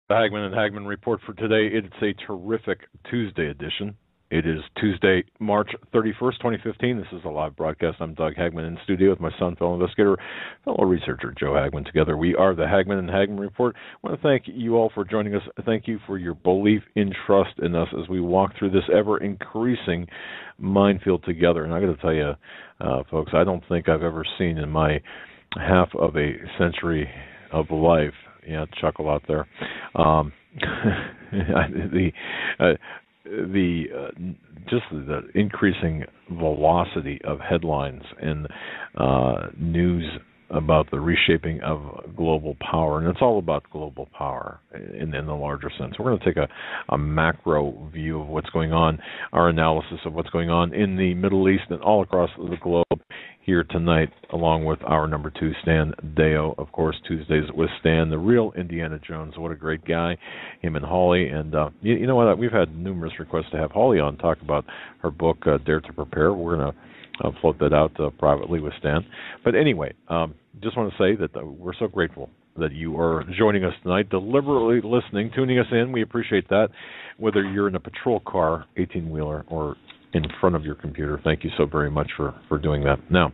The Hagman and Hagman report for today. It's a terrific Tuesday edition. It is Tuesday, March 31st, 2015. This is a live broadcast. I'm Doug Hagman in studio with my son, fellow investigator, fellow researcher Joe Hagman. Together we are the Hagman and Hagman report. I want to thank you all for joining us. Thank you for your belief in trust in us as we walk through this ever-increasing minefield together. And I got to tell you, folks, I don't think I've ever seen in my half of a century of life. Yeah, chuckle out there. Just the increasing velocity of headlines and news about the reshaping of global power, and it's all about global power in the larger sense. We're going to take a macro view of what's going on, our analysis of what's going on in the Middle East and all across the globe here tonight, along with our number two, Stan Deyo. Of course, Tuesdays with Stan, the real Indiana Jones. What a great guy, him and Holly. And you know what? We've had numerous requests to have Holly on talk about her book, Dare to Prepare. We're going to float that out privately with Stan. But anyway, just want to say that we're so grateful that you are joining us tonight, deliberately listening, tuning us in. We appreciate that. Whether you're in a patrol car, 18-wheeler, or in front of your computer, thank you so very much for doing that. Now,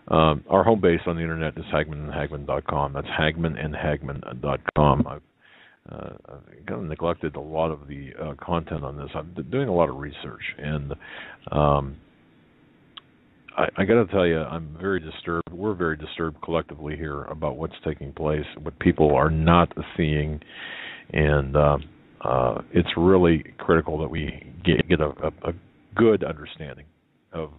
our home base on the internet is hagmanandhagman.com. That's hagmanandhagman.com. I've kind of neglected a lot of the content on this. I'm doing a lot of research, and I got to tell you, I'm very disturbed. We're very disturbed collectively here about what's taking place, what people are not seeing, and it's really critical that we get a good understanding of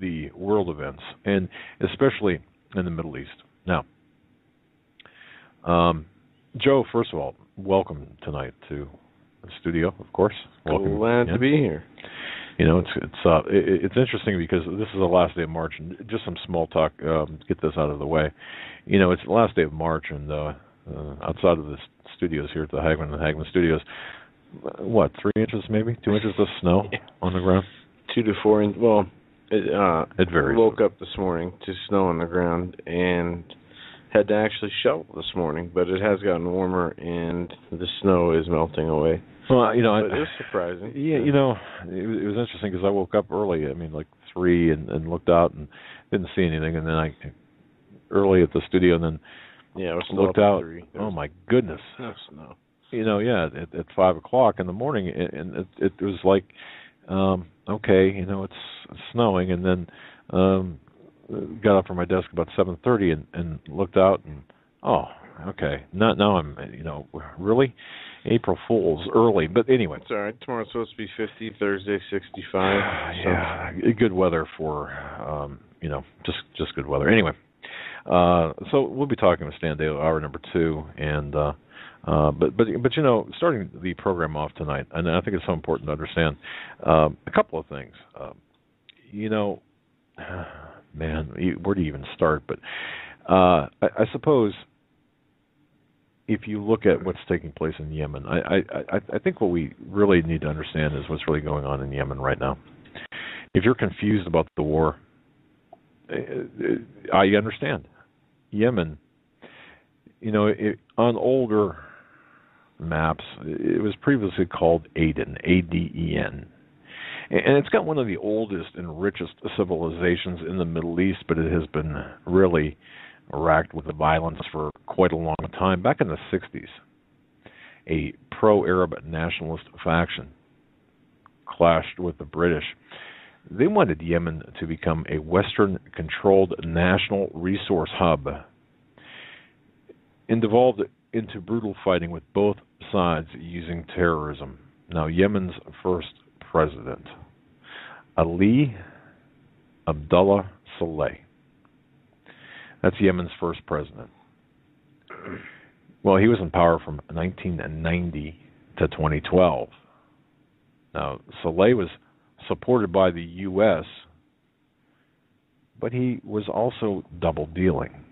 the world events, and especially in the Middle East. Now, Joe, first of all, welcome tonight to the studio, of course. Welcome. Glad to be here. You know, it's interesting because this is the last day of March, and just some small talk, get this out of the way. You know, it's the last day of March, and outside of the studios here at the Hagman and Hagman Studios, what, 3 inches maybe? 2 inches of snow on the ground? 2 to 4 inches. Well, it varies. Woke up this morning to snow on the ground and had to actually shovel this morning, but it has gotten warmer and the snow is melting away. Well, you know, it was surprising. Yeah, you know, it was interesting because I woke up early. I mean, like 3, and looked out and didn't see anything, and then I early at the studio, and then it was looked out. 3. Oh my goodness! No snow. You know, at 5 o'clock in the morning, and it was like, okay, you know, it's snowing, and then got up from my desk about 7:30 and looked out, and okay, now I'm, you know, really. April Fool's early, but anyway. It's all right. Tomorrow's supposed to be 50, Thursday 65. Yeah, good weather for, you know, just good weather. Anyway, so we'll be talking with Stan Deyo, hour number 2, and but you know, starting the program off tonight, and I think it's so important to understand a couple of things. You know, man, where do you even start? But I suppose, if you look at what's taking place in Yemen, I think what we really need to understand is what's really going on in Yemen right now. If you're confused about the war, I understand. Yemen, you know, on older maps, it was previously called Aden, A-D-E-N. And it's got one of the oldest and richest civilizations in the Middle East, but it has been really racked with the violence for quite a long time. Back in the 60s, a pro-Arab nationalist faction clashed with the British. They wanted Yemen to become a Western-controlled national resource hub, and devolved into brutal fighting with both sides using terrorism. Now, Yemen's first president, Ali Abdullah Saleh. That's Yemen's first president. Well, he was in power from 1990 to 2012. Now, Saleh was supported by the U.S., but he was also double-dealing.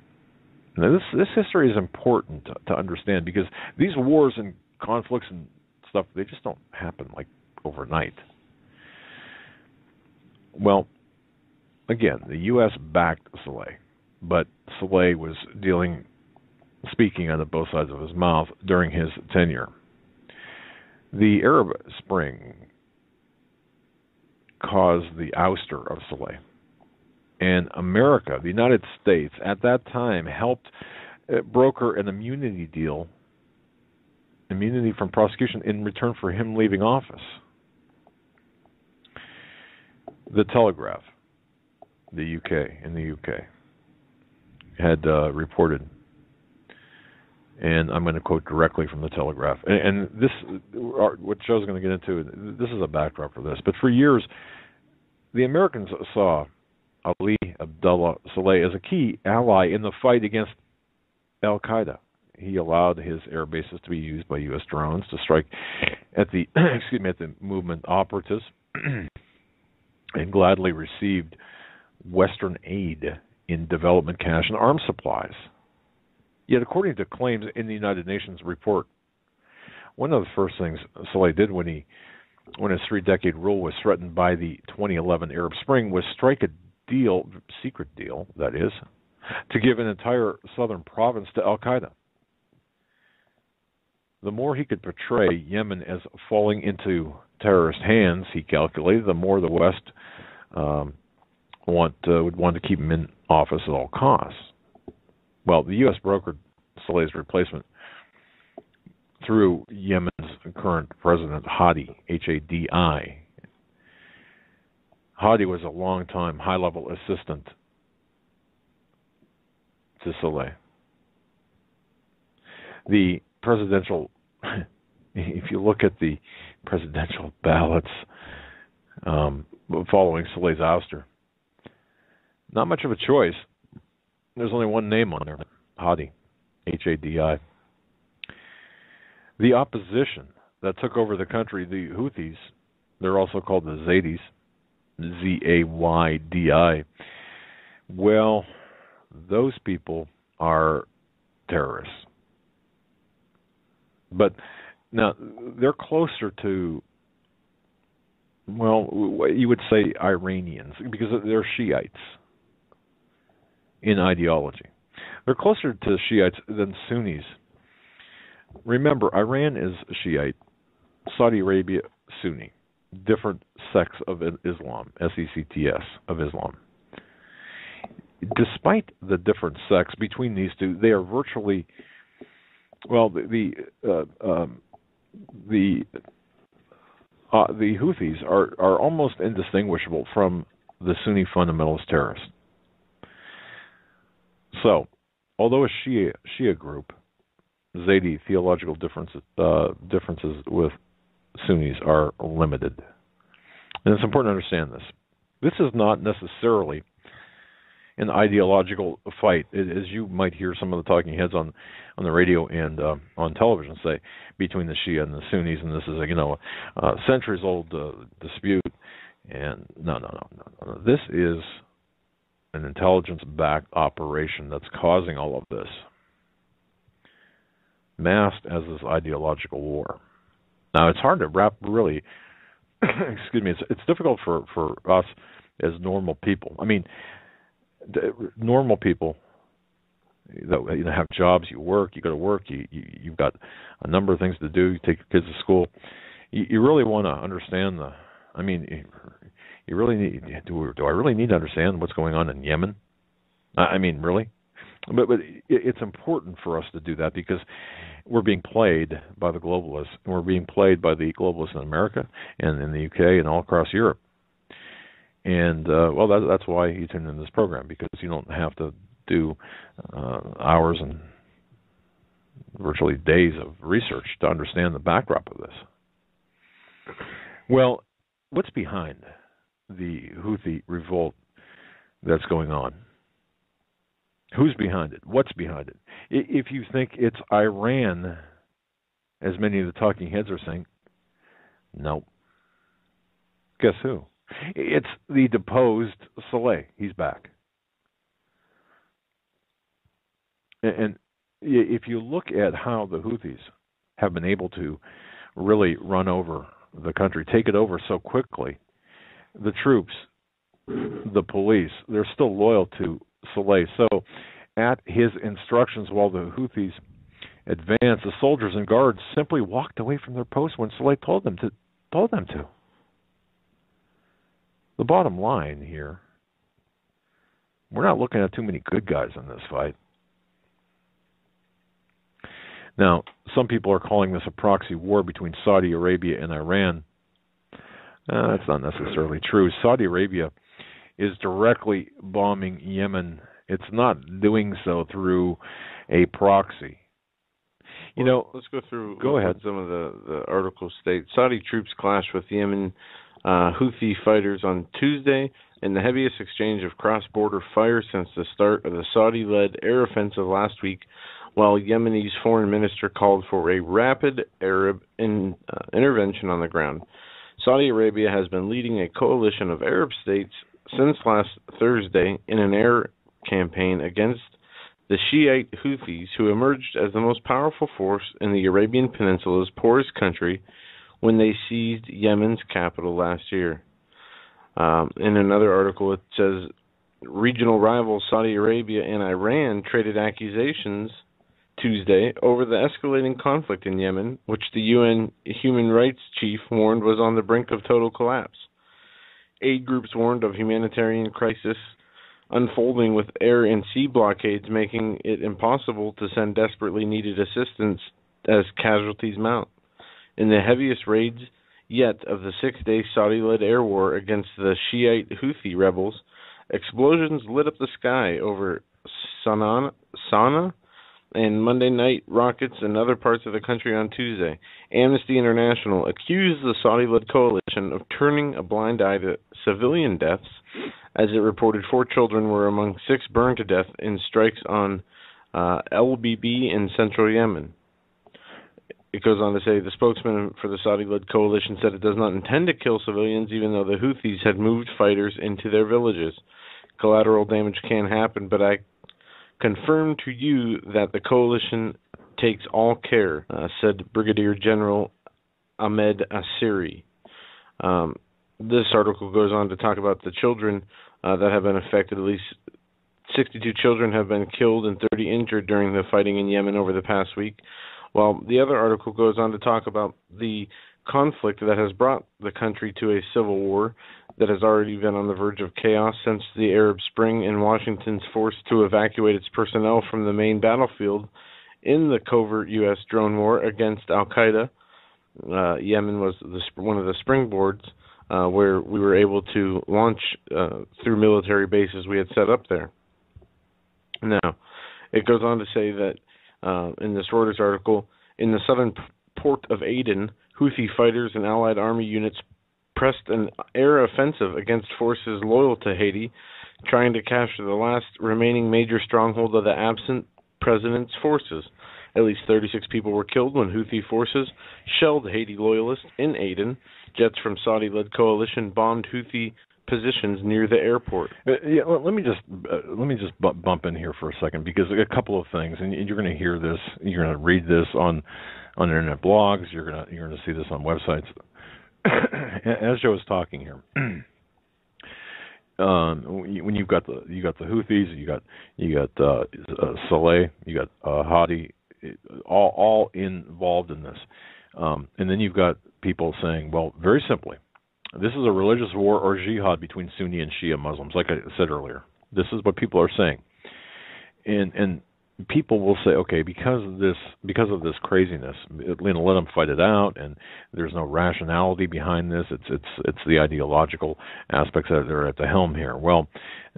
Now, this history is important to understand, because these wars and conflicts and stuff, they just don't happen like overnight. Well, again, the U.S. backed Saleh, but Saleh was dealing speaking out of both sides of his mouth during his tenure. The Arab Spring caused the ouster of Saleh. And America, the United States, at that time helped broker an immunity deal, immunity from prosecution, in return for him leaving office. The Telegraph, in the UK, had reported, and I'm going to quote directly from the Telegraph. And this, what Joe's going to get into, this is a backdrop for this. But for years, the Americans saw Ali Abdullah Saleh as a key ally in the fight against Al-Qaeda. He allowed his air bases to be used by U.S. drones to strike at the at the movement operatives, and gladly received Western aid in development cash and arms supplies. Yet, according to claims in the United Nations report, one of the first things Saleh did when his three-decade rule was threatened by the 2011 Arab Spring was strike a deal, secret deal, that is, to give an entire southern province to Al-Qaeda. The more he could portray Yemen as falling into terrorist hands, he calculated, the more the West would want to keep him in office at all costs. Well, the U.S. brokered Saleh's replacement through Yemen's current president, Hadi, H-A-D-I. Hadi was a long-time high-level assistant to Saleh. The presidential, if you look at the presidential ballots following Saleh's ouster, not much of a choice. There's only one name on there, Hadi, H-A-D-I. The opposition that took over the country, the Houthis, they're also called the Zaydis, Z-A-Y-D-I. Well, those people are terrorists. But now they're closer to, well, you would say Iranians, because they're Shiites in ideology. They're closer to Shiites than Sunnis. Remember, Iran is Shiite, Saudi Arabia, Sunni. Different sects of Islam, S-E-C-T-S, of Islam. Despite the different sects between these two, they are virtually, well, the Houthis are almost indistinguishable from the Sunni fundamentalist terrorists. So, although a Shia group, Zaydi theological differences with Sunnis are limited. And it's important to understand this. This is not necessarily an ideological fight, as you might hear some of the talking heads on the radio and on television say, between the Shia and the Sunnis, and this is a centuries-old dispute. And no. This is an intelligence-backed operation that's causing all of this, masked as this ideological war. Now, it's hard to wrap really, excuse me, it's difficult for us as normal people. I mean, normal people that have jobs, you work, you go to work, you've got a number of things to do, you take your kids to school. You really want to understand you really need, do I really need to understand what's going on in Yemen? I mean, really? But it's important for us to do that because we're being played by the globalists, and we're being played by the globalists in America and in the UK and all across Europe. And, well, that's why you tune in this program, because you don't have to do hours and virtually days of research to understand the backdrop of this. Well, what's behind the Houthi revolt that's going on? Who's behind it? What's behind it? If you think it's Iran, as many of the talking heads are saying, no. Guess who? It's the deposed Saleh. He's back. And if you look at how the Houthis have been able to really run over the country, take it over so quickly, the troops, the police, they're still loyal to Saleh. So at his instructions while the Houthis advanced. The soldiers and guards simply walked away from their posts when Saleh told them to. The bottom line here, we're not looking at too many good guys in this fight. Now, some people are calling this a proxy war between Saudi Arabia and Iran. That's not necessarily true. Saudi Arabia is directly bombing Yemen. It's not doing so through a proxy. Let's go through what some of the articles state. Saudi troops clashed with Yemen Houthi fighters on Tuesday in the heaviest exchange of cross-border fire since the start of the Saudi-led air offensive last week, while Yemeni's foreign minister called for a rapid Arab intervention on the ground. Saudi Arabia has been leading a coalition of Arab states since last Thursday in an air campaign against the Shiite Houthis, who emerged as the most powerful force in the Arabian Peninsula's poorest country when they seized Yemen's capital last year. In another article, it says regional rivals Saudi Arabia and Iran traded accusations Tuesday over the escalating conflict in Yemen, which the UN human rights chief warned was on the brink of total collapse. Aid groups warned of humanitarian crisis unfolding with air and sea blockades, making it impossible to send desperately needed assistance as casualties mount. In the heaviest raids yet of the 6-day Saudi-led air war against the Shiite Houthi rebels, explosions lit up the sky over Sana'a, and Monday night rockets in other parts of the country on Tuesday. Amnesty International accused the Saudi-led coalition of turning a blind eye to civilian deaths, as it reported 4 children were among 6 burned to death in strikes on LBB in central Yemen. It goes on to say the spokesman for the Saudi-led coalition said it does not intend to kill civilians, even though the Houthis had moved fighters into their villages. Collateral damage can happen, but I confirm to you that the coalition takes all care, said Brigadier General Ahmed Asiri. This article goes on to talk about the children that have been affected. At least 62 children have been killed and 30 injured during the fighting in Yemen over the past week. While the other article goes on to talk about the conflict that has brought the country to a civil war that has already been on the verge of chaos since the Arab Spring, and Washington's forced to evacuate its personnel from the main battlefield in the covert U.S. drone war against al-Qaeda. Yemen was one of the springboards where we were able to launch through military bases we had set up there. Now, it goes on to say that in this Reuters article, in the southern port of Aden, Houthi fighters and allied army units pressed an air offensive against forces loyal to Haiti, trying to capture the last remaining major stronghold of the absent president's forces. At least 36 people were killed when Houthi forces shelled Haiti loyalists in Aden. Jets from Saudi-led coalition bombed Houthi positions near the airport. Let me just bump in here for a second, because a couple of things, and you're going to hear this, you're going to read this on internet blogs, you're going to see this on websites. As Joe was talking here, when you've got the Houthis, you got Saleh, you got Hadi, all involved in this, and then you've got people saying, well, very simply, this is a religious war or jihad between Sunni and Shia Muslims. Like I said earlier, this is what people are saying, and people will say, okay, because of this craziness, let them fight it out, and there's no rationality behind this. It's the ideological aspects that are at the helm here. Well,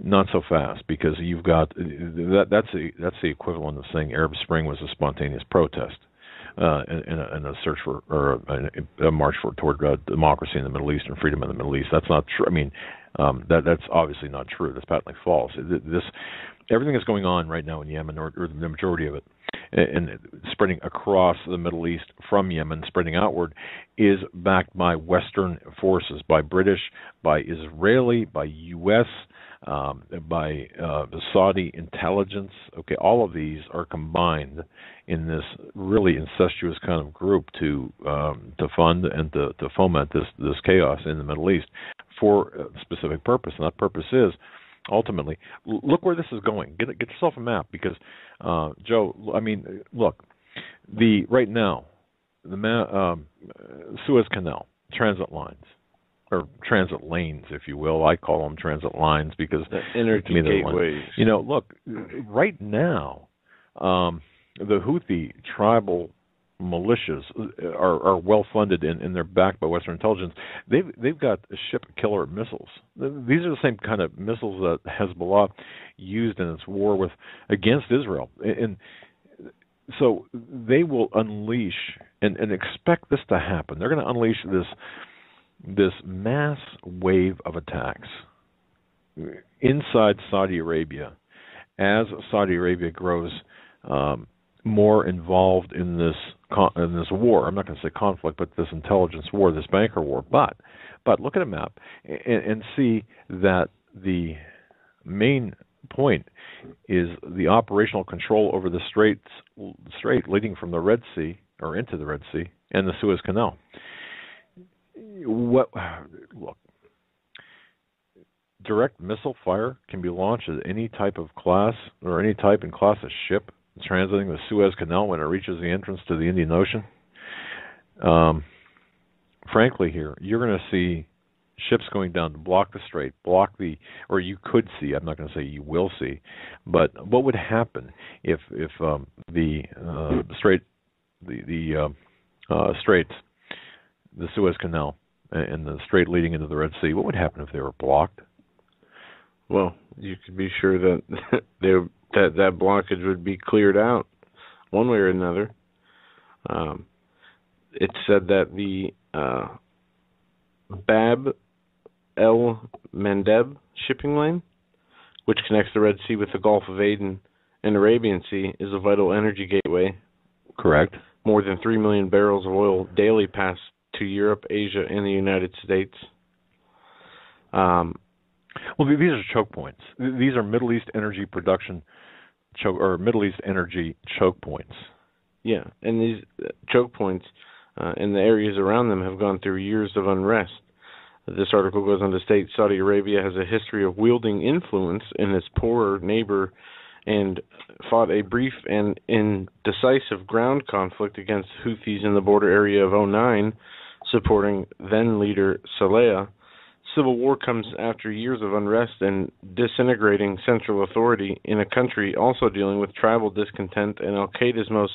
not so fast, because you've got that's the equivalent of saying Arab Spring was a spontaneous protest. In a search for, or a march toward democracy in the Middle East and freedom in the Middle East. That's not true. I mean, that's obviously not true. That's patently false. Everything that's going on right now in Yemen, or the majority of it, and spreading across the Middle East from Yemen, spreading outward, is backed by Western forces, by British, by Israeli, by U.S., by the Saudi intelligence. Okay, all of these are combined in this really incestuous kind of group to fund and to foment this chaos in the Middle East for a specific purpose, and that purpose is ultimately, look where this is going. Get yourself a map because, Joe. I mean, look, right now, the Suez Canal transit lines or transit lanes, if you will. I call them transit lines because the energy gateways. You know, look, right now, the Houthi tribal militias are well funded and they're backed by Western intelligence. They've got ship killer missiles. These are the same kind of missiles that Hezbollah used in its war against Israel. And so they will unleash and expect this to happen. They're going to unleash this mass wave of attacks inside Saudi Arabia as Saudi Arabia grows more involved in this war. I'm not going to say conflict, but this intelligence war, this banker war. But look at a map and see that the main point is the operational control over the strait leading from the Red Sea or into the Red Sea and the Suez Canal. Look, direct missile fire can be launched at any type of class or any type and class of ship transiting the Suez Canal when it reaches the entrance to the Indian Ocean. Frankly, here you're going to see ships going down to block the strait, or you could see. I'm not going to say you will see, but what would happen if the straits, the Suez Canal, and the strait leading into the Red Sea? What would happen if they were blocked? Well, you could be sure that that blockage would be cleared out one way or another. It's said that the Bab el-Mandeb shipping lane, which connects the Red Sea with the Gulf of Aden and Arabian Sea, is a vital energy gateway. Correct. More than 3 million barrels of oil daily pass to Europe, Asia, and the United States. Well, these are choke points. These are Middle East energy production Middle East energy choke points. Yeah, and these choke points and the areas around them have gone through years of unrest. This article goes on to state Saudi Arabia has a history of wielding influence in its poorer neighbor and fought a brief and indecisive ground conflict against Houthis in the border area of 2009, supporting then-leader Saleh. Civil war comes after years of unrest and disintegrating central authority in a country also dealing with tribal discontent and Al-Qaeda's most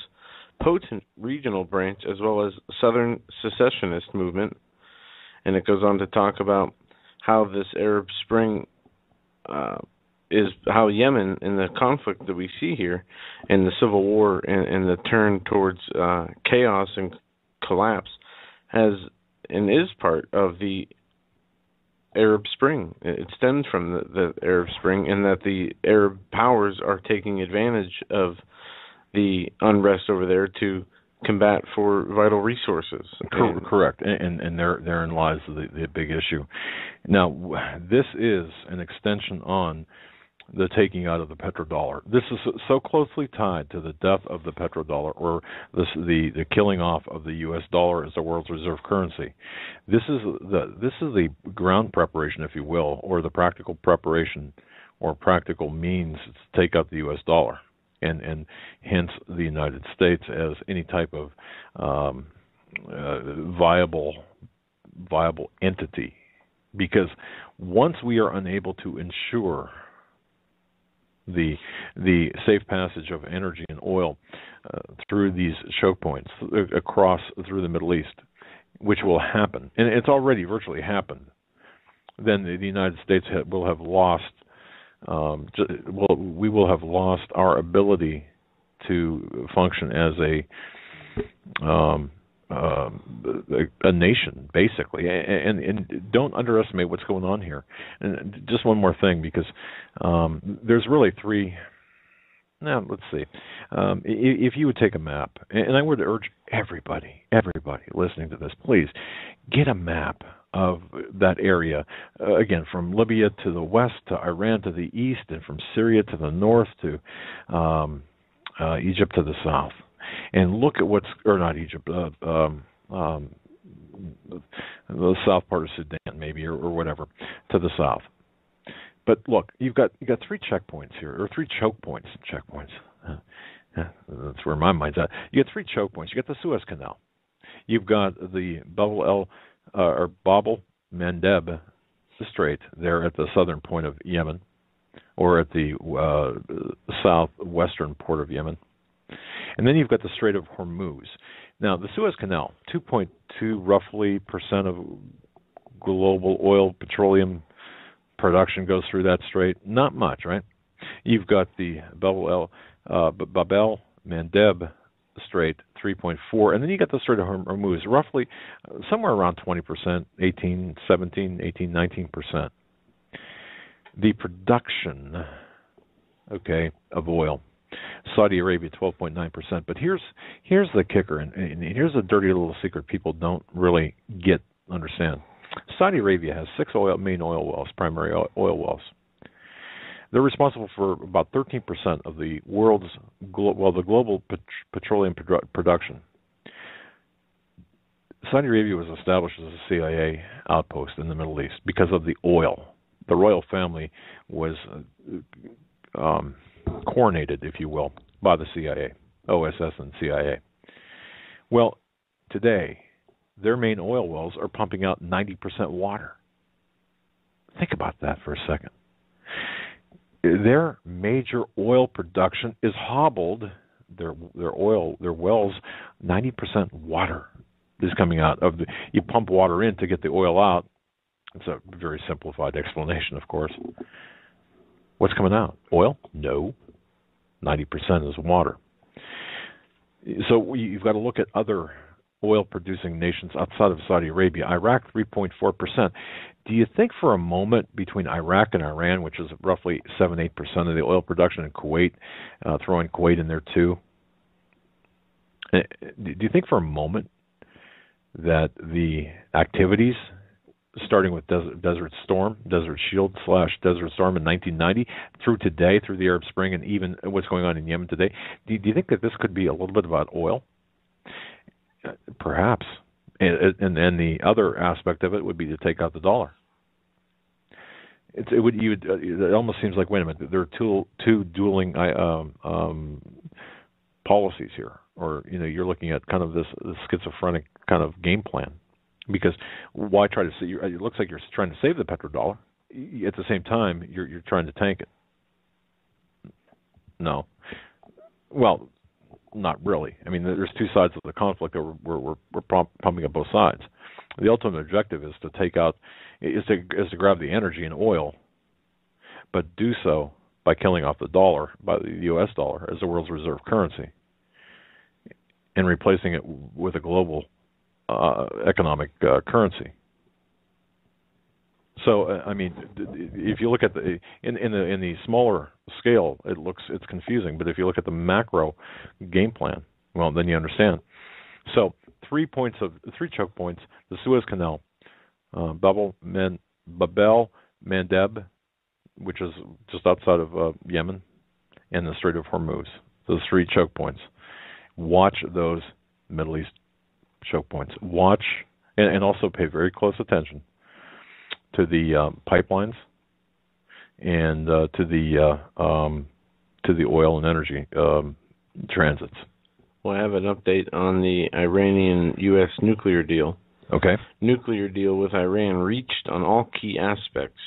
potent regional branch, as well as Southern secessionist movement. And it goes on to talk about how this Arab Spring is how Yemen, in the conflict that we see here, and the civil war and the turn towards chaos and collapse, has and is part of the Arab Spring. It stems from the Arab Spring, and that the Arab powers are taking advantage of the unrest over there to combat for vital resources. Correct, and therein lies the big issue. Now, this is an extension on the taking out of the petrodollar. This is so closely tied to the death of the petrodollar, or the killing off of the U.S. dollar as the world's reserve currency. This is the ground preparation, if you will, or the practical preparation or practical means to take out the U.S. dollar, and hence the United States as any type of viable entity. Because once we are unable to ensure the safe passage of energy and oil through these choke points through the Middle East, which will happen, and it's already virtually happened, then the United States will have lost. We will have lost our ability to function as a nation, basically. And don't underestimate what's going on here. And just one more thing, because there's really three. Now, let's see. If you would take a map, and I would urge everybody listening to this, please get a map of that area, again, from Libya to the west, to Iran to the east, and from Syria to the north, to Egypt to the south. And look at not Egypt, the south part of Sudan, maybe, or whatever, to the south. But look, you got 3 checkpoints here, or 3 choke points. Checkpoints. That's where my mind's at. You get 3 choke points. You got the Suez Canal. You've got the Bab el-Mandeb Strait there at the southern point of Yemen, or at the southwestern port of Yemen. And then you've got the Strait of Hormuz. Now, the Suez Canal, 2.2 roughly % of global oil, petroleum production goes through that strait. Not much, right? You've got the Bab el-Mandeb Strait, 3.4, and then you got the Strait of Hormuz, roughly somewhere around 20%, 18, 17, 18, 19%. The production, of oil, Saudi Arabia, 12.9%. But here's the kicker, and here's a dirty little secret people don't really understand. Saudi Arabia has 6 main oil wells, primary oil wells. They're responsible for about 13% of the world's global petroleum production. Saudi Arabia was established as a CIA outpost in the Middle East because of the oil. The royal family was coronated, if you will, by the CIA, OSS and CIA. Well, today, their main oil wells are pumping out 90% water. Think about that for a second. Their major oil production is hobbled. Their wells, 90% water is coming out of the. You pump water in to get the oil out. It's a very simplified explanation, of course. What's coming out? Oil? No. 90% is water. So you've got to look at other oil-producing nations outside of Saudi Arabia. Iraq, 3.4%. Do you think for a moment between Iraq and Iran, which is roughly 7-8% of the oil production, and Kuwait, throwing Kuwait in there too, do you think for a moment that the activities, starting with Desert Shield / Desert Storm in 1990, through today, through the Arab Spring, and even what's going on in Yemen today, do you think that this could be a little bit about oil? Perhaps. And the other aspect of it would be to take out the dollar. It almost seems like, wait a minute, there are two dueling policies here, or you're looking at kind of this schizophrenic kind of game plan. Because why try to see? It looks like you're trying to save the petrodollar. At the same time, you're trying to tank it. No. Well, not really. I mean, there's 2 sides of the conflict that we're pumping up both sides. The ultimate objective is to to grab the energy and oil, but do so by killing off the dollar, by the U.S. dollar as the world's reserve currency, and replacing it with a global economic currency. So, I mean, if you look at in the smaller scale, it's confusing. But if you look at the macro game plan, well, then you understand. So, 3 choke points: the Suez Canal, Bab el-Mandeb, which is just outside of Yemen, and the Strait of Hormuz. Those 3 choke points. Watch those Middle East choke points. Watch and also pay very close attention to the pipelines and to the oil and energy transits. Well, I have an update on the Iranian-U.S. nuclear deal. Okay. Nuclear deal with Iran reached on all key aspects.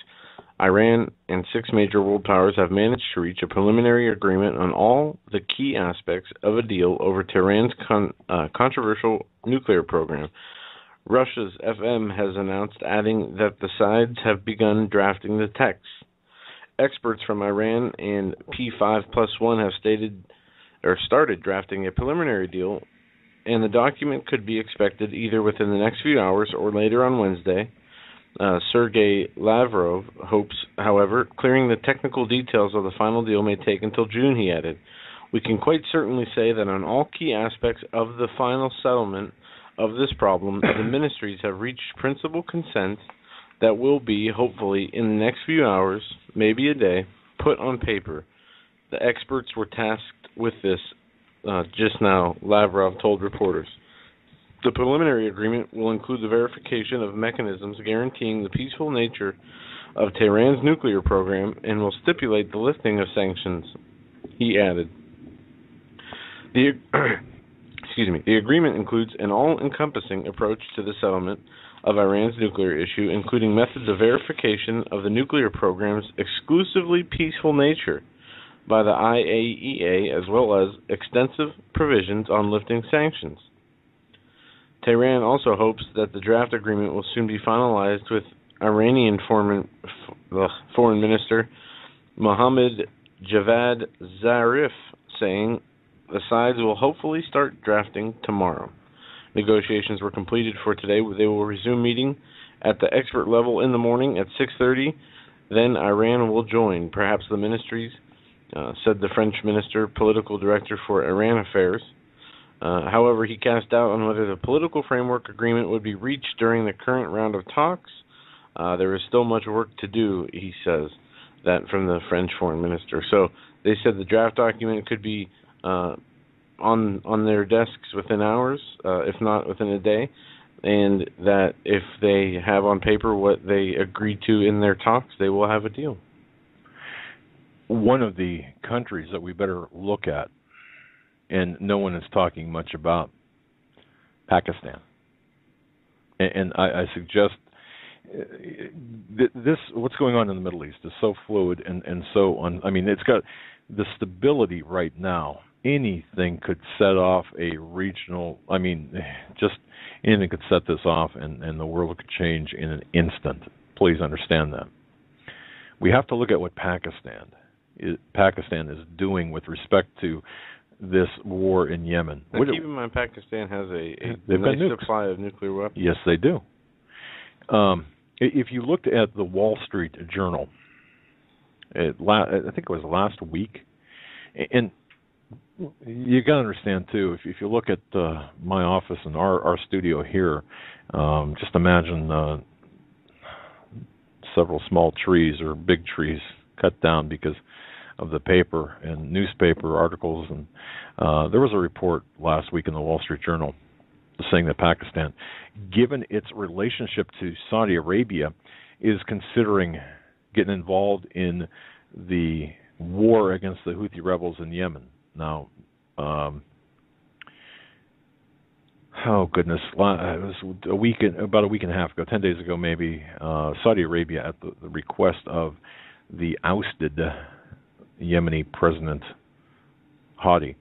Iran and 6 major world powers have managed to reach a preliminary agreement on all the key aspects of a deal over Tehran's controversial nuclear program. Russia's FM has announced, adding that the sides have begun drafting the text. Experts from Iran and P5+1 have started drafting a preliminary deal, and the document could be expected either within the next few hours or later on Wednesday. Sergei Lavrov hopes, however, clearing the technical details of the final deal may take until June, he added. We can quite certainly say that on all key aspects of the final settlement of this problem, the ministries have reached principal consent that will be, hopefully, in the next few hours, maybe a day, put on paper. The experts were tasked with this just now, Lavrov told reporters. The preliminary agreement will include the verification of mechanisms guaranteeing the peaceful nature of Tehran's nuclear program and will stipulate the lifting of sanctions. He added, The agreement includes an all-encompassing approach to the settlement of Iran's nuclear issue, including methods of verification of the nuclear program's exclusively peaceful nature by the IAEA, as well as extensive provisions on lifting sanctions. Tehran also hopes that the draft agreement will soon be finalized, with Iranian Foreign Minister Mohammad Javad Zarif saying the sides will hopefully start drafting tomorrow. Negotiations were completed for today. They will resume meeting at the expert level in the morning at 6:30. Then Iran will join, perhaps the ministries, said the French minister, political director for Iran affairs. However, he cast doubt on whether the political framework agreement would be reached during the current round of talks. There is still much work to do, he says, that from the French foreign minister. So they said the draft document could be on their desks within hours, if not within a day, and that if they have on paper what they agreed to in their talks, they will have a deal. One of the countries that we better look at, and no one is talking much about, Pakistan. And I suggest this, what's going on in the Middle East is so fluid and so it's got the stability right now. Anything could set off a regional, just anything could set this off, and the world could change in an instant. Please understand that. We have to look at what Pakistan is doing with respect to this war in Yemen. Now, keep in mind, Pakistan has a nice supply of nuclear weapons. Yes, they do. If you looked at the Wall Street Journal, I think it was last week, and you got to understand too. If you look at my office and our studio here, just imagine several small trees or big trees cut down because of the paper and newspaper articles. And there was a report last week in the Wall Street Journal saying that Pakistan, given its relationship to Saudi Arabia, is considering getting involved in the war against the Houthi rebels in Yemen. Now, it was about a week and a half ago, 10 days ago maybe, Saudi Arabia, at the request of the ousted Yemeni President Hadi,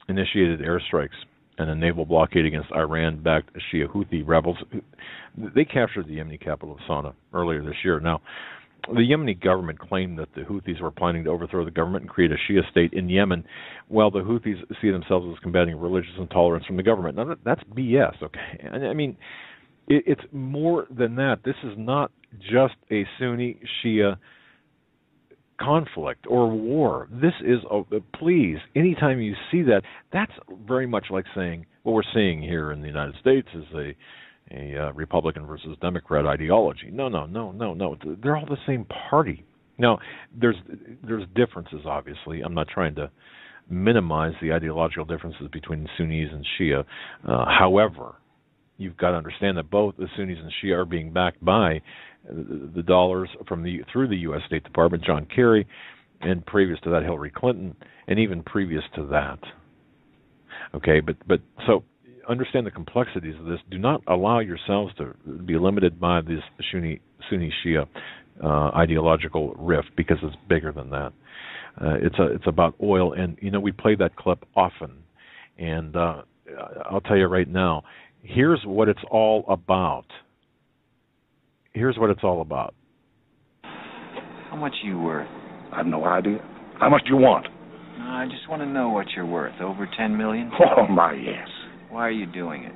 initiated airstrikes and a naval blockade against Iran-backed Shia Houthi rebels. They captured the Yemeni capital of Sana'a earlier this year. Now, the Yemeni government claimed that the Houthis were planning to overthrow the government and create a Shia state in Yemen, while the Houthis see themselves as combating religious intolerance from the government. Now, that's BS, okay? It's more than that. This is not just a Sunni-Shia conflict or war. This is, please, anytime you see that, that's very much like saying what we're seeing here in the United States is a Republican versus Democrat ideology. No. They're all the same party. Now, there's differences, obviously. I'm not trying to minimize the ideological differences between Sunnis and Shia. However, you've got to understand that both the Sunnis and Shia are being backed by the dollars through the U.S. State Department, John Kerry, and previous to that, Hillary Clinton, and even previous to that. Okay, but so understand the complexities of this. Do not allow yourselves to be limited by this Sunni-Shia ideological rift, because it's bigger than that. It's about oil, and we play that clip often. And I'll tell you right now, here's what it's all about. Here's what it's all about. How much are you worth? I have no idea. How much do you want? No, I just want to know what you're worth. Over 10 million? Oh, my, yes. Why are you doing it?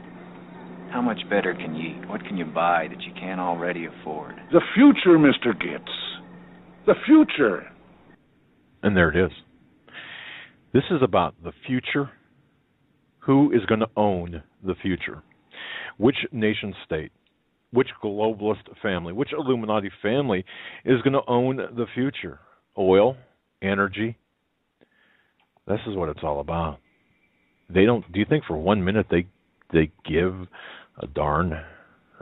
How much better can you eat? What can you buy that you can't already afford? The future, Mr. Gitz. The future. And there it is. This is about the future. Who is going to own the future? Which nation state, which globalist family, which Illuminati family is going to own the future? Oil, energy. This is what it's all about. They don't. Do you think for 1 minute they give a darn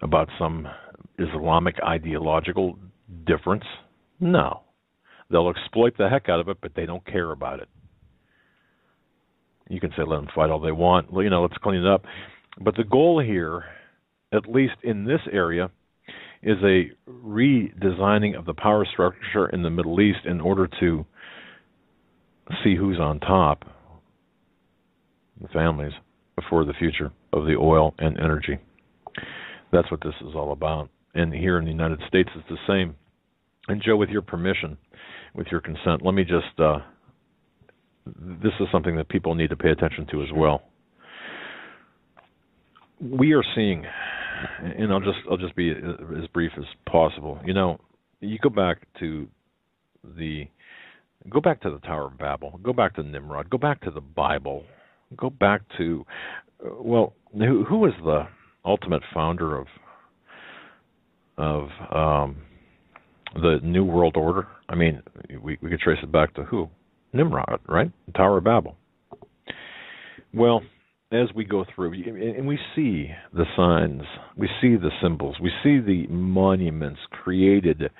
about some Islamic ideological difference? No. They'll exploit the heck out of it, but they don't care about it. You can say let them fight all they want. Well, let's clean it up. But the goal here, at least in this area, is a redesigning of the power structure in the Middle East in order to see who's on top, the families, for the future of the oil and energy. That's what this is all about. And here in the United States, it's the same. And Joe, with your permission, with your consent, let me just, this is something that people need to pay attention to as well. We are seeing, and I'll just be as brief as possible. You go back to the Tower of Babel, go back to Nimrod, go back to the Bible, go back to, who was the ultimate founder of the New World Order? I mean, we could trace it back to who? Nimrod, right? The Tower of Babel. Well, as we go through, and we see the signs, we see the symbols, we see the monuments created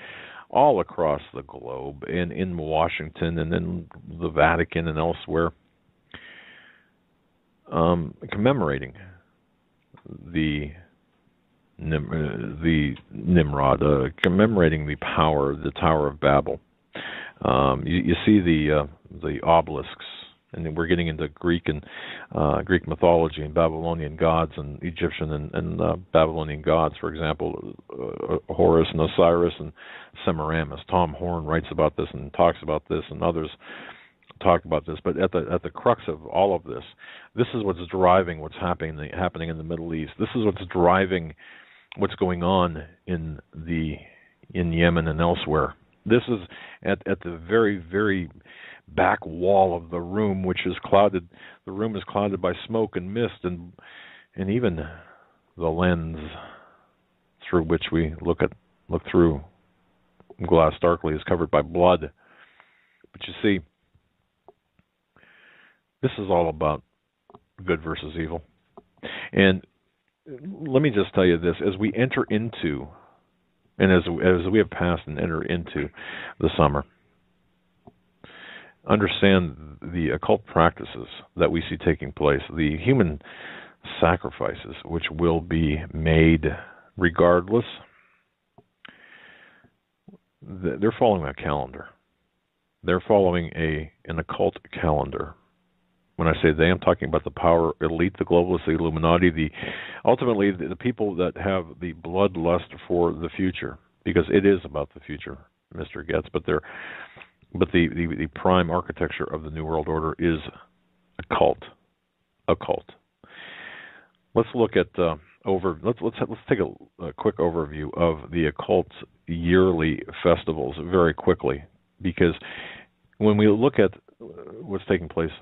all across the globe, and in Washington, and in the Vatican, and elsewhere, commemorating the Nimrod, commemorating the power, the Tower of Babel. You see the obelisks, and then we're getting into Greek mythology and Babylonian gods and Egyptian and Babylonian gods. For example, Horus and Osiris and Semiramis. Tom Horn writes about this and talks about this, and others talk about this. But at the crux of all of this, this is what's driving what's happening in the Middle East. This is what's driving what's going on in Yemen and elsewhere. This is at the very, very back wall of the room, which is clouded. The room is clouded by smoke and mist, and even the lens through which we look through glass darkly is covered by blood. But you see, this is all about good versus evil. And let me just tell you this: as we enter into, and as we have passed and enter into the summer, understand the occult practices that we see taking place, the human sacrifices which will be made regardless. They're following a calendar. They're following an occult calendar. When I say they, I'm talking about the power elite, the globalists, the Illuminati, ultimately the people that have the bloodlust for the future, because it is about the future, Mr. Getz. But the prime architecture of the New World Order is occult. Let's look at let's take a quick overview of the occult yearly festivals very quickly, because when we look at what's taking place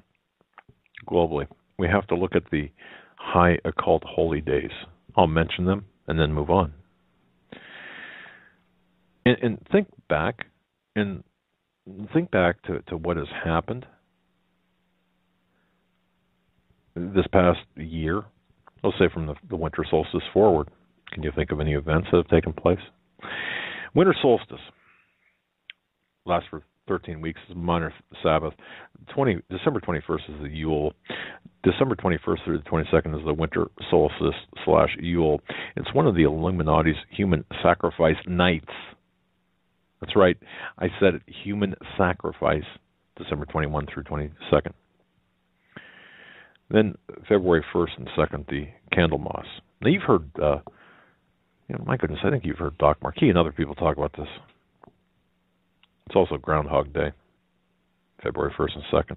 globally, we have to look at the high occult holy days. I'll mention them and then move on. And think back to what has happened this past year. Let's say from the winter solstice forward. Can you think of any events that have taken place? Winter solstice lasts for 13 weeks, is minor Sabbath. December 21st is the Yule. December 21st through the 22nd is the winter solstice / Yule. It's one of the Illuminati's human sacrifice nights. That's right. I said it, human sacrifice, December 21 through 22nd. Then February 1st and 2nd, the Candlemas. Now you've heard, my goodness, I think you've heard Doc Marquis and other people talk about this. It's also Groundhog Day, February 1st and 2nd.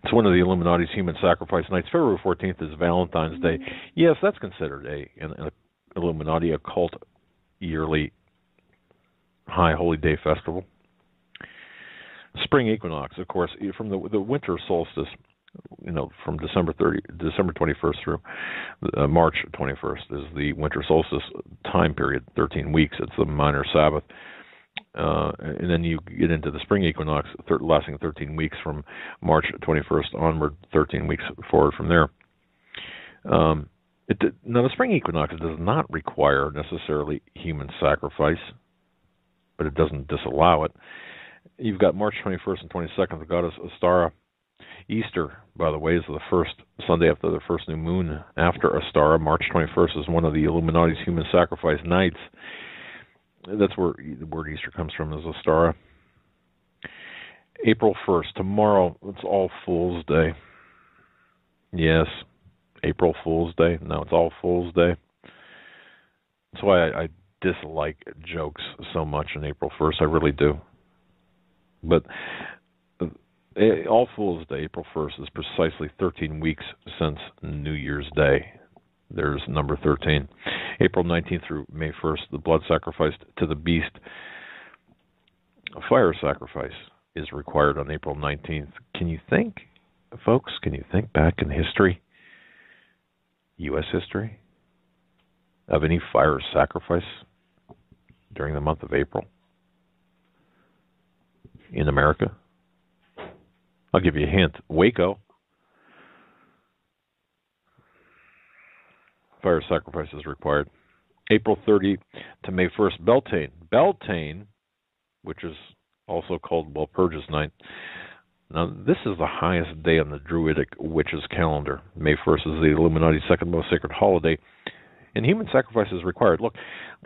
It's one of the Illuminati's human sacrifice nights. February 14th is Valentine's Day. Yes, that's considered an Illuminati occult yearly high holy day festival. Spring equinox, of course, from the winter solstice, from December 21st through March 21st is the winter solstice time period, 13 weeks. It's the minor Sabbath. And then you get into the spring equinox, lasting 13 weeks from March 21st onward, 13 weeks forward from there. Now, the spring equinox does not require necessarily human sacrifice. but it doesn't disallow it. You've got March 21st and 22nd, the goddess Ostara. Easter, by the way, is the first Sunday after the first new moon after Ostara. March 21st is one of the Illuminati's human sacrifice nights. That's where the word Easter comes from, is Ostara. April 1st, tomorrow, it's All Fool's Day. Yes, April Fool's Day. No, it's All Fool's Day. That's why I dislike jokes so much on April 1st. I really do. But All Fool's Day, April 1st, is precisely 13 weeks since New Year's Day. There's number 13. April 19th through May 1st, the blood sacrificed to the beast. A fire sacrifice is required on April 19th. Can you think, folks, back in history, U.S. history, of any fire sacrifice during the month of April in America? I'll give you a hint. Waco. Fire sacrifice is required. April 30 to May 1st, Beltane. Beltane, which is also called Walpurgis Night. Now, this is the highest day on the Druidic witches' calendar. May 1st is the Illuminati's second most sacred holiday, and human sacrifice is required. Look,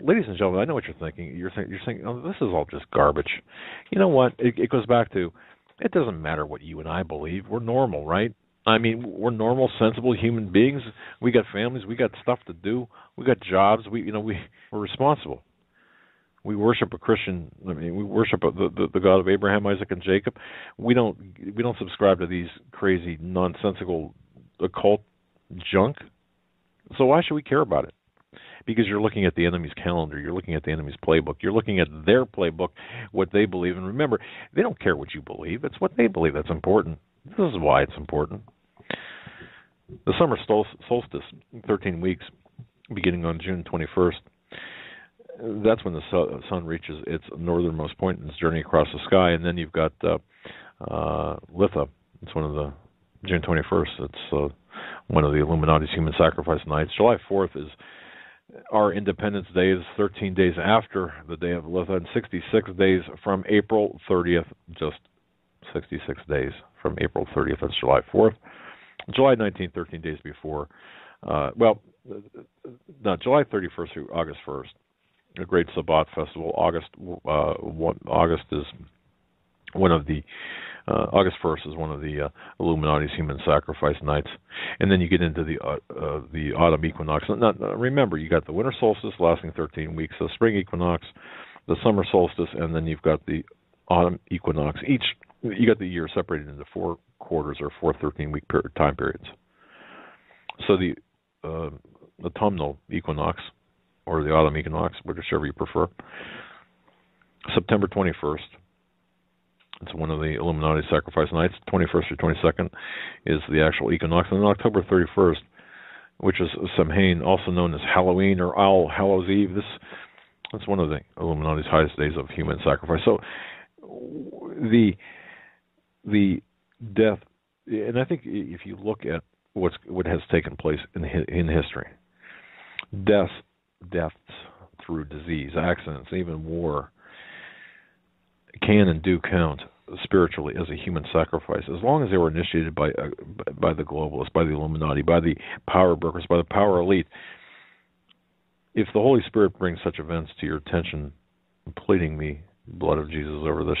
ladies and gentlemen, I know what you're thinking. You're thinking, oh, this is all just garbage. You know what? It goes back to, it doesn't matter what you and I believe. We're normal, right? I mean, we're normal, sensible human beings. We got families. We got stuff to do. We got jobs. We're responsible. We worship a Christian. I mean, we worship the God of Abraham, Isaac, and Jacob. We don't subscribe to these crazy, nonsensical, occult junk. So why should we care about it? Because you're looking at the enemy's calendar. You're looking at the enemy's playbook. You're looking at their playbook, what they believe. And remember, they don't care what you believe. It's what they believe that's important. This is why it's important. The summer solstice, 13 weeks, beginning on June 21st. That's when the sun reaches its northernmost point in its journey across the sky. And then you've got Litha. It's one of the June 21st. It's one of the Illuminati's human sacrifice nights. July 4th is our Independence Day. Is 13 days after the day of Litha, and 66 days from April 30th. Just 66 days from April 30th. That's July 4th. July 19th, 13 days before. July 31st through August 1st. A great Sabbat festival. August is one of the August 1st is one of the Illuminati's human sacrifice nights, and then you get into the autumn equinox. Now, remember, you got the winter solstice lasting 13 weeks, the spring equinox, the summer solstice, and then you've got the autumn equinox. You got the year separated into 4 quarters or 4 13-week time periods. So the autumnal equinox, or the autumn equinox, whichever you prefer, September 21st. It's one of the Illuminati sacrifice nights. 21st through 22nd is the actual equinox. And then October 31st, which is Samhain, also known as Halloween or All Hallows Eve. That's one of the Illuminati's highest days of human sacrifice. So the death, and I think if you look at what has taken place in history, deaths through disease, accidents, even war, can and do count spiritually as a human sacrifice, as long as they were initiated by the globalists, by the Illuminati, by the power brokers, by the power elite. If the Holy Spirit brings such events to your attention, pleading the blood of Jesus over this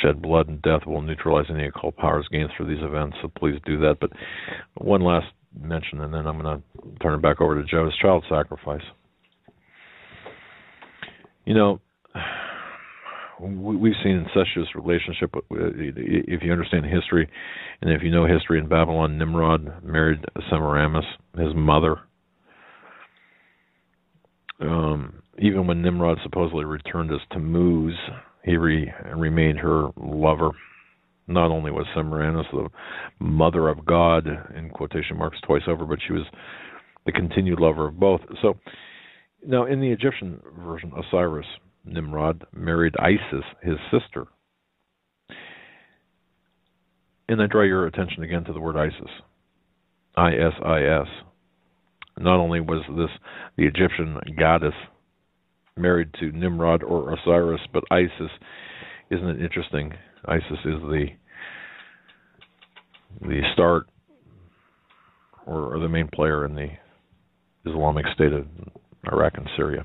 shed blood and death will neutralize any occult powers gained through these events, so please do that. But one last mention, and then I'm going to turn it back over to Joe, is child sacrifice. You know, we've seen incestuous relationship. If you understand history, and if you know history in Babylon, Nimrod married Semiramis, his mother. Even when Nimrod supposedly returned as Tammuz, he remained her lover. Not only was Semiramis the mother of God, in quotation marks twice over, but she was the continued lover of both. So, now in the Egyptian version, Osiris, Nimrod, married Isis, his sister. And I draw your attention again to the word Isis. I-S-I-S. Not only was this the Egyptian goddess married to Nimrod or Osiris, but ISIS, isn't it interesting? ISIS is the start or the main player in the Islamic State of Iraq and Syria.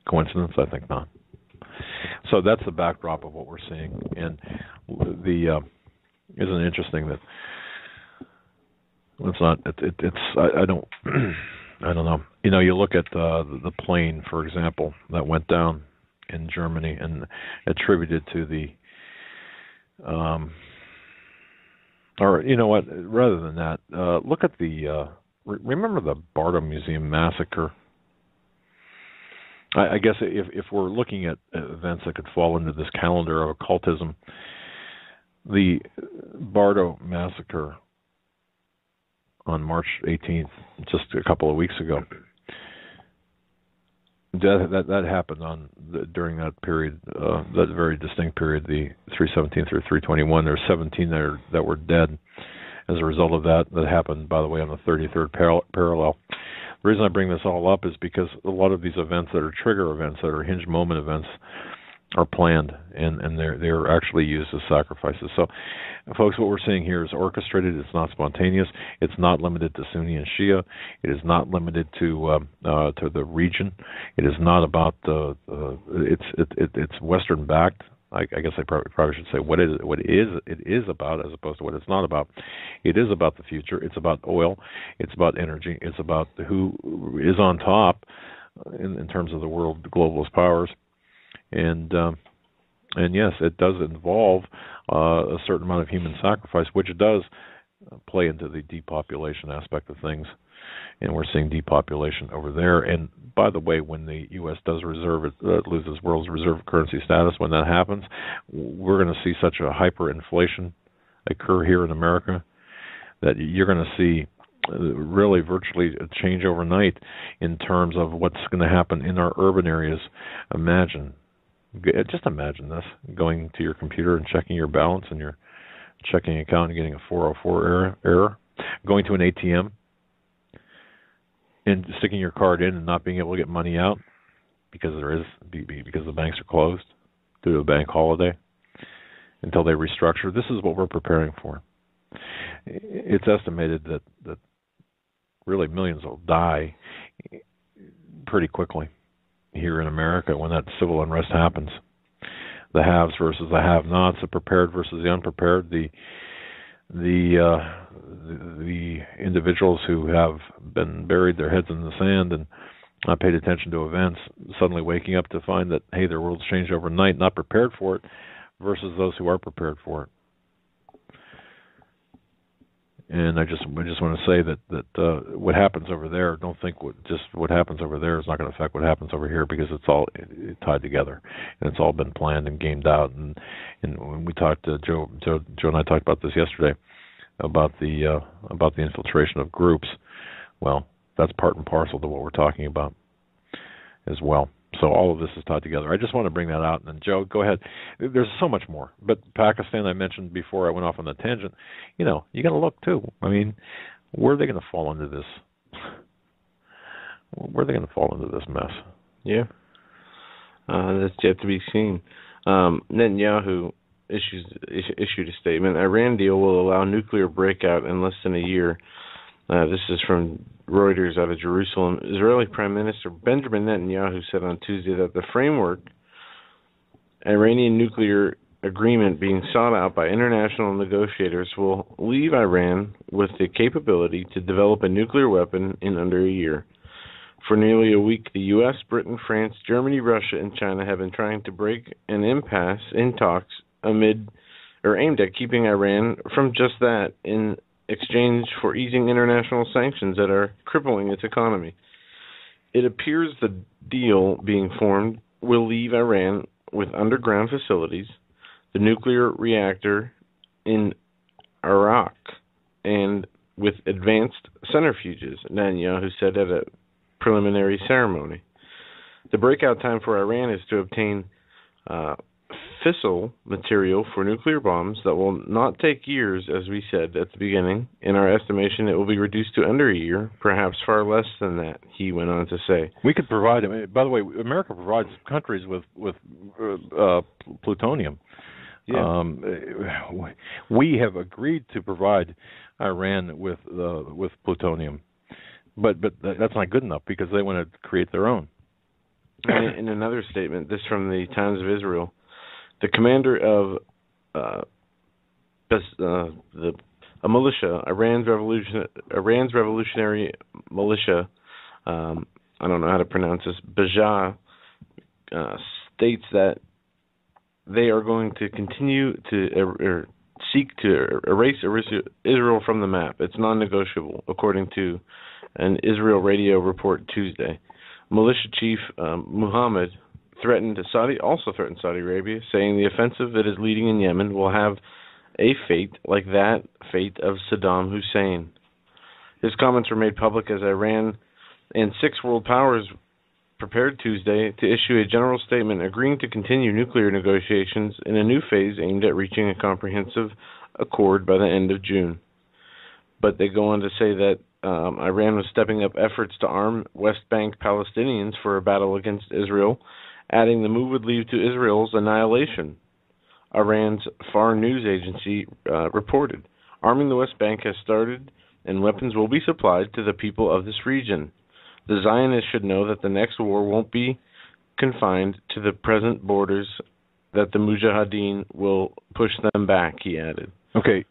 Coincidence? I think not. So that's the backdrop of what we're seeing, and isn't it interesting that it's not? I don't I don't know. You look at the plane, for example, that went down in Germany and attributed to the or you know what? Rather than that, look at the remember the Bardo Museum massacre. I guess if we're looking at events that could fall into this calendar of occultism, the Bardo massacre on March 18th, just a couple of weeks ago, that happened during that period, that very distinct period, the 317 through 321. There's 17 that were dead as a result of that. That happened, by the way, on the 33rd parallel. The reason I bring this all up is because a lot of these events that are trigger events, that are hinge moment events, are planned, and they're actually used as sacrifices. So, folks, what we're seeing here is orchestrated. It's not spontaneous. It's not limited to Sunni and Shia. It is not limited to the region. It is not about it's Western backed. I guess I probably should say what it is about, as opposed to what it's not about. It is about the future. It's about oil. It's about energy. It's about who is on top in terms of the world globalist powers. And yes, it does involve a certain amount of human sacrifice, which does play into the depopulation aspect of things. And we're seeing depopulation over there. And by the way, when the U.S. does loses world's reserve currency status, when that happens, we're going to see such a hyperinflation occur here in America that you're going to see really virtually a change overnight in terms of what's going to happen in our urban areas. Just imagine this, going to your computer and checking your balance in your checking account and getting a 404 error, going to an ATM and sticking your card in and not being able to get money out because the banks are closed due to a bank holiday until they restructure. This is what we're preparing for. It's estimated that really millions will die pretty quickly here in America when that civil unrest happens. The haves versus the have-nots, the prepared versus the unprepared, the individuals who have been buried their heads in the sand and not paid attention to events, suddenly waking up to find that, hey, their world's changed overnight, not prepared for it, versus those who are prepared for it. And I just want to say that what happens over there, don't think what happens over there is not going to affect what happens over here, because it's all tied together and it's all been planned and gamed out. And when we talked to Joe and I talked about this yesterday about the infiltration of groups. Well, that's part and parcel to what we're talking about as well. So all of this is tied together. I just want to bring that out. And then, Joe, go ahead. There's so much more. But Pakistan, I mentioned before I went off on the tangent, you got to look, too. I mean, where are they going to fall into this? Where are they going to fall into this mess? Yeah. That's yet to be seen. Netanyahu issued a statement. Iran deal will allow nuclear breakout in less than a year. This is from Reuters out of Jerusalem. Israeli Prime Minister Benjamin Netanyahu said on Tuesday that the framework Iranian nuclear agreement being sought out by international negotiators will leave Iran with the capability to develop a nuclear weapon in under a year. For nearly a week, the U.S., Britain, France, Germany, Russia, and China have been trying to break an impasse in talks aimed at keeping Iran from just that in exchange for easing international sanctions that are crippling its economy. It appears the deal being formed will leave Iran with underground facilities, the nuclear reactor in Arak, and with advanced centrifuges, Netanyahu said at a preliminary ceremony. The breakout time for Iran is to obtain fissile material for nuclear bombs that will not take years, as we said at the beginning. In our estimation, it will be reduced to under a year, perhaps far less than that, he went on to say. We could provide, by the way, America provides countries with plutonium. Yeah. We have agreed to provide Iran with plutonium, but that's not good enough because they want to create their own. In another statement, this from the Times of Israel, the commander of a militia, Iran's revolutionary militia, I don't know how to pronounce this, Bajah, states that they are going to continue to seek to erase Israel from the map. It's non-negotiable, according to an Israel radio report Tuesday. Militia chief Muhammad threatened Saudi Arabia, saying the offensive it is leading in Yemen will have a fate like that fate of Saddam Hussein. His comments were made public as Iran and 6 world powers prepared Tuesday to issue a general statement agreeing to continue nuclear negotiations in a new phase aimed at reaching a comprehensive accord by the end of June. But they go on to say that Iran was stepping up efforts to arm West Bank Palestinians for a battle against Israel, adding the move would lead to Israel's annihilation. Iran's foreign news agency reported, arming the West Bank has started and weapons will be supplied to the people of this region. The Zionists should know that the next war won't be confined to the present borders, that the Mujahideen will push them back, he added. Okay.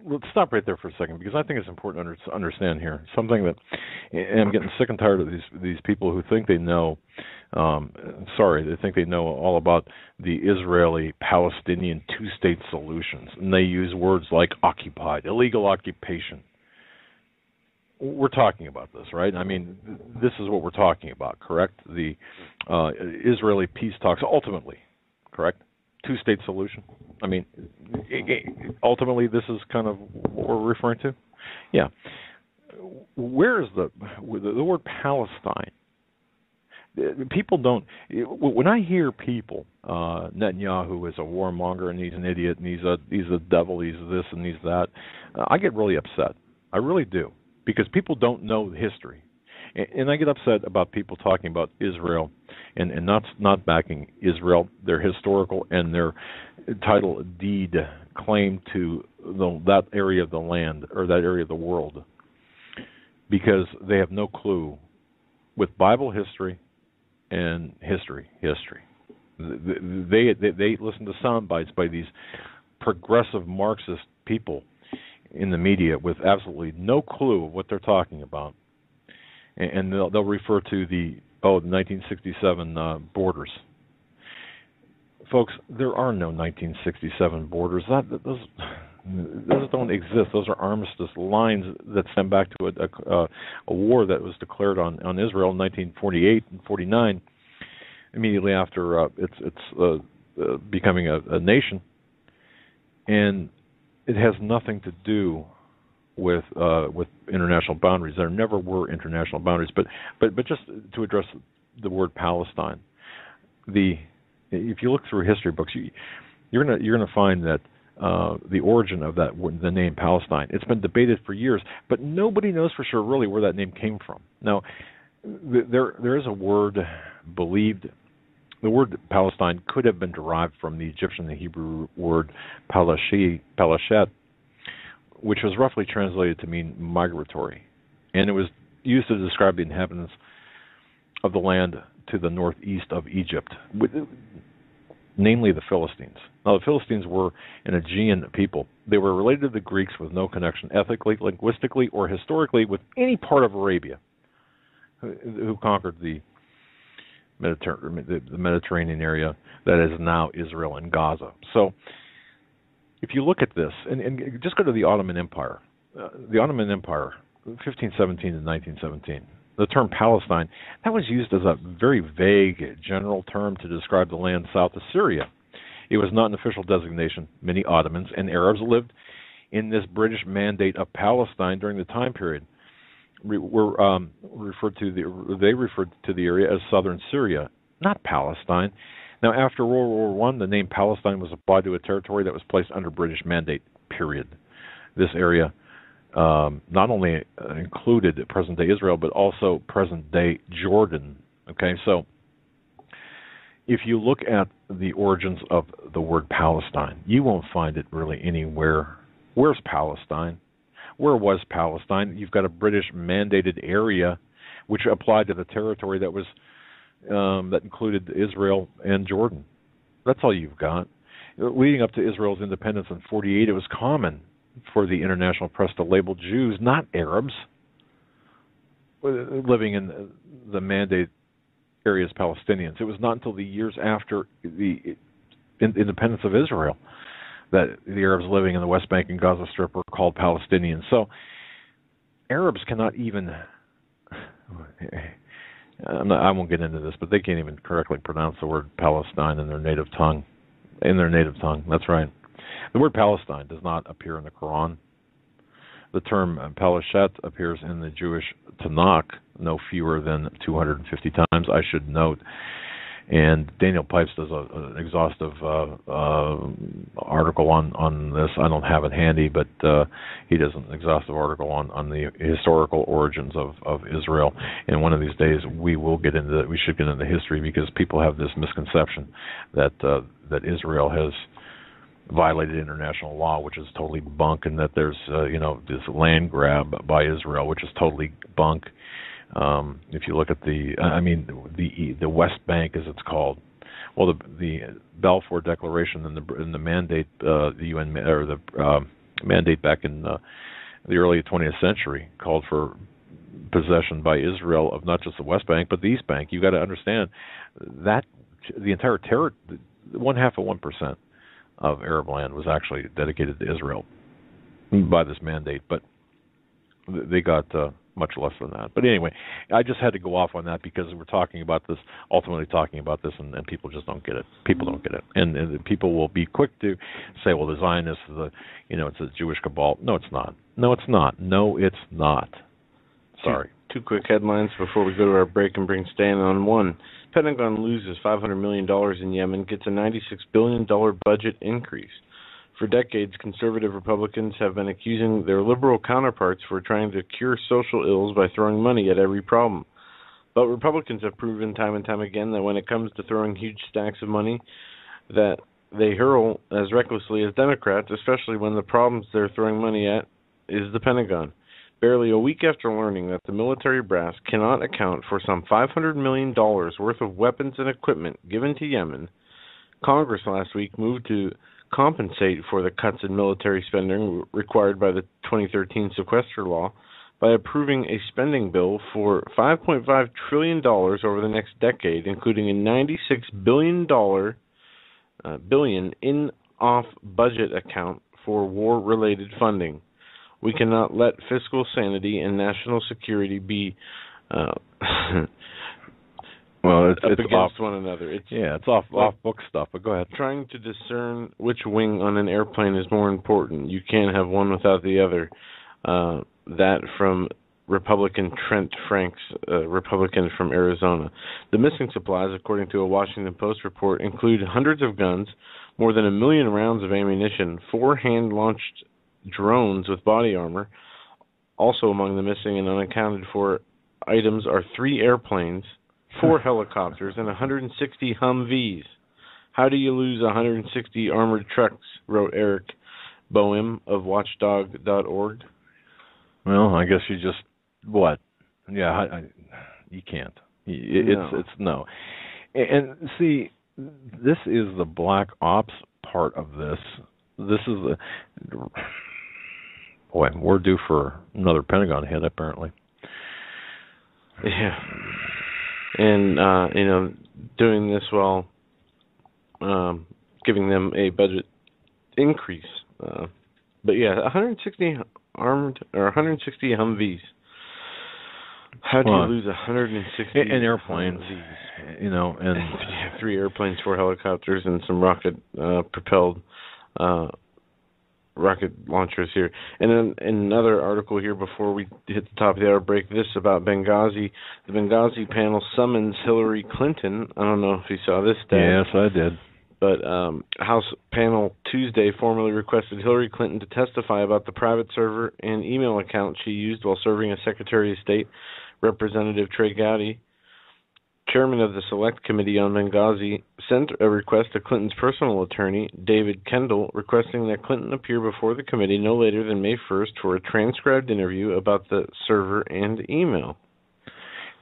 Let's stop right there for a second because I think it's important to understand here something that, and I'm getting sick and tired of these people who think they know. They think they know all about the Israeli-Palestinian two-state solutions, and they use words like occupied, illegal occupation. We're talking about this, right? I mean, this is what we're talking about, correct? The Israeli peace talks, ultimately, correct? Two-state solution. I mean, ultimately, this is kind of what we're referring to. Yeah. Where is the word Palestine? People don't. When I hear people, Netanyahu is a warmonger and he's an idiot and he's a devil, he's this and he's that, I get really upset. I really do, because people don't know the history. And I get upset about people talking about Israel and not backing Israel, their historical and their title deed claim to that area of the land or that area of the world, because they have no clue with Bible history and history. They listen to sound bites by these progressive Marxist people in the media with absolutely no clue of what they're talking about. And they'll refer to the 1967 borders. Folks, there are no 1967 borders. Those don't exist. Those are armistice lines that stem back to a war that was declared on Israel in 1948 and 49, immediately after its becoming a nation. And it has nothing to do with international boundaries. There never were international boundaries. But just to address the word Palestine, if you look through history books, you're gonna find that the origin of the name Palestine, it's been debated for years, but nobody knows for sure really where that name came from. Now, there is a word believed. The word Palestine could have been derived from the Egyptian and Hebrew word palashet, which was roughly translated to mean migratory, and it was used to describe the inhabitants of the land to the northeast of Egypt, namely the Philistines. Now, the Philistines were an Aegean people. They were related to the Greeks with no connection ethnically, linguistically, or historically with any part of Arabia, who conquered the Mediterranean area that is now Israel and Gaza. So, if you look at this, and just go to the Ottoman Empire, 1517 to 1917, the term Palestine, that was used as a very vague general term to describe the land south of Syria. It was not an official designation. Many Ottomans and Arabs lived in this British mandate of Palestine during the time period. They referred to the area as southern Syria, not Palestine. Now, after World War I, the name Palestine was applied to a territory that was placed under British mandate, period. This area not only included present-day Israel, but also present-day Jordan. Okay, so if you look at the origins of the word Palestine, you won't find it really anywhere. Where's Palestine? Where was Palestine? You've got a British mandated area which applied to the territory that was that included Israel and Jordan. That's all you've got. Leading up to Israel's independence in 1948, it was common for the international press to label Jews, not Arabs, living in the mandate areas Palestinians. It was not until the years after the independence of Israel that the Arabs living in the West Bank and Gaza Strip were called Palestinians. So Arabs cannot even, I won't get into this, but they can't even correctly pronounce the word Palestine in their native tongue. That's right. The word Palestine does not appear in the Quran. The term Palashat appears in the Jewish Tanakh no fewer than 250 times, I should note. And Daniel Pipes does an exhaustive article on this. I don't have it handy, but he does an exhaustive article on the historical origins of Israel. And one of these days we should get into history, because people have this misconception that Israel has violated international law, which is totally bunk, and that there's this land grab by Israel, which is totally bunk. If you look at the West Bank, as it's called, well, the Balfour Declaration and the mandate, the UN or the mandate back in the early 20th century called for possession by Israel of not just the West Bank but the East Bank. You got to understand that the entire 0.5% of Arab land was actually dedicated to Israel by this mandate, but they got much less than that. But anyway, I just had to go off on that because we're ultimately talking about this, and people just don't get it. People don't get it, and people will be quick to say, "Well, the Zionists, it's a Jewish cabal." No, it's not. No, it's not. No, it's not. Sorry. Two quick headlines before we go to our break and bring Stan on. One, Pentagon loses $500 million in Yemen, gets a $96 billion budget increase. For decades, conservative Republicans have been accusing their liberal counterparts for trying to cure social ills by throwing money at every problem. But Republicans have proven time and time again that when it comes to throwing huge stacks of money, that they hurl as recklessly as Democrats, especially when the problems they're throwing money at is the Pentagon. Barely a week after learning that the military brass cannot account for some $500 million worth of weapons and equipment given to Yemen, Congress last week moved to compensate for the cuts in military spending required by the 2013 sequester law by approving a spending bill for $5.5 trillion over the next decade, including a $96 billion in-off budget account for war-related funding. We cannot let fiscal sanity and national security be it's against off one another. It's off book stuff, but go ahead. Trying to discern which wing on an airplane is more important. You can't have one without the other. That from Republican Trent Franks, Republican from Arizona. The missing supplies, according to a Washington Post report, include hundreds of guns, more than 1 million rounds of ammunition, 4 hand-launched drones with body armor. Also among the missing and unaccounted for items are 3 airplanes, 4 helicopters, and 160 Humvees. How do you lose 160 armored trucks, wrote Eric Boehm of Watchdog.org. Well, I guess you just, what? Yeah, you can't. It's no. And see, this is the black ops part of this. This is boy, we're due for another Pentagon hit, apparently. Yeah. And, doing this while giving them a budget increase. But yeah, 160 Humvees. How do you lose 160 and airplanes? Humvees? And 3 airplanes, 4 helicopters, and some rocket propelled rocket launchers here. And then another article here before we hit the top of the hour break, this about Benghazi. The Benghazi panel summons Hillary Clinton. I don't know if you saw this, Dan. Yes, I did. But House panel Tuesday formally requested Hillary Clinton to testify about the private server and email account she used while serving as Secretary of State. Representative Trey Gowdy, chairman of the Select Committee on Benghazi, sent a request to Clinton's personal attorney, David Kendall, requesting that Clinton appear before the committee no later than May 1st for a transcribed interview about the server and email.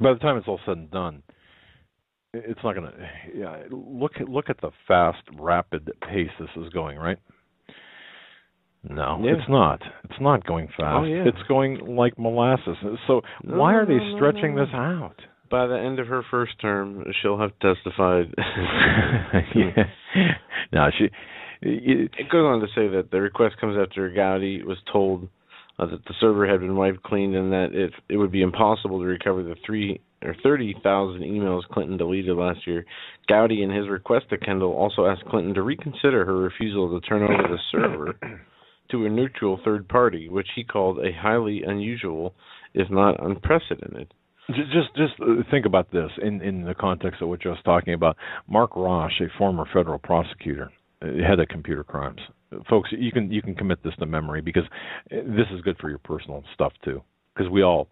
By the time it's all said and done, it's not going to. Yeah, look at the fast, rapid pace this is going, right? No, it's not. It's not going fast. Oh, yeah. It's going like molasses. So why are they stretching this out? By the end of her first term, she'll have testified. Yeah. No, it goes on to say that the request comes after Gowdy was told that the server had been wiped clean and that it would be impossible to recover the 30,000 emails Clinton deleted last year. Gowdy, in his request to Kendall, also asked Clinton to reconsider her refusal to turn over the server to a neutral third party, which he called a highly unusual, if not unprecedented. Just think about this in the context of what Joe's talking about. Mark Rosh, a former federal prosecutor, head of computer crimes. Folks, you can commit this to memory because this is good for your personal stuff too. Because we all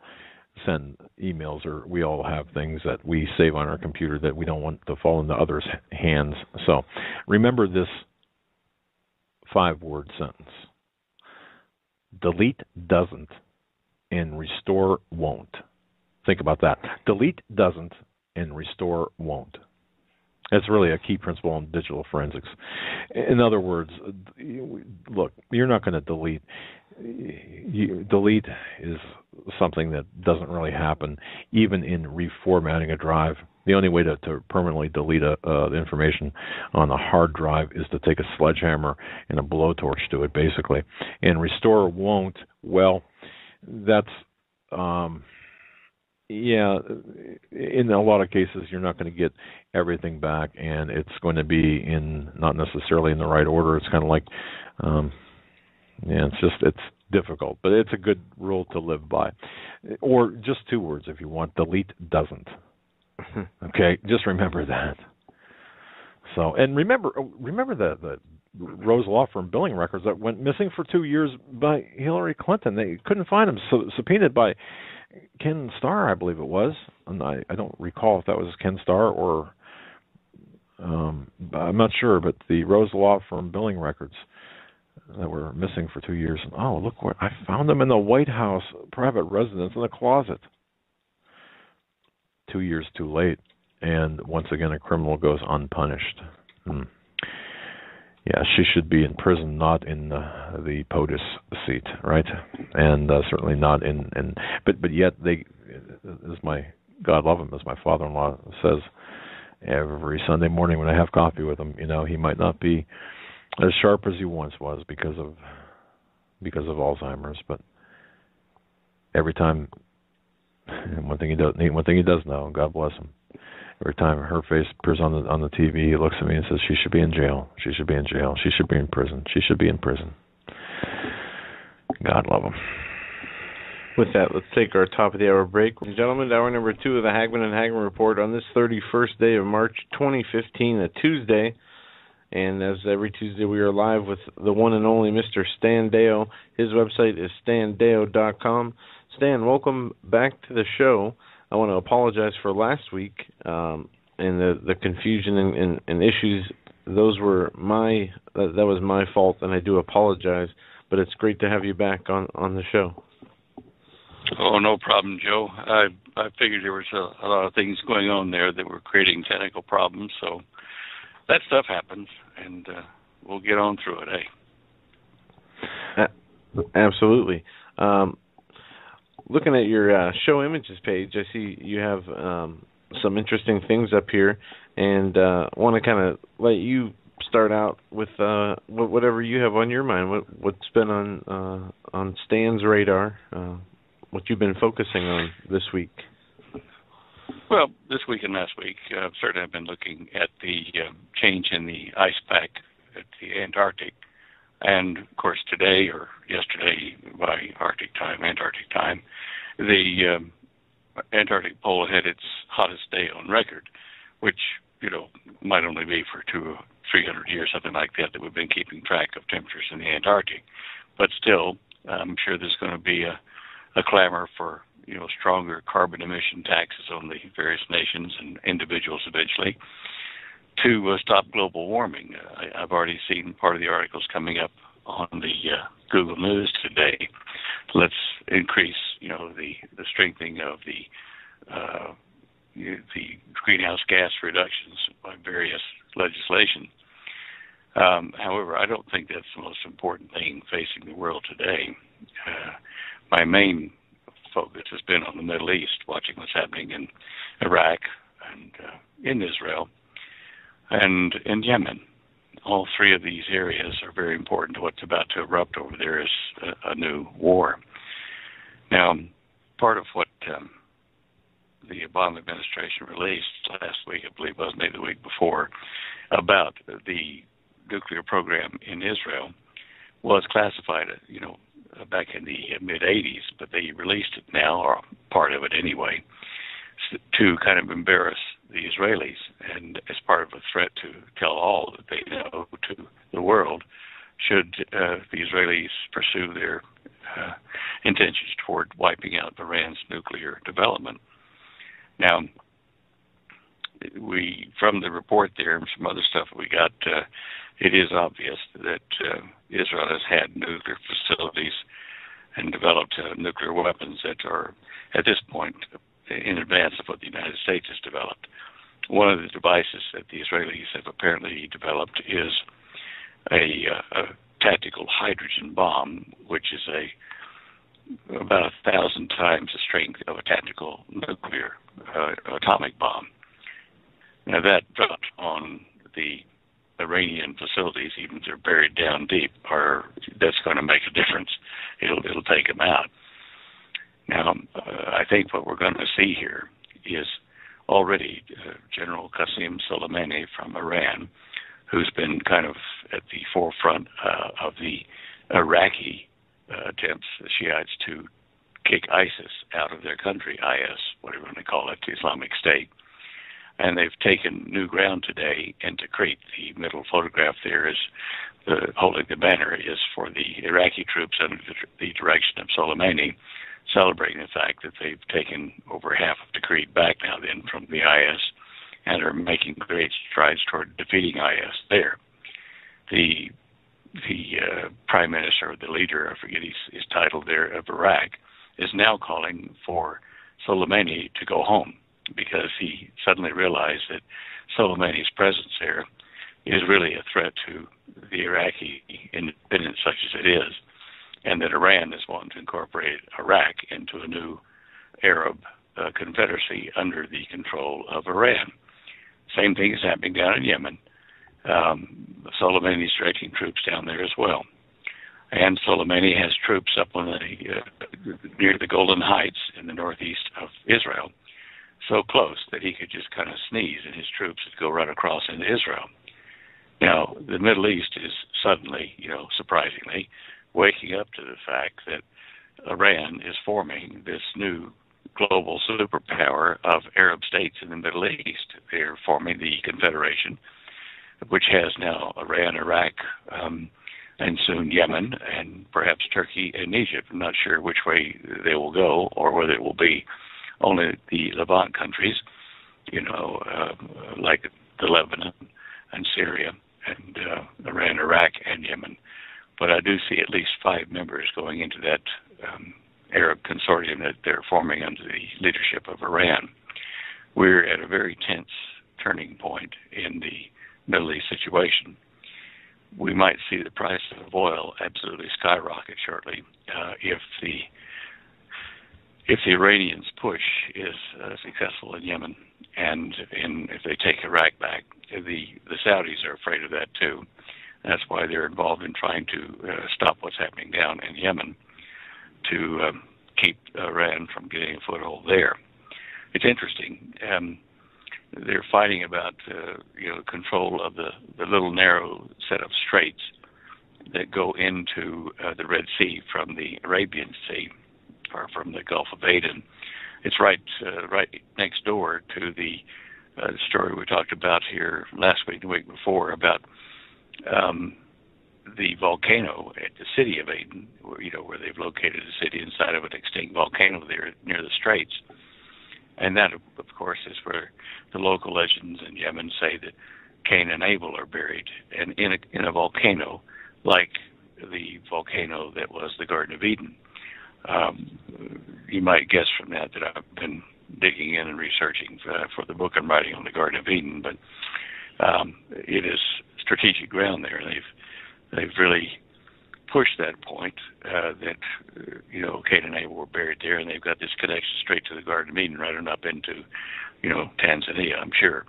send emails or we all have things that we save on our computer that we don't want to fall into others' hands. So remember this 5-word sentence. Delete doesn't and restore won't. Think about that. Delete doesn't and restore won't. That's really a key principle in digital forensics. In other words, look, you're not going to delete. Delete is something that doesn't really happen, even in reformatting a drive. The only way to permanently delete the information on a hard drive is to take a sledgehammer and a blowtorch to it, basically. And restore won't. Well, that's in a lot of cases, you're not going to get everything back, and it's going to be not necessarily in the right order. It's kind of like, it's difficult, but it's a good rule to live by. Or just 2 words if you want. Delete doesn't. Okay, just remember that. So, and remember the Rose Law Firm billing records that went missing for 2 years by Hillary Clinton. They couldn't find them, subpoenaed by Ken Starr, I believe it was, and I don't recall if that was Ken Starr or I'm not sure, but the Rose Law Firm billing records that were missing for 2 years. Oh, look where I found them in the White House private residence in the closet. 2 years too late, and once again a criminal goes unpunished. Yeah, she should be in prison, not in the POTUS seat, right? And certainly not in but yet they, as my God love him, as my father-in-law says every Sunday morning when I have coffee with him, he might not be as sharp as he once was because of Alzheimer's, but every time, one thing he does know, God bless him. Every time her face appears on the TV, he looks at me and says, "She should be in jail. She should be in jail. She should be in prison. She should be in prison." God love him. With that, let's take our top of the hour break. Ladies and gentlemen, hour number 2 of the Hagman and Hagman Report on this 31st day of March 2015, a Tuesday. And as every Tuesday, we are live with the one and only Mr. Stan Deyo. His website is standeyo.com. Stan, welcome back to the show. I want to apologize for last week and the confusion and issues. Those were that was my fault, and I do apologize. But it's great to have you back on the show. Oh, no problem, Joe. I figured there was a lot of things going on there that were creating technical problems, so that stuff happens, and we'll get on through it, Absolutely. Looking at your show images page, I see you have some interesting things up here, and want to kind of let you start out with whatever you have on your mind. What's been on Stan's radar? What you've been focusing on this week? Well, this week and last week, certainly I've been looking at the change in the ice pack at the Antarctic. And of course, today or yesterday by Arctic time, Antarctic time, the Antarctic pole had its hottest day on record, which might only be for 200 or 300 years, something like that we've been keeping track of temperatures in the Antarctic. But still, I'm sure there's going to be a clamor for stronger carbon emission taxes on the various nations and individuals eventually to stop global warming. I've already seen part of the articles coming up on the Google News today. Let's increase, the strengthening of the greenhouse gas reductions by various legislation. However, I don't think that's the most important thing facing the world today. My main focus has been on the Middle East, watching what's happening in Iraq and in Israel and in Yemen. All three of these areas are very important to what's about to erupt over there as a new war. Now, part of what the Obama administration released last week, I believe, was maybe the week before, about the nuclear program in Israel was classified, back in the mid-'80s, but they released it now, or part of it anyway, to kind of embarrass the Israelis, and as part of a threat to tell all that they know to the world, should the Israelis pursue their intentions toward wiping out Iran's nuclear development. Now, from the report there and some other stuff we got, it is obvious that Israel has had nuclear facilities and developed nuclear weapons that are, at this point, in advance of what the United States has developed. One of the devices that the Israelis have apparently developed is a tactical hydrogen bomb, which is about 1,000 times the strength of a tactical nuclear atomic bomb. Now that dropped on the Iranian facilities, even if they're buried down deep, that's going to make a difference. It'll take them out. Now, I think what we're going to see here is already General Qasem Soleimani from Iran, who's been kind of at the forefront of the Iraqi attempts, the Shiites, to kick ISIS out of their country, IS, whatever they call it, the Islamic State. And they've taken new ground today in Tikrit. The middle photograph there is holding the banner is for the Iraqi troops under the direction of Soleimani, celebrating the fact that they've taken over half of Tikrit back now then from the IS and are making great strides toward defeating IS there. The prime minister, or the leader, I forget his title there, of Iraq, is now calling for Soleimani to go home, because he suddenly realized that Soleimani's presence there is really a threat to the Iraqi independence, such as it is, and that Iran is wanting to incorporate Iraq into a new Arab confederacy under the control of Iran. Same thing is happening down in Yemen. Soleimani's directing troops down there as well. And Soleimani has troops up on near the Golden Heights in the northeast of Israel, so close that he could just kind of sneeze and his troops would go right across into Israel. Now, the Middle East is suddenly, surprisingly, waking up to the fact that Iran is forming this new global superpower of Arab states in the Middle East. They're forming the Confederation, which has now Iran, Iraq, and soon Yemen, and perhaps Turkey and Egypt. I'm not sure which way they will go, or whether it will be only the Levant countries, like the Lebanon and Syria and Iran, Iraq, and Yemen. But I do see at least 5 members going into that Arab consortium that they're forming under the leadership of Iran. We're at a very tense turning point in the Middle East situation. We might see the price of oil absolutely skyrocket shortly if the Iranians' push is successful in Yemen, and if they take Iraq back. The Saudis are afraid of that too. That's why they're involved in trying to stop what's happening down in Yemen, to keep Iran from getting a foothold there. It's interesting. They're fighting about control of the little narrow set of straits that go into the Red Sea from the Arabian Sea or from the Gulf of Aden. It's right next door to the story we talked about here last week, the week before, about the volcano at the city of Aden, where they've located a city inside of an extinct volcano there near the Straits. And that, of course, is where the local legends in Yemen say that Cain and Abel are buried, and in a volcano like the volcano that was the Garden of Eden. You might guess from that I've been digging in and researching for the book I'm writing on the Garden of Eden, but it is strategic ground there. They've really pushed that point that Cain and Abel were buried there, and they've got this connection straight to the Garden of Eden, right on up into Tanzania, I'm sure.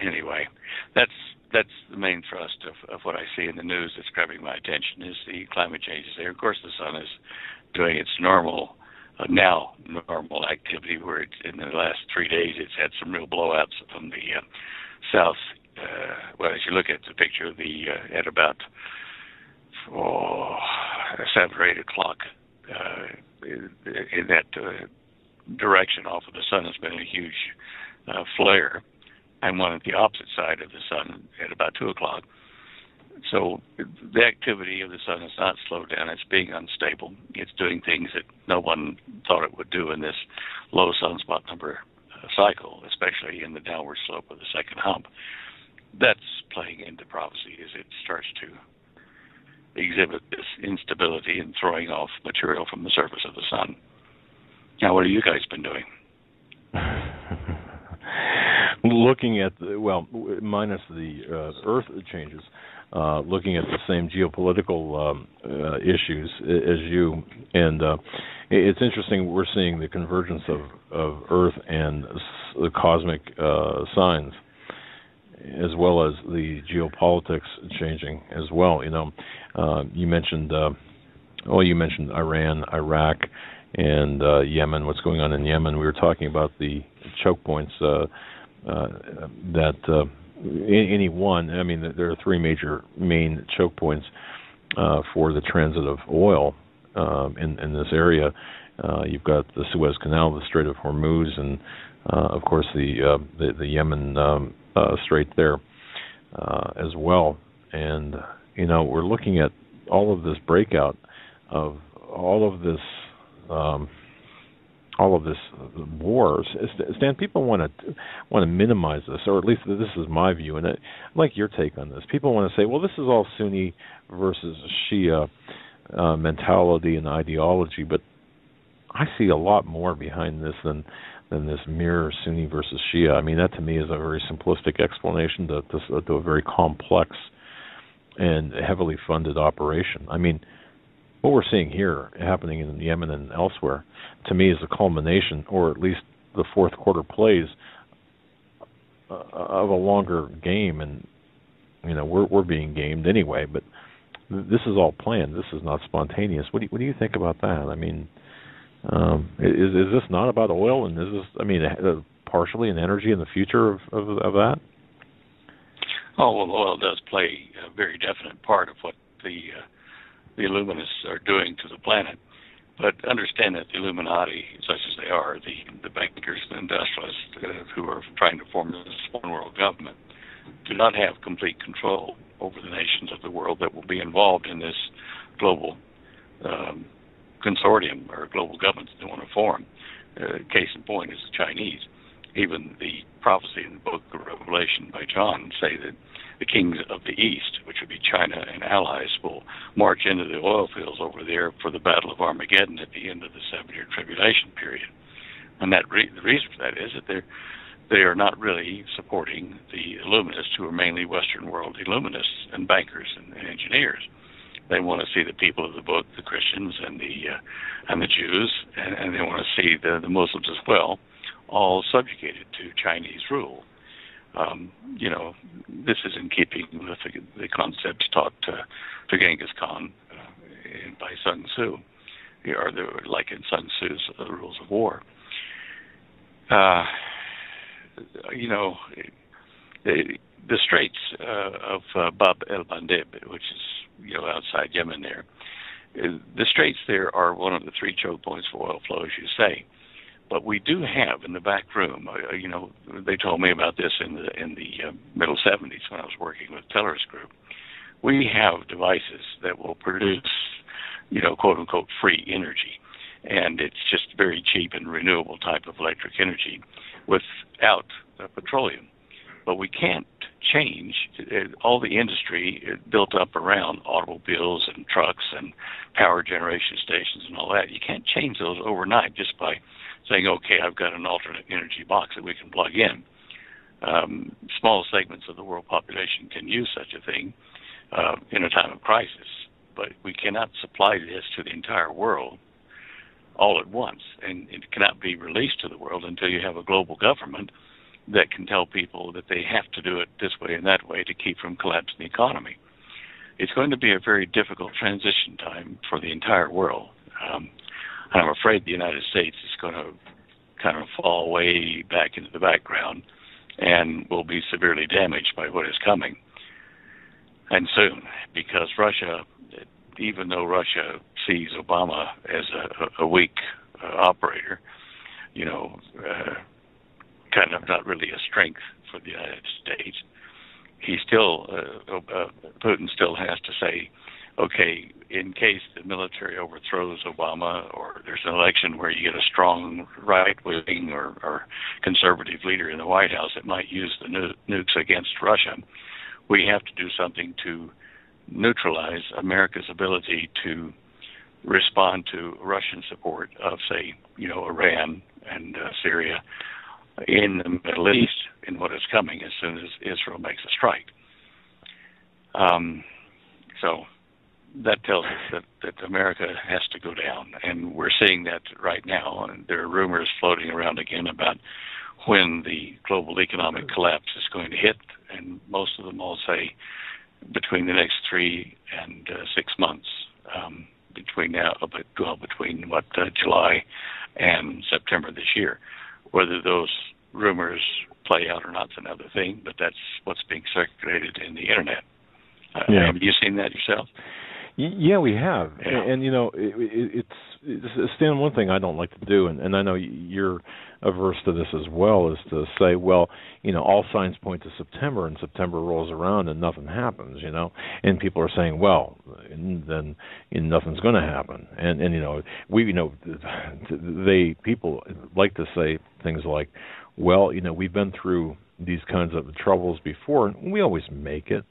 Anyway, that's the main thrust of what I see in the news that's grabbing my attention is the climate changes there. Of course, the sun is doing its normal activity, where in the last 3 days it's had some real blowouts from the south. As you look at the picture, at about 7 or 8 o'clock in that direction off of the sun has been a huge flare, and one at the opposite side of the sun at about 2 o'clock. So the activity of the sun has not slowed down. It's being unstable. It's doing things that no one thought it would do in this low sunspot number cycle, especially in the downward slope of the second hump. That's playing into prophecy as it starts to exhibit this instability and throwing off material from the surface of the sun. Now, what have you guys been doing? Looking at minus the Earth changes, looking at the same geopolitical issues as you, and it's interesting. We're seeing the convergence of Earth and the cosmic signs, as well as the geopolitics changing as well. You mentioned Iran, Iraq, and Yemen. What's going on in Yemen? We were talking about the choke points. Any one, I mean, there are 3 main choke points for the transit of oil in this area. You've got the Suez Canal, the Strait of Hormuz, and of course the Yemen Strait there as well. And we're looking at all of this breakout of all of this wars. Stan, people want to minimize this, or at least this is my view, and I'd like your take on this. People want to say, well, this is all Sunni versus Shia mentality and ideology, but I see a lot more behind this than this mere Sunni versus Shia. I mean, that to me is a very simplistic explanation to a very complex and heavily funded operation. I mean, what we're seeing here happening in Yemen and elsewhere, to me, is a culmination, or at least the fourth quarter plays of a longer game. And we're being gamed anyway. But this is all planned. This is not spontaneous. What do you think about that? I mean, is this not about oil? And is this, partially an energy in the future of that? Oh, well, oil does play a very definite part of what the Illuminists are doing to the planet. But understand that the Illuminati, such as they are, the bankers, the industrialists who are trying to form this one world government, do not have complete control over the nations of the world that will be involved in this global consortium or global government that they want to form. Case in point is the Chinese. Even the prophecy in the book of Revelation by John say that the kings of the East, which would be China and allies, will march into the oil fields over there for the Battle of Armageddon at the end of the 7-year tribulation period. And the reason for that is that they are not really supporting the Illuminists, who are mainly Western world Illuminists and bankers and engineers. They want to see the people of the book, the Christians and the Jews, and they want to see the Muslims as well, all subjugated to Chinese rule. This is in keeping with the concepts taught to Genghis Khan by Sun Tzu, or like in Sun Tzu's The Rules of War. the Straits of Bab el-Mandeb, which is outside Yemen there. The Straits there are one of the three choke points for oil flow, as you say. But we do have in the back room, they told me about this in the middle 70s when I was working with Teller's group. We have devices that will produce, quote unquote, free energy. And it's just very cheap and renewable type of electric energy without petroleum. But we can't change all the industry built up around automobiles and trucks and power generation stations and all that. You can't change those overnight just by saying, okay, I've got an alternate energy box that we can plug in. Small segments of the world population can use such a thing in a time of crisis, but we cannot supply this to the entire world all at once, and it cannot be released to the world until you have a global government that can tell people that they have to do it this way and that way to keep from collapsing the economy. It's going to be a very difficult transition time for the entire world. I'm afraid the United States is going to kind of fall way back into the background and will be severely damaged by what is coming, and soon, because Russia, even though Russia sees Obama as a weak operator, kind of not really a strength for the United States, he still, Putin still has to say, okay, in case the military overthrows Obama or there's an election where you get a strong right-wing or conservative leader in the White House that might use the nukes against Russia, we have to do something to neutralize America's ability to respond to Russian support of, say, Iran and Syria in the Middle East in what is coming as soon as Israel makes a strike. So that tells us that America has to go down, and we're seeing that right now. And there are rumors floating around again about when the global economic collapse is going to hit, and most of them all say between the next 3 and 6 months. Between July and September this year. Whether those rumors play out or not is another thing, but that's what's being circulated in the internet. Have you seen that yourself? Yeah, we have. Yeah. And it's Stan, one thing I don't like to do, and I know you're averse to this as well, is to say, well, all signs point to September, and September rolls around and nothing happens, and people are saying, well, then nothing's going to happen, and people like to say things like, well, we've been through these kinds of troubles before, and we always make it,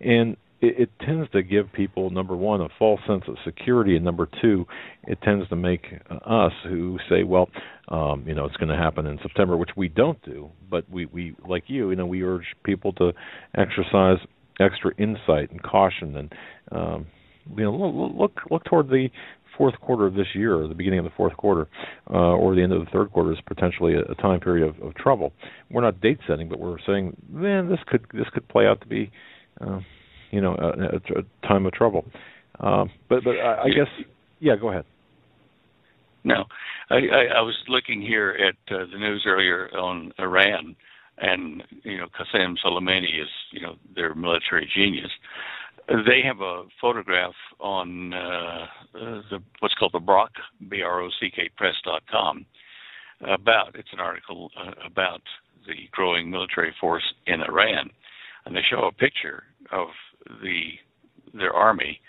and it tends to give people, number one, a false sense of security, and number two, it tends to make us who say, well, it's going to happen in September, which we don't do, but we like you, we urge people to exercise extra insight and caution, and look toward the fourth quarter of this year, or the beginning of the fourth quarter, or the end of the third quarter is potentially a time period of trouble. We're not date setting, but we're saying, man, this could play out to be a time of trouble. But I guess, yeah, go ahead. No, I was looking here at the news earlier on Iran, and Qasem Soleimani is their military genius. They have a photograph on what's called the Brock, BROCK Press.com. It's an article about the growing military force in Iran, and they show a picture of their army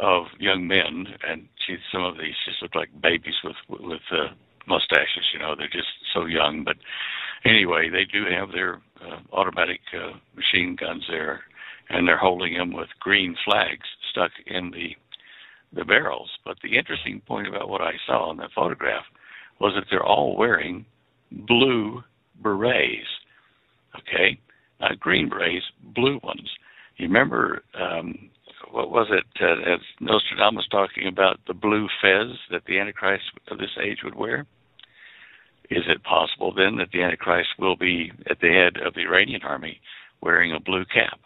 of young men, and some of these just look like babies with mustaches. They're just so young. But anyway, they do have their automatic machine guns there, and they're holding them with green flags stuck in the barrels. But the interesting point about what I saw in that photograph was that they're all wearing blue berets. Okay, not green berets, blue ones. You remember, what was it, as Nostradamus talking about the blue fez that the Antichrist of this age would wear? Is it possible then that the Antichrist will be at the head of the Iranian army wearing a blue cap,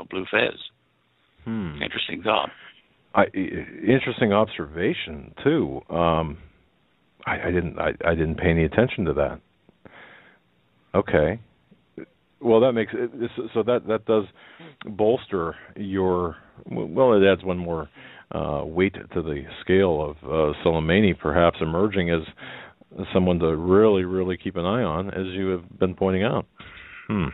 blue fez? Interesting thought. Interesting observation too. I didn't pay any attention to that. Okay. Well, that makes it so that does bolster your. Well, it adds one more weight to the scale of Soleimani, perhaps emerging as someone to really, really keep an eye on, as you have been pointing out. All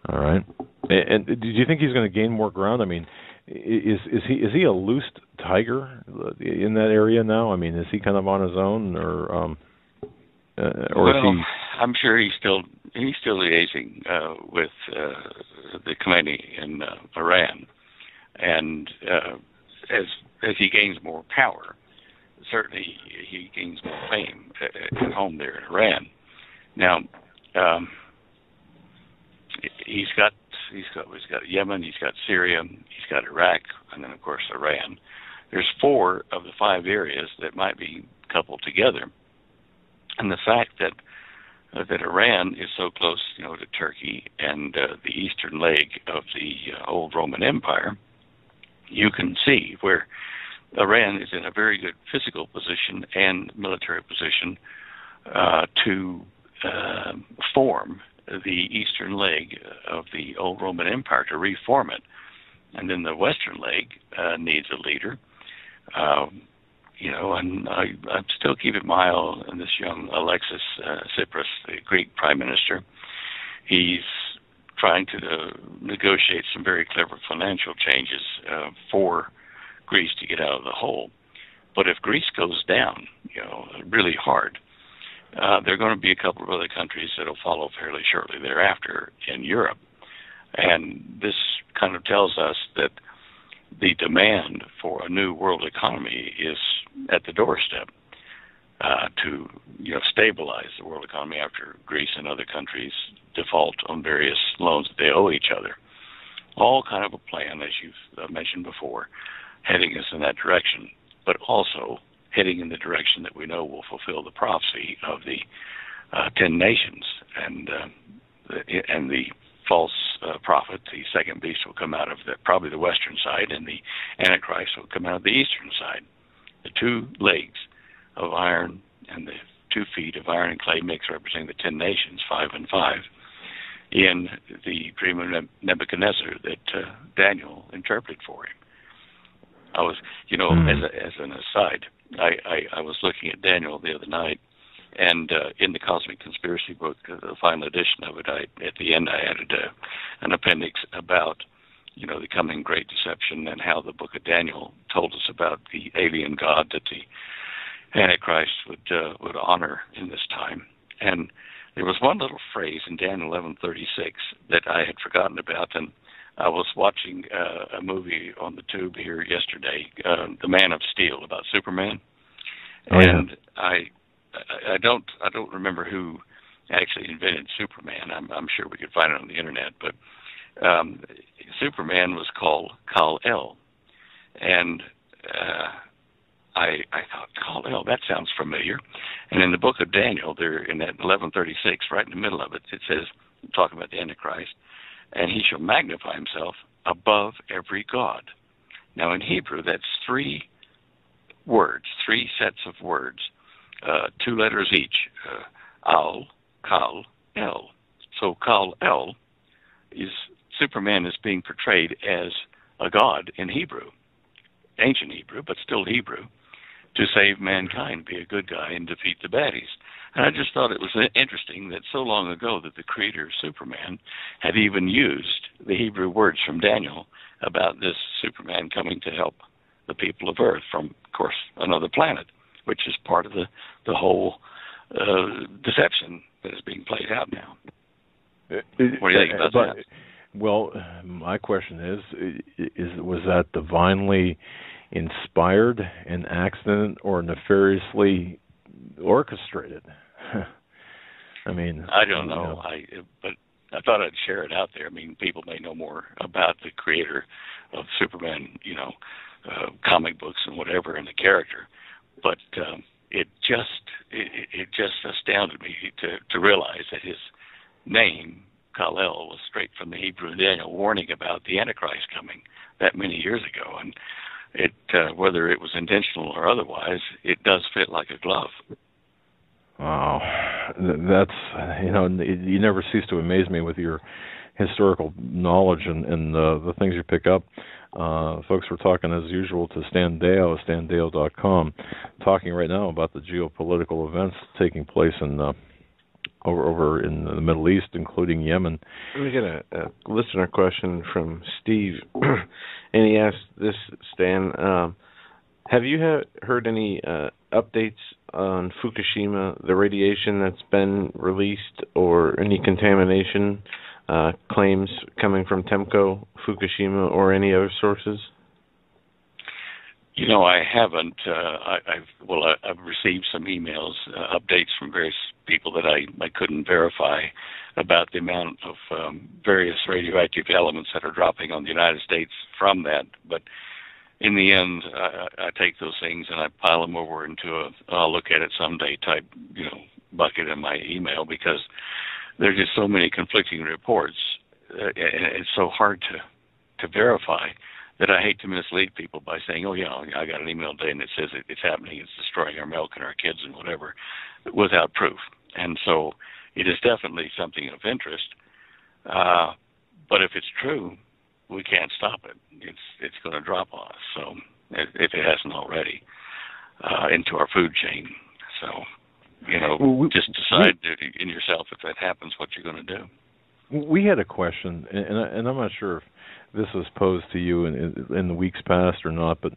right. And do you think he's going to gain more ground? I mean, is he a loose tiger in that area now? I mean, is he kind of on his own, or well, is he? I'm sure he's still liaising with the Khomeini in Iran, and as he gains more power, certainly he gains more fame at home there in Iran. Now, he's got Yemen, he's got Syria, he's got Iraq, and then of course Iran. There's 4 of the 5 areas that might be coupled together, and the fact that Iran is so close, to Turkey and the eastern leg of the old Roman Empire, you can see where Iran is in a very good physical position and military position to form the eastern leg of the old Roman Empire, to reform it. And then the western leg needs a leader. And I'm still keeping my eye on this young Alexis Tsipras, the Greek prime minister. He's trying to negotiate some very clever financial changes for Greece to get out of the hole. But if Greece goes down, really hard, there are going to be a couple of other countries that will follow fairly shortly thereafter in Europe. And this kind of tells us that the demand for a new world economy is at the doorstep to stabilize the world economy after Greece and other countries default on various loans that they owe each other. All kind of a plan, as you've mentioned before, heading us in that direction, but also heading in the direction that we know will fulfill the prophecy of the 10 nations, and the false prophet, the second beast, will come out of probably the western side, and the Antichrist will come out of the eastern side. The 2 legs of iron and the 2 feet of iron and clay mix, representing the 10 nations, 5 and 5, in the dream of Nebuchadnezzar that Daniel interpreted for him. I was, as an aside, I was looking at Daniel the other night, and in the Cosmic Conspiracy book, the final edition of it, at the end I added an appendix about, the coming great deception and how the book of Daniel told us about the alien god that the Antichrist would honor in this time. And there was one little phrase in Daniel 11:36 that I had forgotten about, and I was watching a movie on the tube here yesterday, The Man of Steel, about Superman. Oh, yeah. And I don't remember who actually invented Superman. I'm sure we could find it on the internet, but Superman was called Kal-El, and I thought, Kal-El, that sounds familiar. And in the book of Daniel, there in that 11:36, right in the middle of it, it says, talking about the Antichrist, and he shall magnify himself above every god. Now in Hebrew, that's 3 words, 3 sets of words, 2 letters each, Al, Kal, El. So Kal-El is, Superman is being portrayed as a god in Hebrew, ancient Hebrew, but still Hebrew, to save mankind, be a good guy, and defeat the baddies. And I just thought it was interesting that so long ago that the creator of Superman had even used the Hebrew words from Daniel about this Superman coming to help the people of Earth from, of course, another planet, which is part of the whole deception that is being played out now. What do you think about that? Well, my question is was that divinely inspired, an accident, or nefariously orchestrated? I mean, I don't know. But I thought I'd share it out there. I mean, people may know more about the creator of Superman, comic books and whatever, and the character. But it just astounded me to realize that his name, Kal-El, was straight from the Hebrew Daniel warning about the Antichrist coming that many years ago. And it, whether it was intentional or otherwise, it does fit like a glove. Wow. that's, you never cease to amaze me with your historical knowledge and the things you pick up. Folks, we're talking as usual to Stan Deyo, StanDeyo.com, talking right now about the geopolitical events taking place in over in the Middle East, including Yemen. We get a listener question from Steve, and he asked this, Stan, have you heard any updates on Fukushima, the radiation that's been released, or any contamination claims coming from TEMCO, Fukushima, or any other sources? I haven't. I've received some emails, updates from various people that I couldn't verify about the amount of various radioactive elements that are dropping on the United States from that. But in the end, I take those things and I pile them over into I'll look at it someday type, bucket in my email, because there's just so many conflicting reports, and it's so hard to verify that I hate to mislead people by saying, I got an email today and it says it's happening, it's destroying our milk and our kids and whatever, without proof. And so it is definitely something of interest. But if it's true, we can't stop it. It's going to drop on us. So if it hasn't already, into our food chain. So, just decide in yourself if that happens, what you're going to do. We had a question, and I'm not sure if this was posed to you in the weeks past or not, but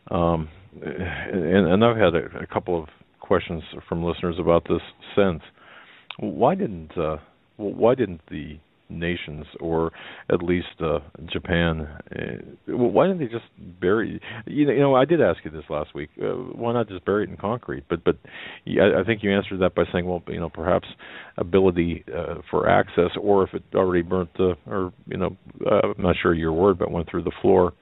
and I've had a couple of questions from listeners about this since. Why didn't the nations, or at least Japan, why didn't they just bury? I did ask you this last week. Why not just bury it in concrete? But I think you answered that by saying, well, perhaps ability for access, or if it already burnt, I'm not sure your word, but went through the floor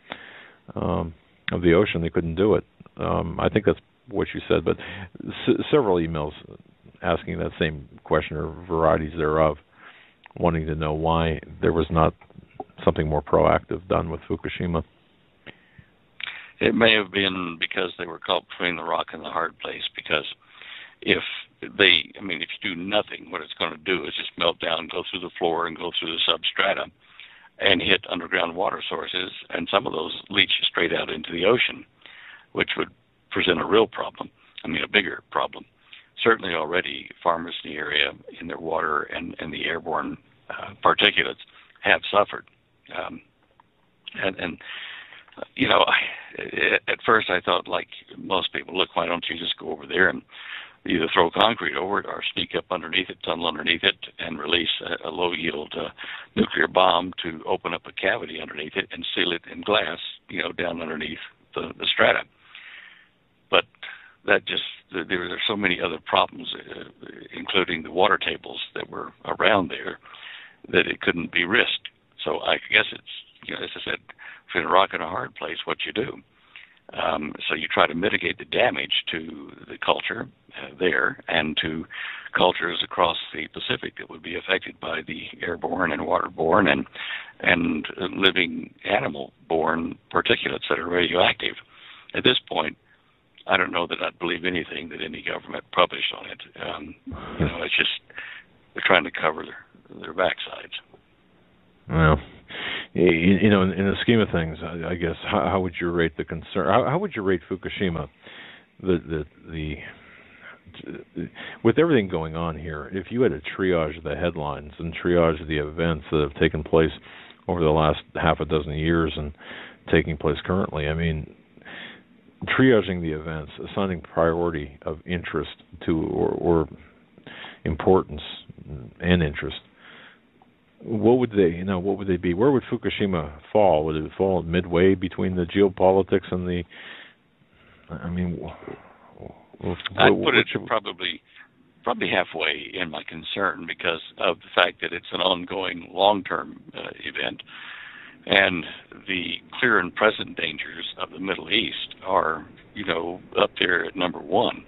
of the ocean, they couldn't do it. I think that's what you said. But several emails asking that same question, or varieties thereof, wanting to know why there was not something more proactive done with Fukushima. It may have been because they were caught between the rock and the hard place, because if you do nothing, what it's going to do is just melt down, go through the floor and go through the substrata and hit underground water sources, and some of those leach straight out into the ocean, which would present a real problem, a bigger problem. Certainly already farmers in the area, in their water and the airborne particulates, have suffered. At first I thought, like most people, look, why don't you just go over there and either throw concrete over it or sneak up underneath it, tunnel underneath it, and release a low-yield nuclear bomb to open up a cavity underneath it and seal it in glass, down underneath the strata. But there are so many other problems, including the water tables that were around there, that it couldn't be risked. So I guess it's, as I said, between a rock and a hard place, what you do. So you try to mitigate the damage to the culture there and to cultures across the Pacific that would be affected by the airborne and waterborne and living animal-borne particulates that are radioactive. At this point, I don't know that I'd believe anything that any government published on it. It's just they're trying to cover their backsides. Well, in the scheme of things, I guess, how would you rate the concern? How would you rate Fukushima? With everything going on here, if you had to triage the headlines and triage the events that have taken place over the last half a dozen years and taking place currently, triaging the events, assigning priority of interest to or importance and interest, what would they be? Where would Fukushima fall? Would it fall midway between the geopolitics and the? I'd put it probably halfway in my concern, because of the fact that it's an ongoing long-term event. And the clear and present dangers of the Middle East are, up there at number one,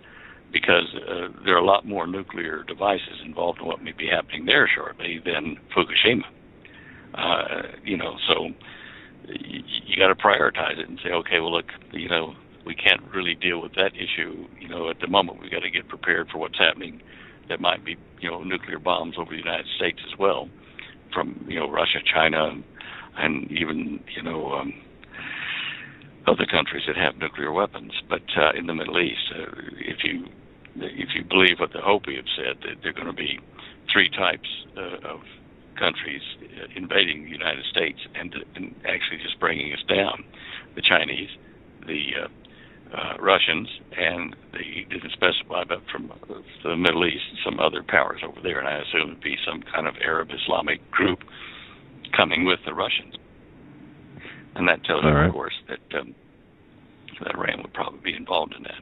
because there are a lot more nuclear devices involved in what may be happening there shortly than Fukushima. So you got to prioritize it and say, okay, well, look, we can't really deal with that issue. At the moment, we got to get prepared for what's happening that might be, nuclear bombs over the United States as well, from, Russia, China, and even, other countries that have nuclear weapons. But in the Middle East, if you believe what the Hopi have said, that there are going to be three types of countries invading the United States and actually just bringing us down: the Chinese, the Russians, and they didn't specify, but from the Middle East, some other powers over there, and I assume it'd be some kind of Arab Islamic group coming with the Russians. And that tells you, of course, that Iran would probably be involved in that.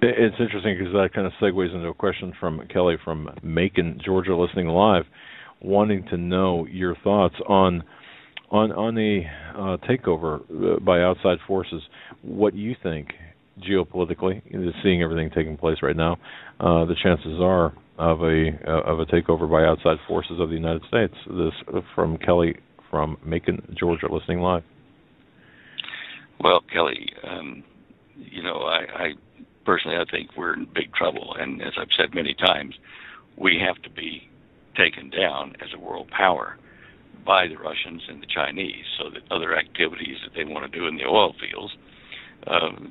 It's interesting because that kind of segues into a question from Kelly from Macon, Georgia, listening live, wanting to know your thoughts on a takeover by outside forces. What you think geopolitically, seeing everything taking place right now, the chances are of a takeover by outside forces of the United States. This from Kelly from Macon, Georgia, listening live. Well, Kelly, I personally, I think we're in big trouble, and as I've said many times, we have to be taken down as a world power by the Russians and the Chinese, so that other activities that they want to do in the oil fields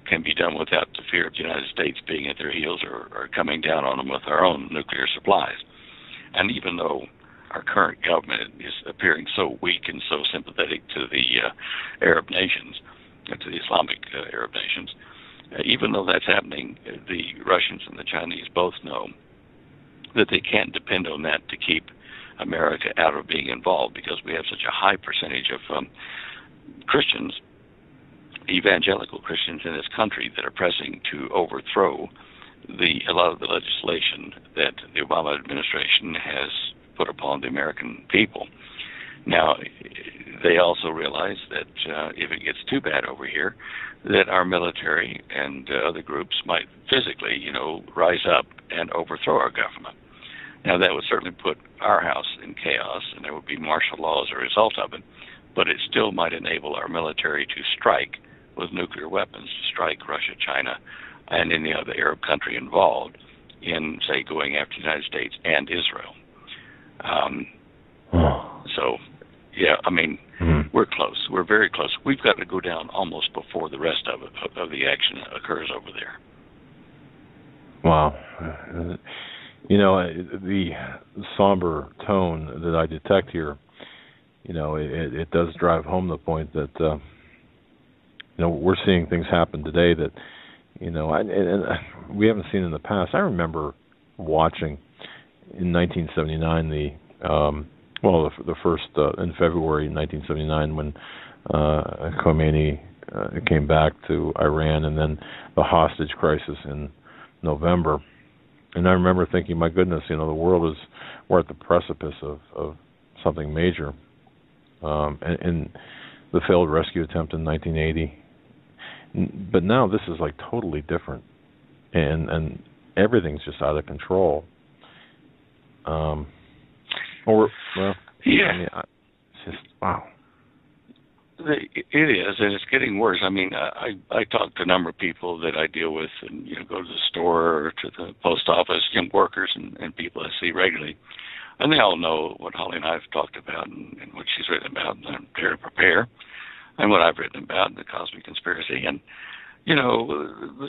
can be done without the fear of the United States being at their heels or coming down on them with our own nuclear supplies. And even though our current government is appearing so weak and so sympathetic to the Arab nations, to the Islamic Arab nations, even though that's happening, the Russians and the Chinese both know that they can't depend on that to keep America out of being involved, because we have such a high percentage of Christians, evangelical Christians in this country, that are pressing to overthrow a lot of the legislation that the Obama administration has put upon the American people. Now, they also realize that if it gets too bad over here, that our military and other groups might physically, rise up and overthrow our government. Now, that would certainly put our house in chaos, and there would be martial law as a result of it, but it still might enable our military to strike with nuclear weapons, to strike Russia, China, and any other Arab country involved in, say, going after the United States and Israel. So, yeah, I mean, we're close. We're very close. We've got to go down almost before the rest of the action occurs over there. Wow. The somber tone that I detect here, it does drive home the point that, we're seeing things happen today that, and we haven't seen in the past. I remember watching in 1979 the first in February 1979 when Khomeini came back to Iran, and then the hostage crisis in November. And I remember thinking, my goodness, we're at the precipice of something major. And the failed rescue attempt in 1980. But now this is like totally different, and everything's just out of control. Yeah. It's just wow. It is, and it's getting worse. I mean, I talk to a number of people that I deal with, and go to the store or to the post office, workers and people I see regularly, and they all know what Holly and I have talked about and what she's written about, and I'm there to prepare, and what I've written about, the Cosmic Conspiracy, and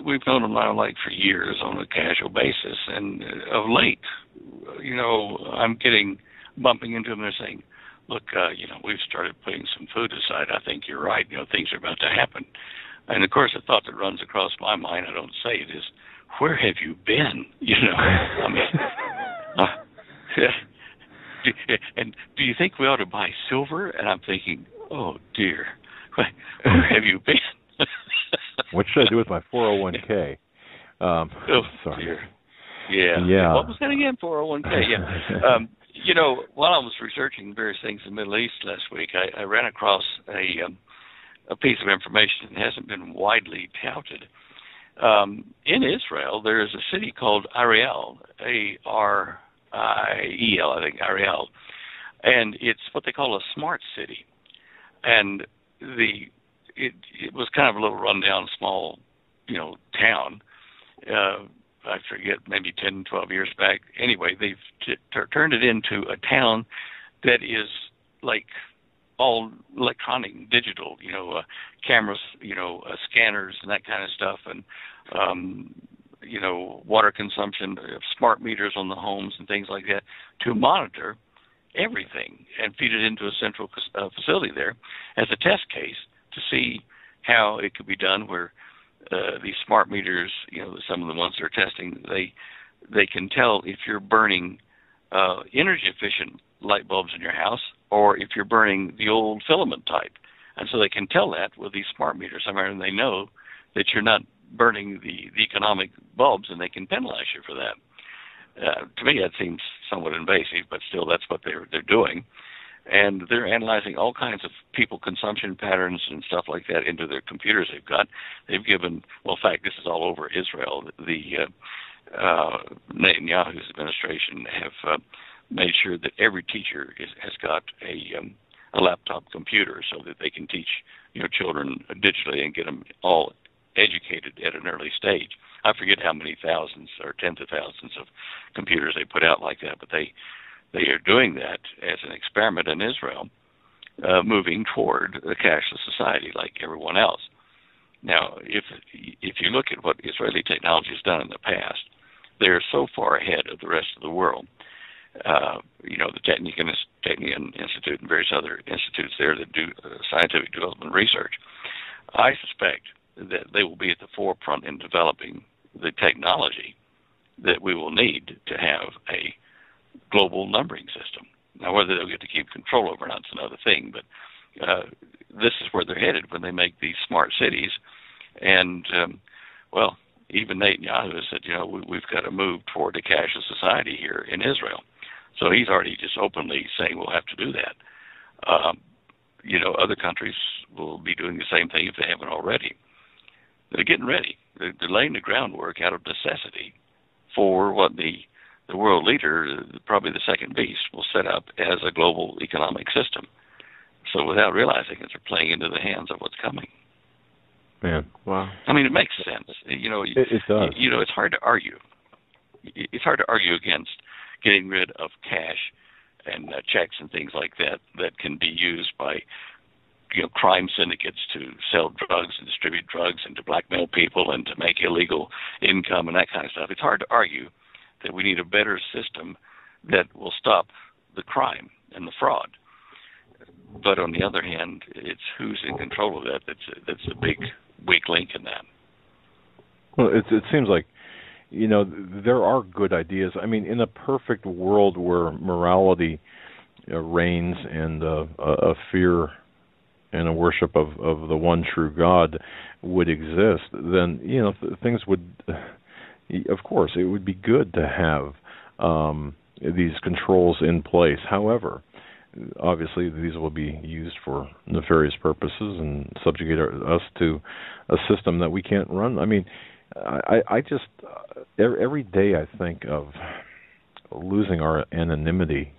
we've known them now like for years on a casual basis, and of late, I'm bumping into them and they're saying, look, we've started putting some food aside. I think you're right. Things are about to happen. And, of course, the thought that runs across my mind, I don't say it, is, where have you been? I mean, and do you think we ought to buy silver? And I'm thinking, oh, dear, where have you been? What should I do with my 401k? Sorry. Dear. Yeah. What was that again? 401k, yeah. While I was researching various things in the Middle East last week, I ran across a piece of information that hasn't been widely touted. In Israel, there is a city called Ariel, Ariel, I think, Ariel, and it's what they call a smart city. And it was kind of a little rundown, small, town. I forget, maybe 10, 12 years back. Anyway, they've turned it into a town that is like all electronic, digital, cameras, scanners and that kind of stuff, and water consumption, smart meters on the homes and things like that to monitor everything and feed it into a central facility there as a test case to see how it could be done where these smart meters, some of the ones they're testing, they can tell if you're burning energy efficient light bulbs in your house or if you're burning the old filament type. And so they can tell that with these smart meters. I mean, they know that you're not burning the economic bulbs, and they can penalize you for that. To me, that seems somewhat invasive, but still, that's what they're doing. And they're analyzing all kinds of people consumption patterns and stuff like that into their computers they've got. They've given, well, in fact, this is all over Israel. Netanyahu's administration have made sure that every teacher has got a laptop computer so that they can teach children digitally and get them all educated at an early stage. I forget how many thousands or tens of thousands of computers they put out like that, but they are doing that as an experiment in Israel, moving toward a cashless society like everyone else. Now, if you look at what Israeli technology has done in the past, they're so far ahead of the rest of the world. The Technion Institute and various other institutes there that do scientific development research. I suspect that they will be at the forefront in developing the technology that we will need to have a global numbering system. Now, whether they'll get to keep control over it, that's another thing, but this is where they're headed when they make these smart cities. And, even Netanyahu has said, we've got to move toward a cashless society here in Israel. So he's already just openly saying we'll have to do that. Other countries will be doing the same thing if they haven't already. They're getting ready. They're laying the groundwork out of necessity for what the world leader, probably the second beast, will set up as a global economic system. So without realizing it, they're playing into the hands of what's coming. Man, wow. I mean, it makes sense. It does. It's hard to argue. It's hard to argue against getting rid of cash and checks and things like that can be used by crime syndicates to sell drugs and distribute drugs and to blackmail people and to make illegal income and that kind of stuff. It's hard to argue that we need a better system that will stop the crime and the fraud. But on the other hand, it's who's in control of that that's a big weak link in that. Well, it seems like, there are good ideas. I mean, in a perfect world where morality reigns and a fear and a worship of the one true God would exist, then, things would, of course, it would be good to have these controls in place. However, obviously, these will be used for nefarious purposes and subjugate us to a system that we can't run. I mean, I just, every day I think of losing our anonymity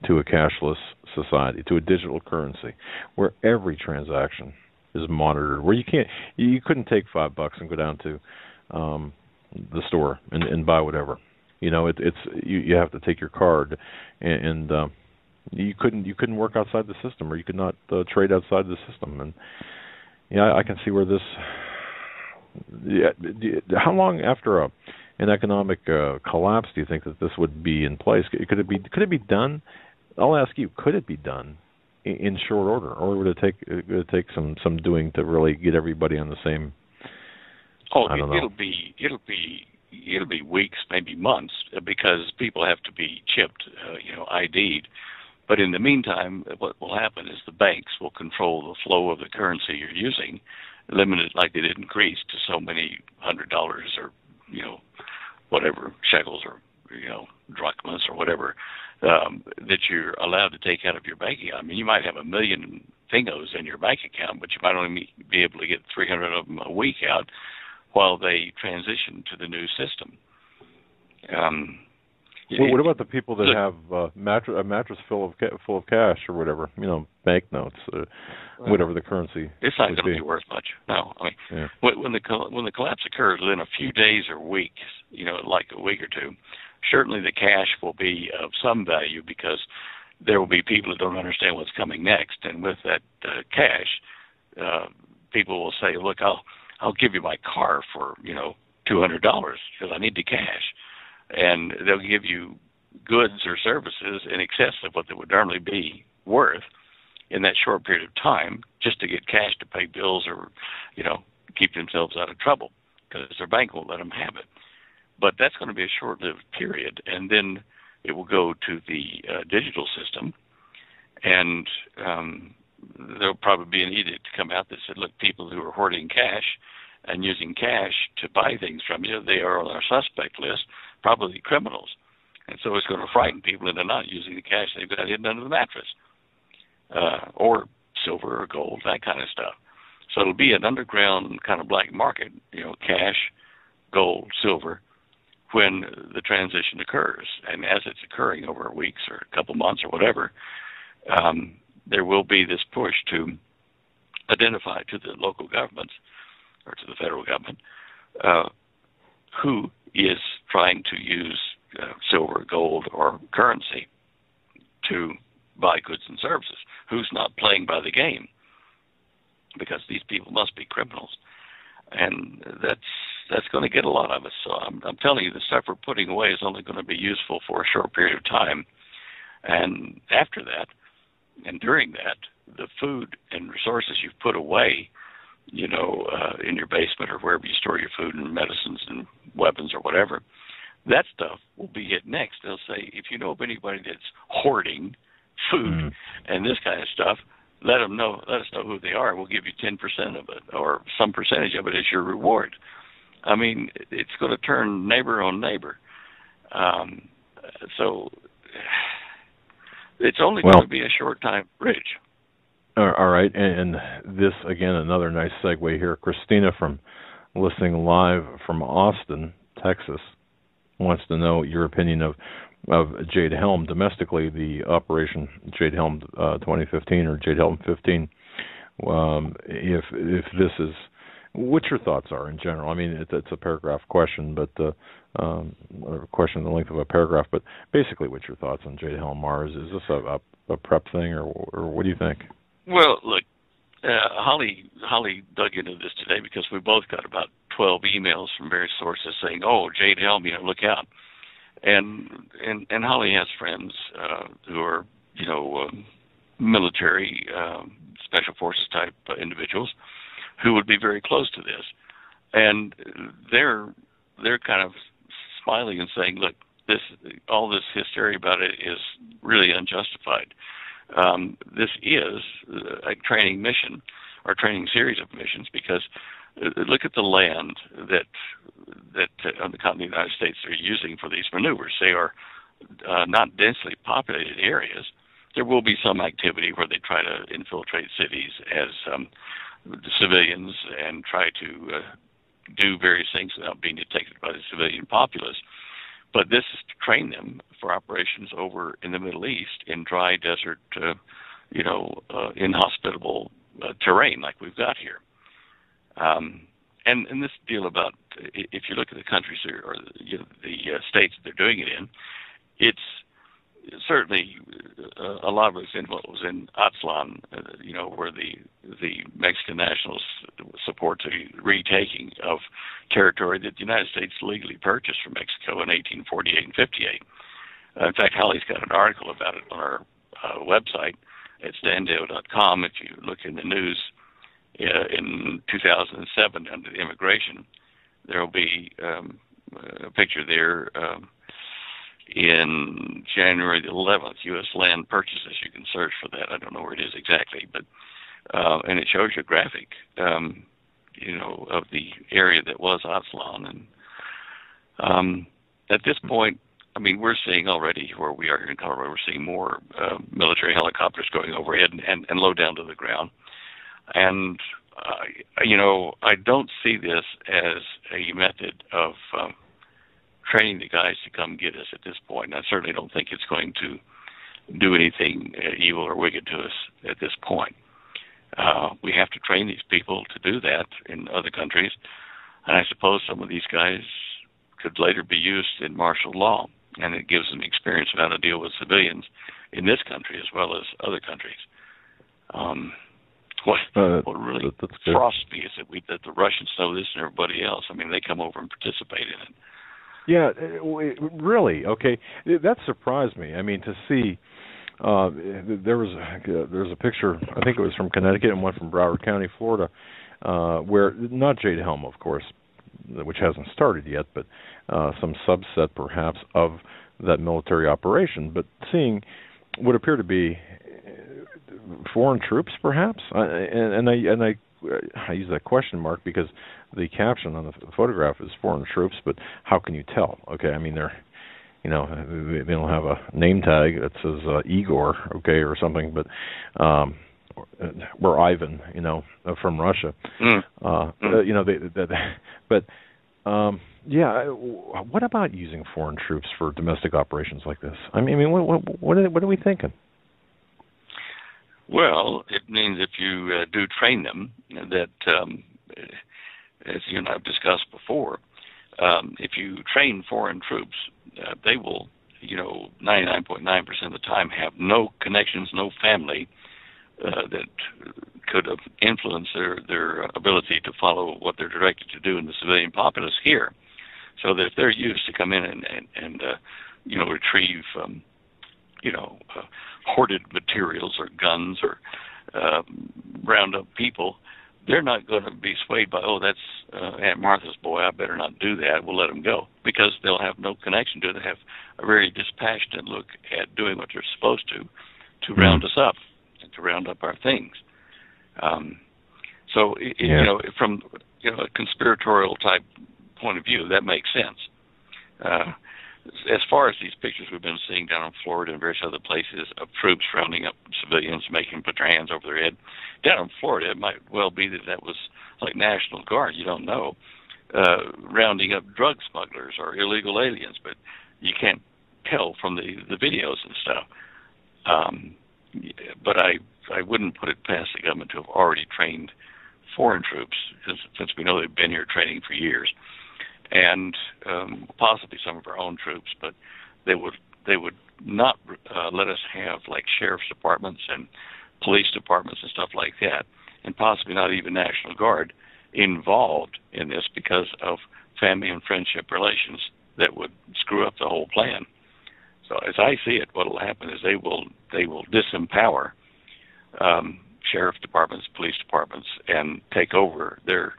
to a cashless society, to a digital currency, where every transaction is monitored, where you couldn't take $5 and go down to the store and buy whatever. It's you have to take your card and you couldn't work outside the system, or you could not trade outside the system. And I can see where this. How long after an economic collapse do you think that this would be in place? Could it be done? I'll ask you. Could it be done in short order, or would it take some doing to really get everybody on the same? I don't know. It'll be weeks, maybe months, because people have to be chipped, ID'd. But in the meantime, what will happen is the banks will control the flow of the currency you're using, limited like they did in Greece to so many $100 or whatever shekels or drachmas or whatever that you're allowed to take out of your bank account. I mean, you might have 1 million fingos in your bank account, but you might only be able to get 300 of them a week out while they transition to the new system. What about the people that have a mattress full of cash or whatever, banknotes, whatever the currency? It's not going to be worth much. No, I mean, when the collapse occurs within a few days or weeks, like a week or two, certainly the cash will be of some value because there will be people that don't understand what's coming next, and with that cash, people will say, "Look, I'll give you my car for $200 because I need the cash," and they'll give you goods or services in excess of what they would normally be worth in that short period of time just to get cash to pay bills or keep themselves out of trouble because their bank won't let them have it. But that's going to be a short-lived period, and then it will go to the digital system, and there'll probably be an edict to come out that said, look, people who are hoarding cash and using cash to buy things from you, they are on our suspect list, probably criminals. And so it's going to frighten people into not using the cash they've got hidden under the mattress, or silver or gold, that kind of stuff. So it'll be an underground kind of black market, cash, gold, silver, when the transition occurs. And as it's occurring over weeks or a couple months or whatever, there will be this push to identify to the local governments or to the federal government who is trying to use silver, gold, or currency to buy goods and services, who's not playing by the game, because these people must be criminals. And that's going to get a lot of us. So I'm telling you, the stuff we're putting away is only going to be useful for a short period of time. And after that, and during that, the food and resources you've put away, in your basement or wherever you store your food and medicines and weapons or whatever, that stuff will be hit next. They'll say, if you know of anybody that's hoarding food and this kind of stuff, let us know who they are. We'll give you 10% of it or some percentage of it as your reward. I mean, it's going to turn neighbor on neighbor. So it's only going to be a short time bridge. All right. And this, again, another nice segue here. Christina, from listening live from Austin, Texas, wants to know your opinion of Jade Helm domestically, the Operation Jade Helm 2015 or Jade Helm 15. If this is, what your thoughts are in general. I mean, it's a paragraph question, but a question the length of a paragraph. But basically, what your thoughts on Jade Helm are? Is this a prep thing, or what do you think? Well, look, Holly dug into this today because we both got about 12 emails from various sources saying, "Oh, Jade Helm, look out." And Holly has friends who are, military, special forces type individuals who would be very close to this, and they're kind of smiling and saying, "Look, all this hysteria about it is really unjustified. This is a training mission or training series of missions because look at the land that on the continent of the United States are using for these maneuvers. They are not densely populated areas. There will be some activity where they try to infiltrate cities as civilians and try to do various things without being detected by the civilian populace. But this is to train them for operations over in the Middle East in dry desert, inhospitable terrain like we've got here. And this deal about, if you look at the countries or the states that they're doing it in, it's certainly a lot of it was in what was in Aztlan, where the Mexican nationals support the retaking of territory that the United States legally purchased from Mexico in 1848 and 58. In fact, Holly's got an article about it on our website at standeo.com. If you look in the news in 2007 under the immigration, there will be a picture there in January the 11th, U.S. land purchases. You can search for that. I don't know where it is exactly, but and it shows you a graphic, of the area that was Aztlan. And at this point, I mean, we're seeing already where we are here in Colorado, we're seeing more military helicopters going overhead and low down to the ground. And, I don't see this as a method of training the guys to come get us at this point. And I certainly don't think it's going to do anything evil or wicked to us at this point. We have to train these people to do that in other countries, and I suppose some of these guys could later be used in martial law, and it gives them experience of how to deal with civilians in this country as well as other countries. What really frosts me is that the Russians know this and everybody else. I mean, they come over and participate in it. Yeah, really. Okay, that surprised me. I mean, to see there's a picture. I think it was from Connecticut and one from Broward County, Florida, where not Jade Helm, of course, which hasn't started yet, but some subset perhaps of that military operation. But seeing what appear to be foreign troops, perhaps, and I use that question mark because the caption on the photograph is foreign troops, but how can you tell? Okay, I mean, they don't have a name tag that says Igor, okay, or something, but or Ivan, from Russia. What about using foreign troops for domestic operations like this? I mean, what are we thinking? Well, it means if you do train them, that as you and I have discussed before, if you train foreign troops, they will, 99.9% of the time have no connections, no family that could influence their ability to follow what they're directed to do in the civilian populace here. So that if they're used to come in and retrieve, hoarded materials or guns or round up people, they're not going to be swayed by, that's Aunt Martha's boy, I better not do that, we'll let them go, because they'll have no connection to it. They have a very dispassionate look at doing what they're supposed to round us up and to round up our things. From a conspiratorial type point of view, that makes sense. As far as these pictures we've been seeing down in Florida and various other places of troops rounding up civilians, making them put their hands over their head, down in Florida it might well be that was like National Guard, you don't know, rounding up drug smugglers or illegal aliens, but you can't tell from the videos and stuff. But I wouldn't put it past the government to have already trained foreign troops, since we know they've been here training for years, and possibly some of our own troops, but they would not let us have like sheriff's departments and police departments and stuff like that, and possibly not even National Guard involved in this because of family and friendship relations that would screw up the whole plan. So as I see it, what will happen is they will disempower sheriff departments, police departments, and take over their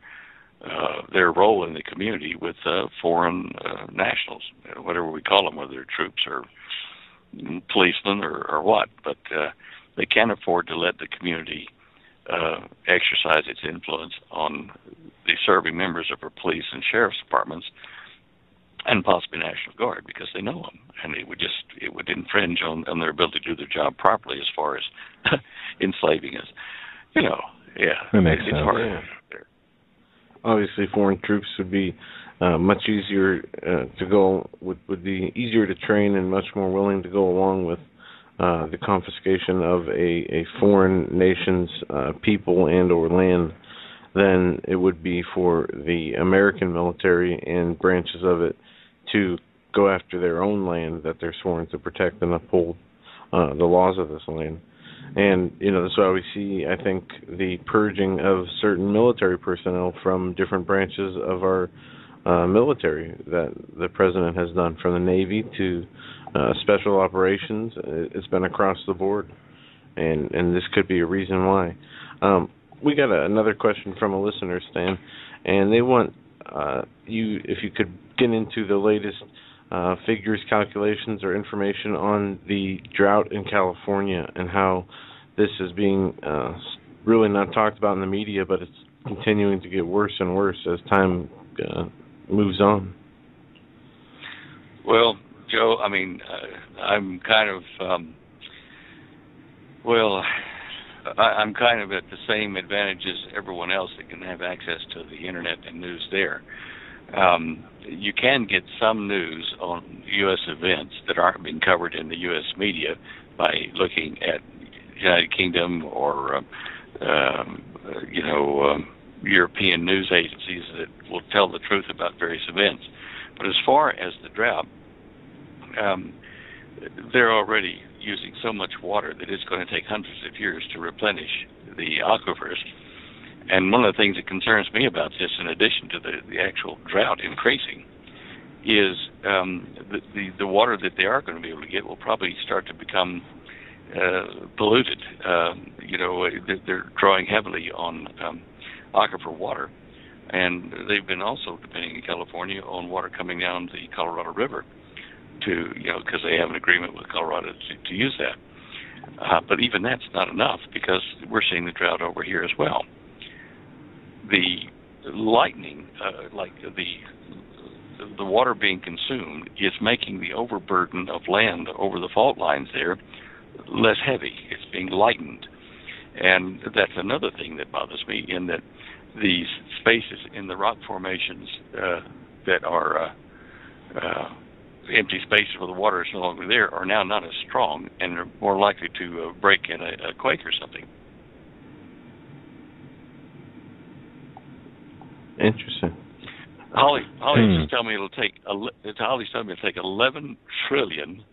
role in the community with foreign nationals, whatever we call them, whether they're troops or policemen or what. But they can't afford to let the community exercise its influence on the serving members of our police and sheriff's departments, and possibly National Guard, because they know them, and it would infringe on their ability to do their job properly as far as enslaving us. That makes sense. Hard. Obviously, foreign troops would be much easier to go, would be easier to train and much more willing to go along with the confiscation of a foreign nation's people and or land than it would be for the American military and branches of it to go after their own land that they're sworn to protect and uphold the laws of this land. And, that's why we see, I think, the purging of certain military personnel from different branches of our military that the president has done, from the Navy to special operations. It's been across the board, and this could be a reason why. We got another question from a listener, Stan, and they want if you could get into the latest figures, calculations, or information on the drought in California and how this is being really not talked about in the media, but it's continuing to get worse and worse as time moves on. Well, Joe, I mean, I'm kind of I'm kind of at the same advantage as everyone else that can have access to the internet and news there. You can get some news on U.S. events that aren't being covered in the U.S. media by looking at United Kingdom or European news agencies that will tell the truth about various events. But as far as the drought, they're already using so much water that it's going to take hundreds of years to replenish the aquifers. And one of the things that concerns me about this, in addition to the actual drought increasing, is the water that they are going to be able to get will probably start to become polluted. They're drawing heavily on aquifer water, and they've been also depending in California on water coming down the Colorado River because they have an agreement with Colorado to use that. But even that's not enough, because we're seeing the drought over here as well. The lightning, the water being consumed, is making the overburden of land over the fault lines there less heavy. It's being lightened. And that's another thing that bothers me, in that these spaces in the rock formations that are empty spaces where the water is no longer there are now not as strong, and are more likely to break in a quake or something. Interesting. Holly's telling me it'll take 11 trillion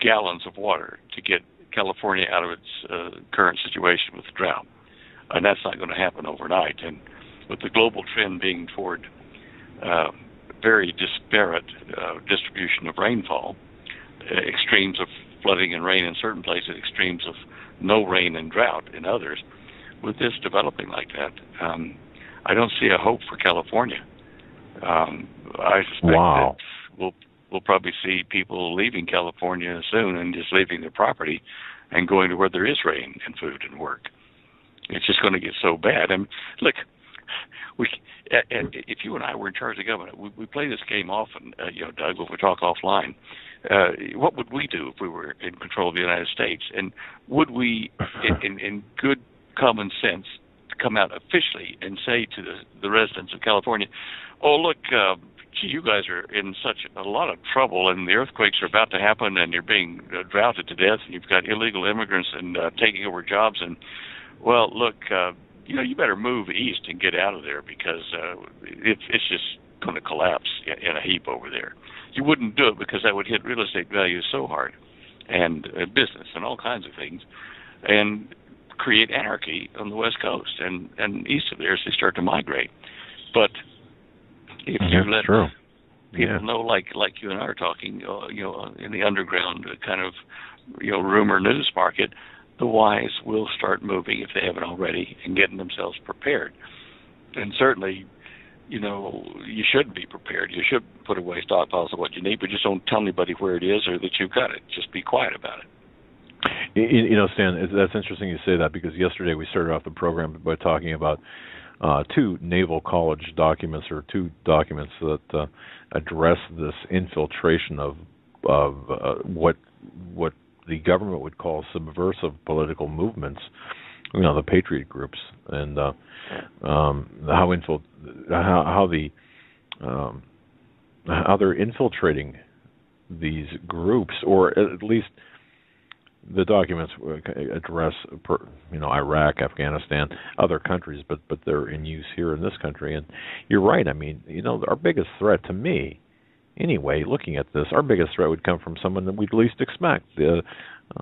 gallons of water to get California out of its current situation with the drought, and that's not going to happen overnight. And with the global trend being toward very disparate distribution of rainfall, extremes of flooding and rain in certain places, extremes of no rain and drought in others, with this developing like that, I don't see a hope for California. I suspect that we'll probably see people leaving California soon and just leaving their property and going to where there is rain and food and work. It's just going to get so bad. And look, if you and I were in charge of government, we play this game often, Doug, when we talk offline. What would we do if we were in control of the United States? And would we, in good common sense, come out officially and say to the residents of California, oh, look, you guys are in such a lot of trouble, and the earthquakes are about to happen, and you're being droughted to death, and you've got illegal immigrants and taking over jobs, and, well, look, you better move east and get out of there, because it's just going to collapse in a heap over there. You wouldn't do it because that would hit real estate values so hard, and business and all kinds of things, and create anarchy on the West Coast and east of there as they start to migrate. But if you let people know, like you and I are talking, in the underground kind of, rumor news market, the wise will start moving if they haven't already and getting themselves prepared. And certainly, you should be prepared. You should put away stockpiles of what you need, but just don't tell anybody where it is or that you've got it. Just be quiet about it. Stan, that's interesting you say that, because yesterday we started off the program by talking about two Naval College documents, or two documents that address this infiltration of what the government would call subversive political movements, the patriot groups, and how they're infiltrating these groups, or at least the documents address, Iraq, Afghanistan, other countries, but they're in use here in this country. And you're right. I mean, our biggest threat, to me, anyway, looking at this, our biggest threat would come from someone that we'd least expect,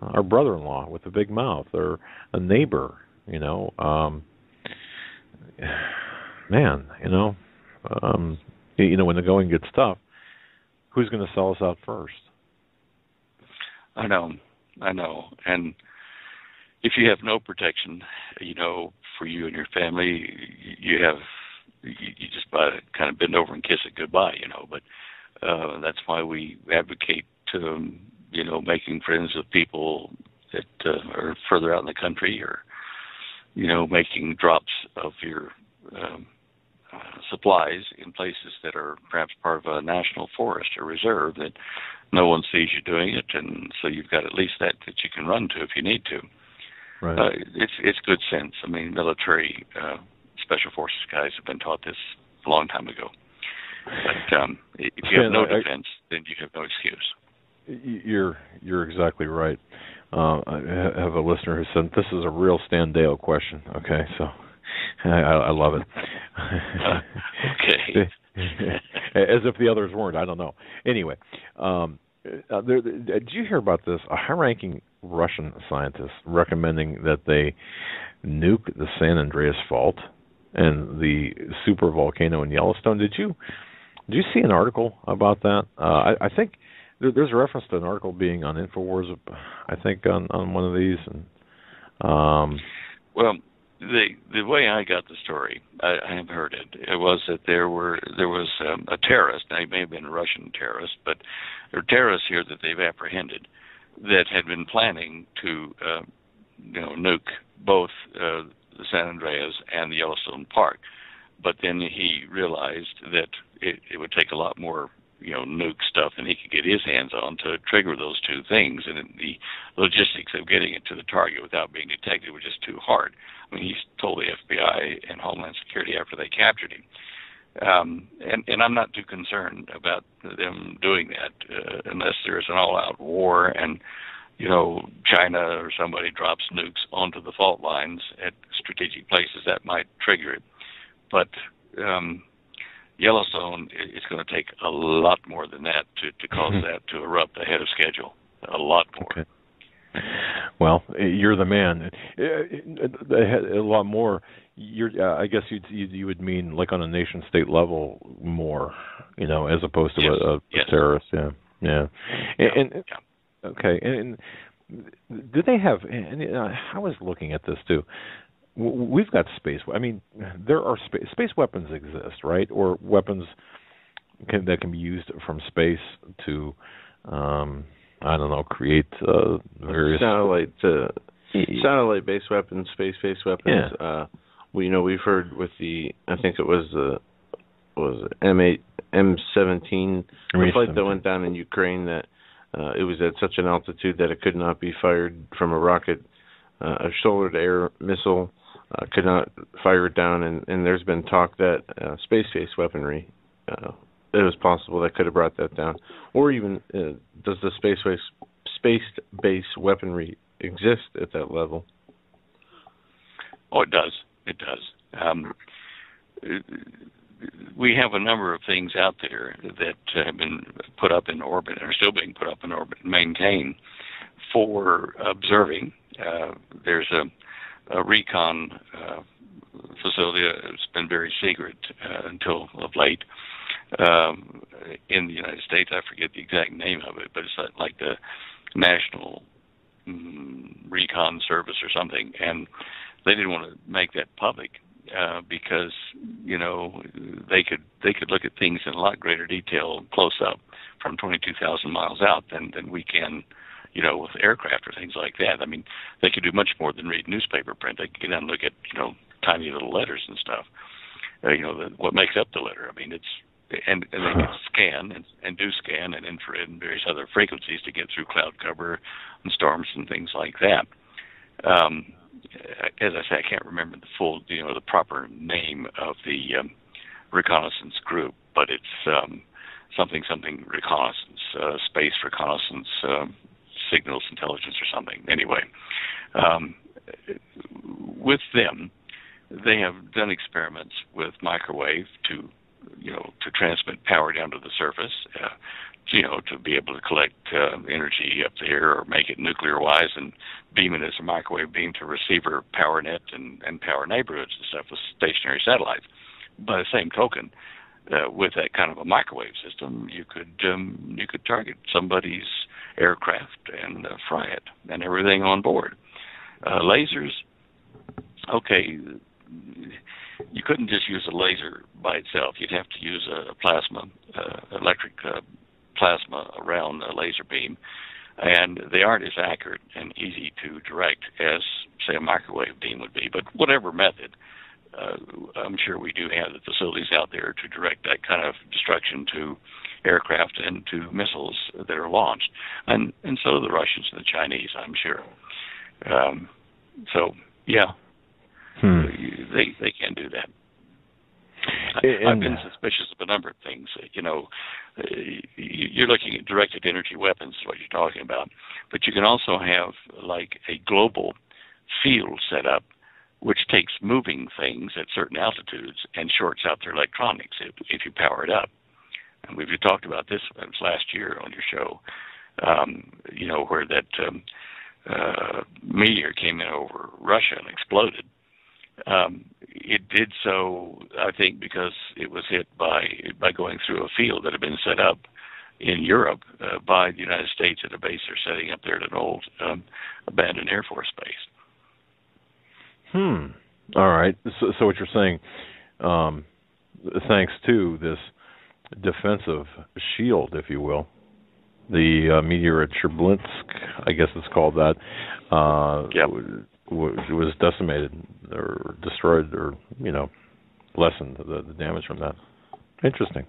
our brother-in-law with a big mouth, or a neighbor. When the going gets tough, who's going to sell us out first? I know. And if you have no protection, for you and your family, you just about kind of bend over and kiss it goodbye, But that's why we advocate, making friends with people that are further out in the country, or, making drops of your supplies in places that are perhaps part of a national forest or reserve that no one sees you doing it, and so you've got at least that you can run to if you need to. Right. It's good sense. I mean, military special forces guys have been taught this a long time ago. But if you have no defense, then you have no excuse. You're exactly right. I have a listener who said this is a real Stan Deyo question. Okay, so I love it. Okay. As if the others weren't. I don't know. Anyway, did you hear about this? A high-ranking Russian scientist recommending that they nuke the San Andreas Fault and the super volcano in Yellowstone. Did you see an article about that? I think there's a reference to an article being on InfoWars, I think, on one of these. And well, the way I got the story, I have heard it was that there was a terrorist. Now, he may have been a Russian terrorist, but there are terrorists here that they've apprehended that had been planning to nuke both the San Andreas and the Yellowstone Park. But then he realized that it would take a lot more nuke stuff than he could get his hands on to trigger those two things, and the logistics of getting it to the target without being detected were just too hard. I mean, he told the FBI and Homeland Security after they captured him. And I'm not too concerned about them doing that unless there's an all-out war and China or somebody drops nukes onto the fault lines at strategic places. That might trigger it. But Yellowstone is going to take a lot more than that to cause that to erupt ahead of schedule. A lot more. Okay. Well, you're the man. A lot more. I guess you would mean like on a nation-state level more, as opposed to a terrorist. Yeah. Okay. And do they have? And I was looking at this too. We've got space. I mean, there are space weapons exist, right? Or weapons that can be used from space to, create various satellite-based weapons, space-based weapons. Yeah. We've heard with I think it was M8, M17, the flight that went down in Ukraine that it was at such an altitude that it could not be fired from a rocket. A shoulder-to-air missile could not fire it down, and there's been talk that space-based weaponry, it was possible that could have brought that down. Or even, does the space-based weaponry exist at that level? Oh, it does. It does. We have a number of things out there that have been put up in orbit and are still being put up in orbit and maintained for observing. There's a recon facility that's been very secret until of late in the United States. I forget the exact name of it, but it's like the National Recon Service or something, and they didn't want to make that public because they could look at things in a lot greater detail close up from 22,000 miles out than we can. With aircraft or things like that. I mean, they could do much more than read newspaper print. They could get down and look at, tiny little letters and stuff. What makes up the letter. I mean, and they can scan and do scan and infrared and various other frequencies to get through cloud cover and storms and things like that. As I say, I can't remember the full, the proper name of the reconnaissance group, but it's something reconnaissance, space reconnaissance, signals intelligence or something. Anyway, with them, they have done experiments with microwave to transmit power down to the surface, to be able to collect energy up there or make it nuclear-wise and beam it as a microwave beam to receiver power net and power neighborhoods and stuff with stationary satellites. By the same token, with that kind of a microwave system, you could target somebody's aircraft and fry it and everything on board. Lasers, okay, you couldn't just use a laser by itself. You'd have to use a electric plasma around a laser beam, and they aren't as accurate and easy to direct as, say, a microwave beam would be. But whatever method, I'm sure we do have the facilities out there to direct that kind of destruction to aircraft and to missiles that are launched, and so do the Russians and the Chinese, I'm sure. They can do that. I've been suspicious of a number of things. You're looking at directed energy weapons is what you're talking about, but you can also have like a global field set up which takes moving things at certain altitudes and shorts out their electronics if you power it up. And we've talked about this last year on your show, where that meteor came in over Russia and exploded. It did so, I think, because it was hit by going through a field that had been set up in Europe by the United States at a base they're setting up there at an old abandoned Air Force base. All right. So what you're saying, thanks to this defensive shield, if you will, the meteor at Chernobylsk, I guess it's called that, was decimated or destroyed or, lessened the damage from that. Interesting.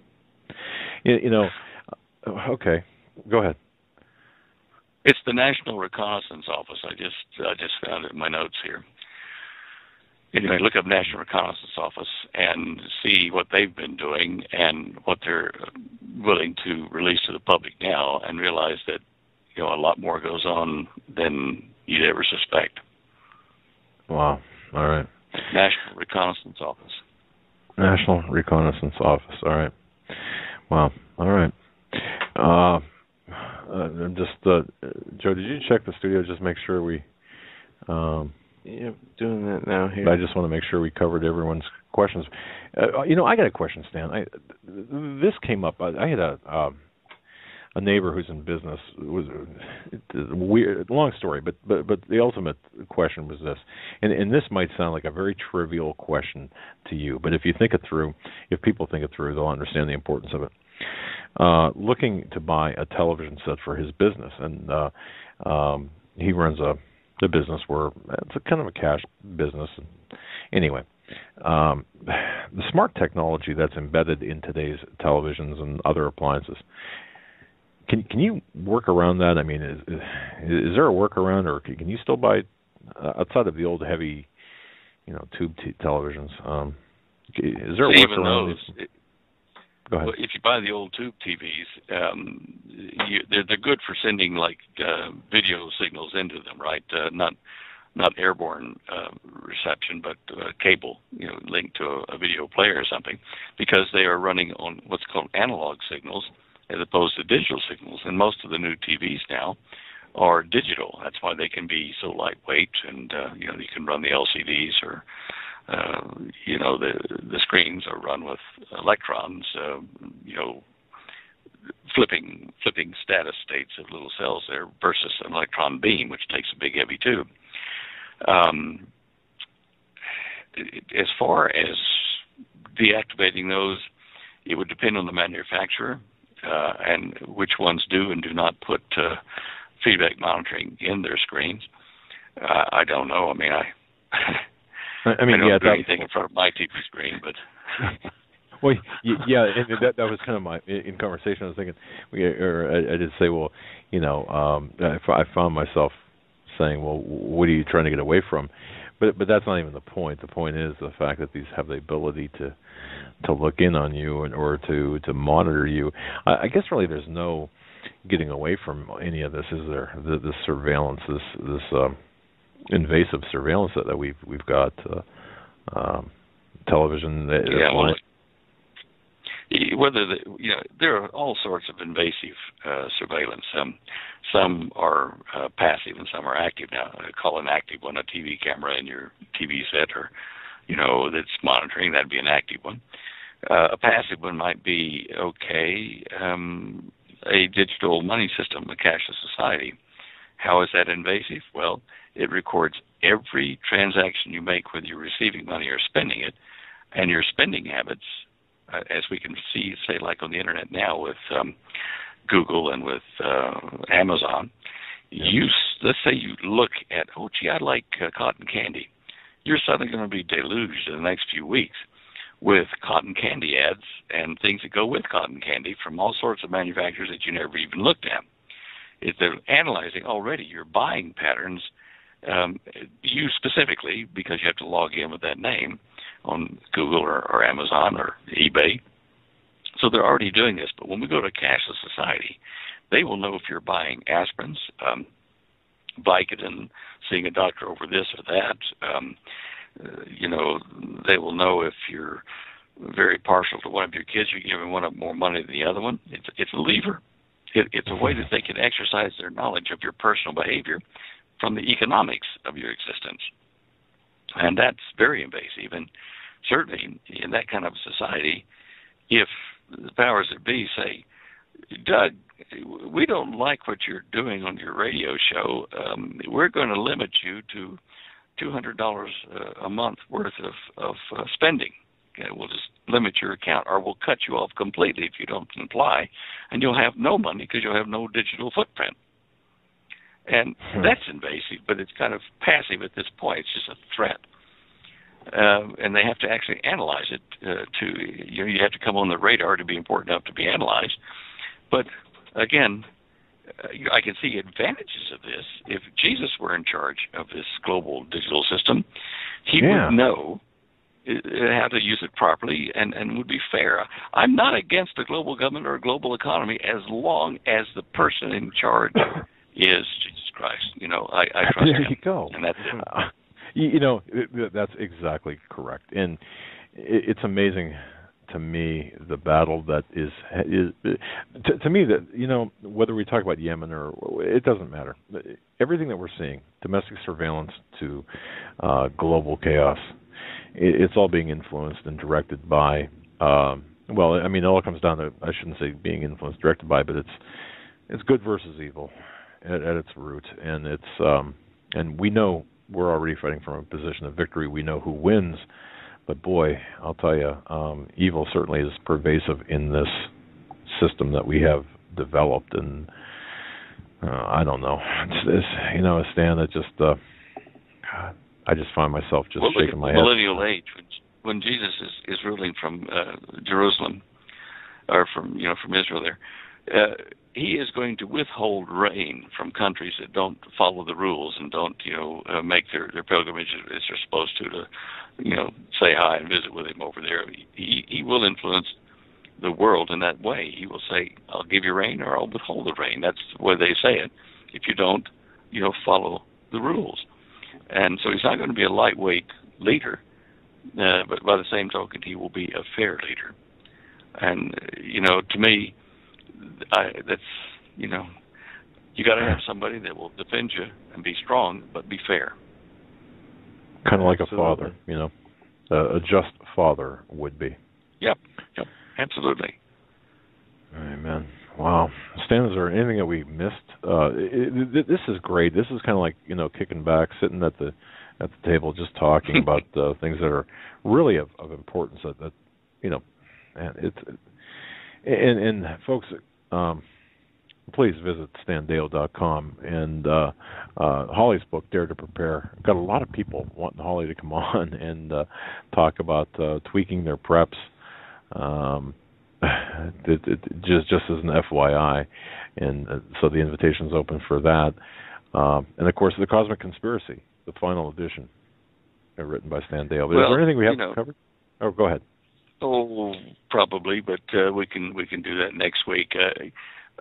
Okay, go ahead. It's the National Reconnaissance Office. I just found it in my notes here. Anyway, look up National Reconnaissance Office and see what they've been doing and what they're willing to release to the public now, and realize that a lot more goes on than you'd ever suspect. Wow. All right. National Reconnaissance Office. National Reconnaissance Office. All right. Wow. All right. Joe, did you check the studio? Just make sure we. Yeah, doing that now here. I just want to make sure we covered everyone's questions. I got a question, Stan. This came up. I had a neighbor who's in business. It was a weird, long story, but the ultimate question was this, and this might sound like a very trivial question to you, but if you think it through, if people think it through, they'll understand the importance of it. Looking to buy a television set for his business, and he runs a business where it's a kind of a cash business. Anyway, the smart technology that's embedded in today's televisions and other appliances, can you work around that? I mean, is there a workaround, or can you still buy outside of the old heavy, tube televisions? Is there a workaround? Go ahead. Well, if you buy the old tube TVs, they're good for sending video signals into them, right? Not airborne reception, but cable, linked to a video player or something, because they are running on what's called analog signals as opposed to digital signals. And most of the new TVs now are digital. That's why they can be so lightweight, and you can run the LCDs or the screens are run with electrons, flipping status states of little cells there versus an electron beam, which takes a big heavy tube. As far as deactivating those, it would depend on the manufacturer and which ones do and do not put feedback monitoring in their screens. I don't know. I don't do anything in front of my TV screen, but. Well, yeah, and that was kind of my in conversation. I was thinking, I did say, well, I found myself saying, well, what are you trying to get away from? But that's not even the point. The point is the fact that these have the ability to look in on you or to monitor you. I guess really there's no getting away from any of this, is there? This surveillance, this invasive surveillance that we've got, television. There are all sorts of invasive surveillance. Some are passive and some are active. Now, I call an active one a TV camera in your TV set, or that's monitoring. That'd be an active one. A passive one might be okay. A digital money system, a cashless society. How is that invasive? Well, it records every transaction you make, whether you're receiving money or spending it, and your spending habits, as we can see, say, like on the internet now with Google and with Amazon. Let's say you look at, I like cotton candy. You're suddenly going to be deluged in the next few weeks with cotton candy ads and things that go with cotton candy from all sorts of manufacturers that you never even looked at. If they're analyzing already your buying patterns, you specifically, because you have to log in with that name, on Google or Amazon or eBay. So they're already doing this. But when we go to a cashless society, they will know if you're buying aspirins, Vicodin, seeing a doctor over this or that. They will know if you're very partial to one of your kids, you're giving one of them more money than the other one. It's a lever. It's a way that they can exercise their knowledge of your personal behavior from the economics of your existence. And that's very invasive. And certainly in that kind of society, if the powers that be say, Doug, we don't like what you're doing on your radio show. We're going to limit you to $200 a month worth of spending. Okay, we'll just limit your account, or we'll cut you off completely if you don't comply, and you'll have no money because you'll have no digital footprint. And that's invasive, but it's kind of passive at this point. It's just a threat. And they have to actually analyze it. You have to come on the radar to be important enough to be analyzed. But again, I can see advantages of this. If Jesus were in charge of this global digital system, he would know how to use it properly and would be fair. I'm not against a global government or a global economy as long as the person in charge is Jesus Christ. I trust him. There you go. And that's it. That's exactly correct. And it's amazing to me the battle that is to me that whether we talk about Yemen or it doesn't matter. Everything that we're seeing, domestic surveillance to global chaos, it's all being influenced and directed by it all comes down to, I shouldn't say being influenced, directed by, but it's good versus evil at its root, and it's and we know we're already fighting from a position of victory. We know who wins. But boy, I'll tell you, evil certainly is pervasive in this system that we have developed, and I don't know. Stan, it just, I just find myself just shaking my head. Millennial age, when Jesus is ruling from Jerusalem, or from Israel there, he is going to withhold rain from countries that don't follow the rules and don't make their pilgrimage as they're supposed to say hi and visit with him over there. He will influence the world in that way. He will say, I'll give you rain or I'll withhold the rain. That's the way they say it. If you don't, follow the rules. And so he's not going to be a lightweight leader, but by the same token, he will be a fair leader. And, to me, that's, you got to have somebody that will defend you and be strong, but be fair. Kind of like a father, a just father would be. Yep, absolutely. Amen. Wow. Stan, is there anything that we missed? This is great. This is kind of like, kicking back, sitting at the table, just talking about things that are really of importance that and folks, please visit standale.com and Holly's book, Dare to Prepare. I've got a lot of people wanting Holly to come on and talk about tweaking their preps. Just as an FYI, and so the invitation's open for that. And of course, The Cosmic Conspiracy, the final edition, written by Stan Dale. Is there anything we haven't covered? Oh, go ahead. Oh, probably, but we can do that next week.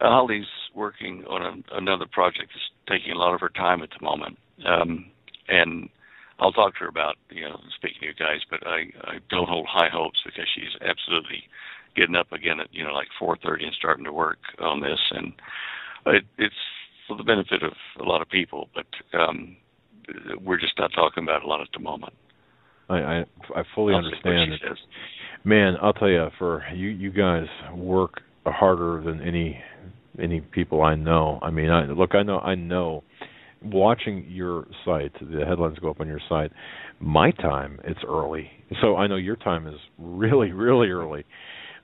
Holly's working on another project that's taking a lot of her time at the moment, and I'll talk to her about speaking to you guys. But I don't hold high hopes because she's absolutely getting up again at like 4:30 and starting to work on this, and it's for the benefit of a lot of people. But we're just not talking about it a lot at the moment. I fully understand it. Man, I'll tell you, for you guys work harder than any people I know. I mean, I know. Watching your site, the headlines go up on your site. My time, it's early, so I know your time is really, really early.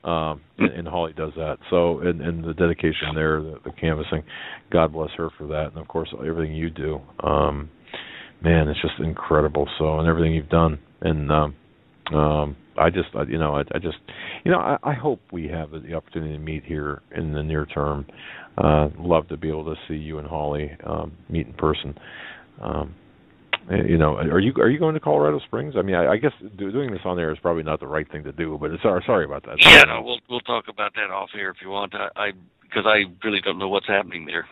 And Holly does that. So, and the dedication there, the canvassing, God bless her for that, and of course everything you do. Man, it's just incredible. So, and everything you've done, and I hope we have the opportunity to meet here in the near term. Love to be able to see you and Holly meet in person. are you going to Colorado Springs? I mean, I guess doing this on air is probably not the right thing to do, but sorry about that. Yeah, no, we'll talk about that off air if you want. Because I really don't know what's happening there.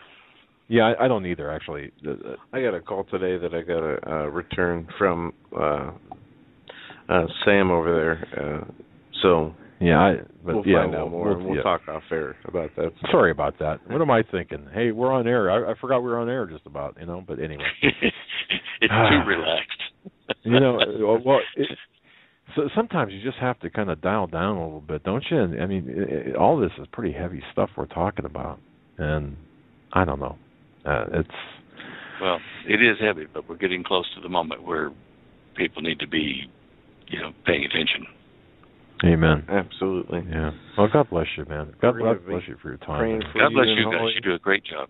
Yeah, I don't either, actually. I got a call today that I got a return from Sam over there. So yeah, we'll find out more. We'll talk off air about that. Sorry about that. What am I thinking? Hey, we're on air. I forgot we were on air just about, But anyway, it's too relaxed. Well, so sometimes you just have to kind of dial down a little bit, don't you? I mean, all this is pretty heavy stuff we're talking about, and I don't know. Well, it is heavy, but we're getting close to the moment where people need to be, paying attention. Amen. Absolutely. Yeah. Well, God bless you, man. God bless you for your time. God bless you guys. You do a great job.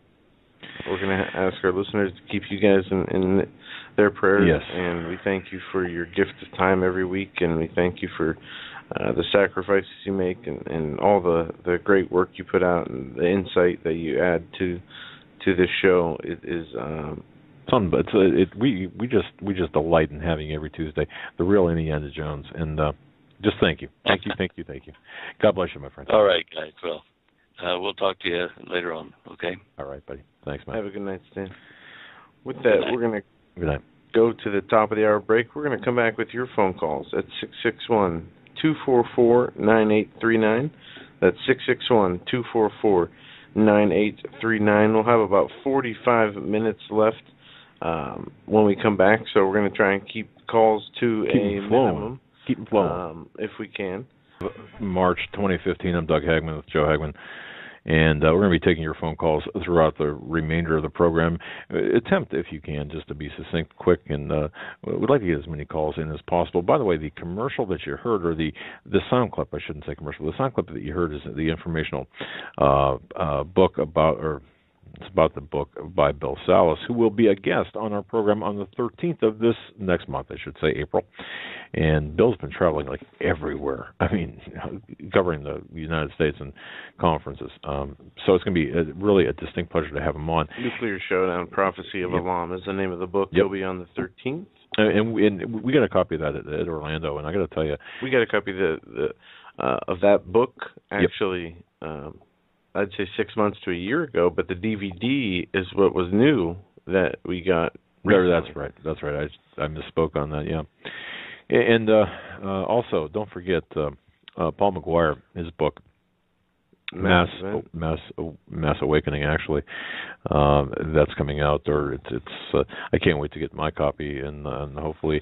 We're going to ask our listeners to keep you guys in their prayers. Yes. And we thank you for your gift of time every week, and we thank you for the sacrifices you make and all the great work you put out and the insight that you add to this show. It is fun, but we just delight in having you every Tuesday. The real Indiana Jones, and just thank you. God bless you, my friend. All right, guys. Well, we'll talk to you later on. Okay. All right, buddy. Thanks, man. Have a good night, Stan. With that, we're going to go to the top of the hour break. We're going to come back with your phone calls at 661-244-9839. That's 661-244-9839. We'll have about 45 minutes left when we come back, so we're going to try and keep calls to a minimum. Keep them flowing. If we can. March 2015, I'm Doug Hagman with Joe Hagman, and we're going to be taking your phone calls throughout the remainder of the program. Attempt, if you can, just to be succinct, quick, and we'd like to get as many calls in as possible. By the way, the commercial that you heard, or the sound clip, I shouldn't say commercial, the sound clip that you heard is the informational book about, or it's about the book by Bill Salus, who will be a guest on our program on the 13th of this next month, I should say, April. And Bill's been traveling like everywhere. I mean, covering the United States and conferences. So it's going to be really a distinct pleasure to have him on. Nuclear Showdown, Prophecy of Elam is the name of the book. Yep. He'll be on the 13th. And we got a copy of that at Orlando, and I got to tell you, we got a copy of that book actually. Yep. I'd say 6 months to a year ago, but the DVD is what was new that we got recently. That's right. I misspoke on that. Yeah, and also don't forget Paul McGuire, his book Mass Awakening. Actually, that's coming out, or it's. I can't wait to get my copy, and hopefully,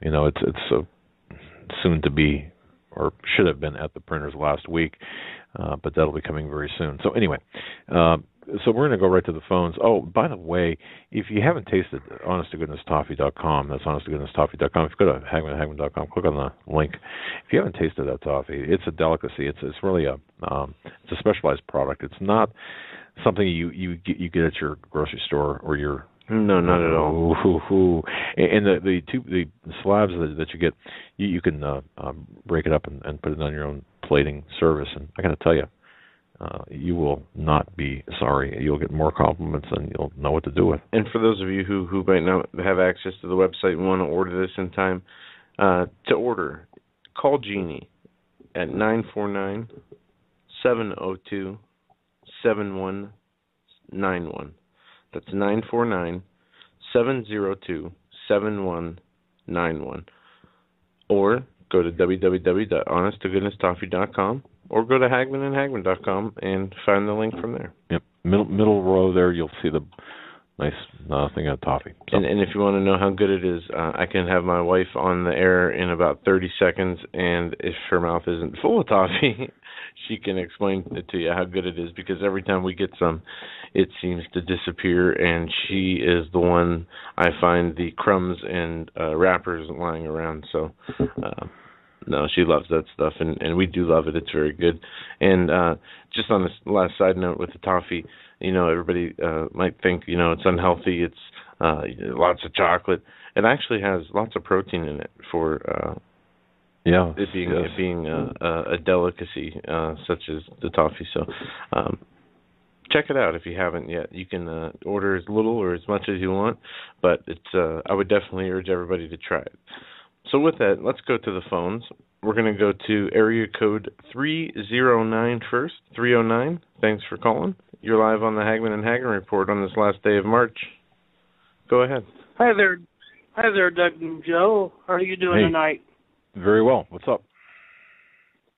it's soon to be, or should have been at the printers last week. But that'll be coming very soon. So anyway, so we're going to go right to the phones. Oh, by the way, if you haven't tasted honesttogoodnesstoffee.com, that's honesttogoodnesstoffee.com. If you go to hagman.com, click on the link. If you haven't tasted that toffee, it's a delicacy. It's really it's a specialized product. It's not something you get at your grocery store or your. No, not at all. And the slabs that you get, you can break it up and put it on your own plating service. And I got to tell you, you will not be sorry. You'll get more compliments and you'll know what to do with. And for those of you who might not have access to the website and want to order this in time, to order, call Jeannie at 949-702-7191. That's 949-702-7191. Or go to www.honesttogoodnesstoffee.com or go to hagmanandhagman.com and find the link from there. Yep. Middle row there, you'll see the nice thing of toffee. So. And if you want to know how good it is, I can have my wife on the air in about 30 seconds, and if her mouth isn't full of toffee, she can explain it to you how good it is, because every time we get some, it seems to disappear, and she is the one I find the crumbs and wrappers lying around. So, no, she loves that stuff, and we do love it. It's very good. And just on this last side note with the toffee, everybody might think, it's unhealthy. It's lots of chocolate. It actually has lots of protein in it for it being a delicacy such as the toffee. So check it out if you haven't yet. You can order as little or as much as you want, but it's I would definitely urge everybody to try it. So with that, let's go to the phones. We're going to go to area code 309 first. 309, thanks for calling. You're live on the Hagman and Hagen Report on this last day of March. Go ahead. Hi there, Doug and Joe. How are you doing tonight? Very well. What's up?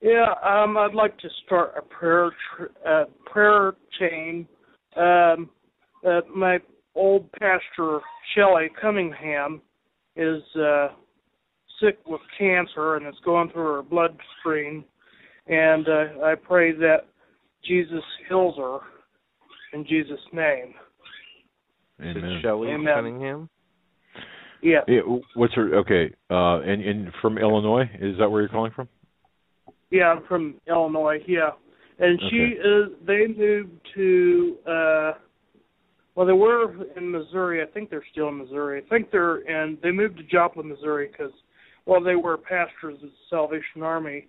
Yeah, I'd like to start a prayer chain. My old pastor, Shelley Cunningham, is sick with cancer, and it's going through her bloodstream. And I pray that Jesus heals her in Jesus' name. Amen. Shelley Cunningham? Yeah. What's her? Okay. And from Illinois, is that where you're calling from? Yeah, I'm from Illinois. Yeah, and they moved to. Well, they were in Missouri. I think they're still in Missouri. They moved to Joplin, Missouri, because they were pastors at the Salvation Army,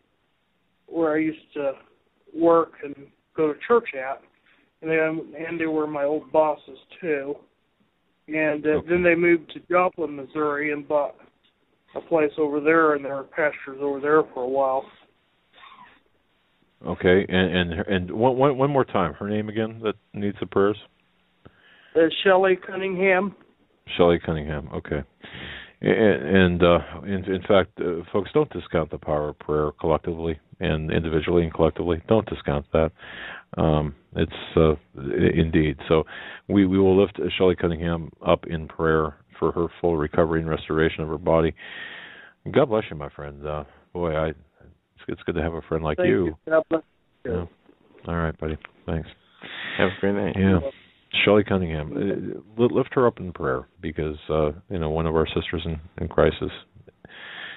where I used to work and go to church at, and they were my old bosses too. And then they moved to Joplin, Missouri, and bought a place over there, and they were pastors over there for a while. Okay, and one more time, her name again that needs the prayers? Shelley Cunningham. Shelley Cunningham, okay. And in fact, folks, don't discount the power of prayer collectively and individually and collectively. Don't discount that. It's indeed. So we will lift Shelley Cunningham up in prayer for her full recovery and restoration of her body. God bless you, my friend. Boy, it's good to have a friend like Thank you. God bless you. Yeah. All right, buddy. Thanks. Have a great night. Yeah. Shelley Cunningham, lift her up in prayer because one of our sisters in Christ is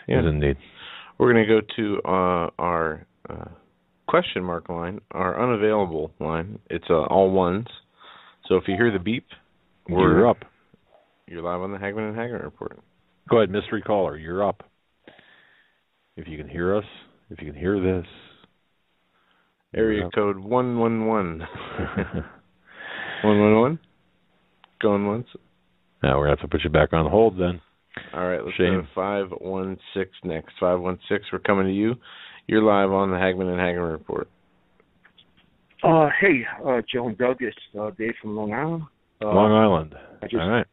in need. We're going to go to our question mark line, our unavailable line. It's all ones. So if you hear the beep, you're up. You're live on the Hagman and Hagen Report. Go ahead, mystery caller. You're up. If you can hear us, if you can hear this. Area code 111. 111? Going once? Now we're going to have to put you back on hold then. All right, let's go to 516 next. 516, we're coming to you. You're live on the Hagman and Hagen Report. Hey, Joe and Doug, it's Dave from Long Island. Long Island. All right.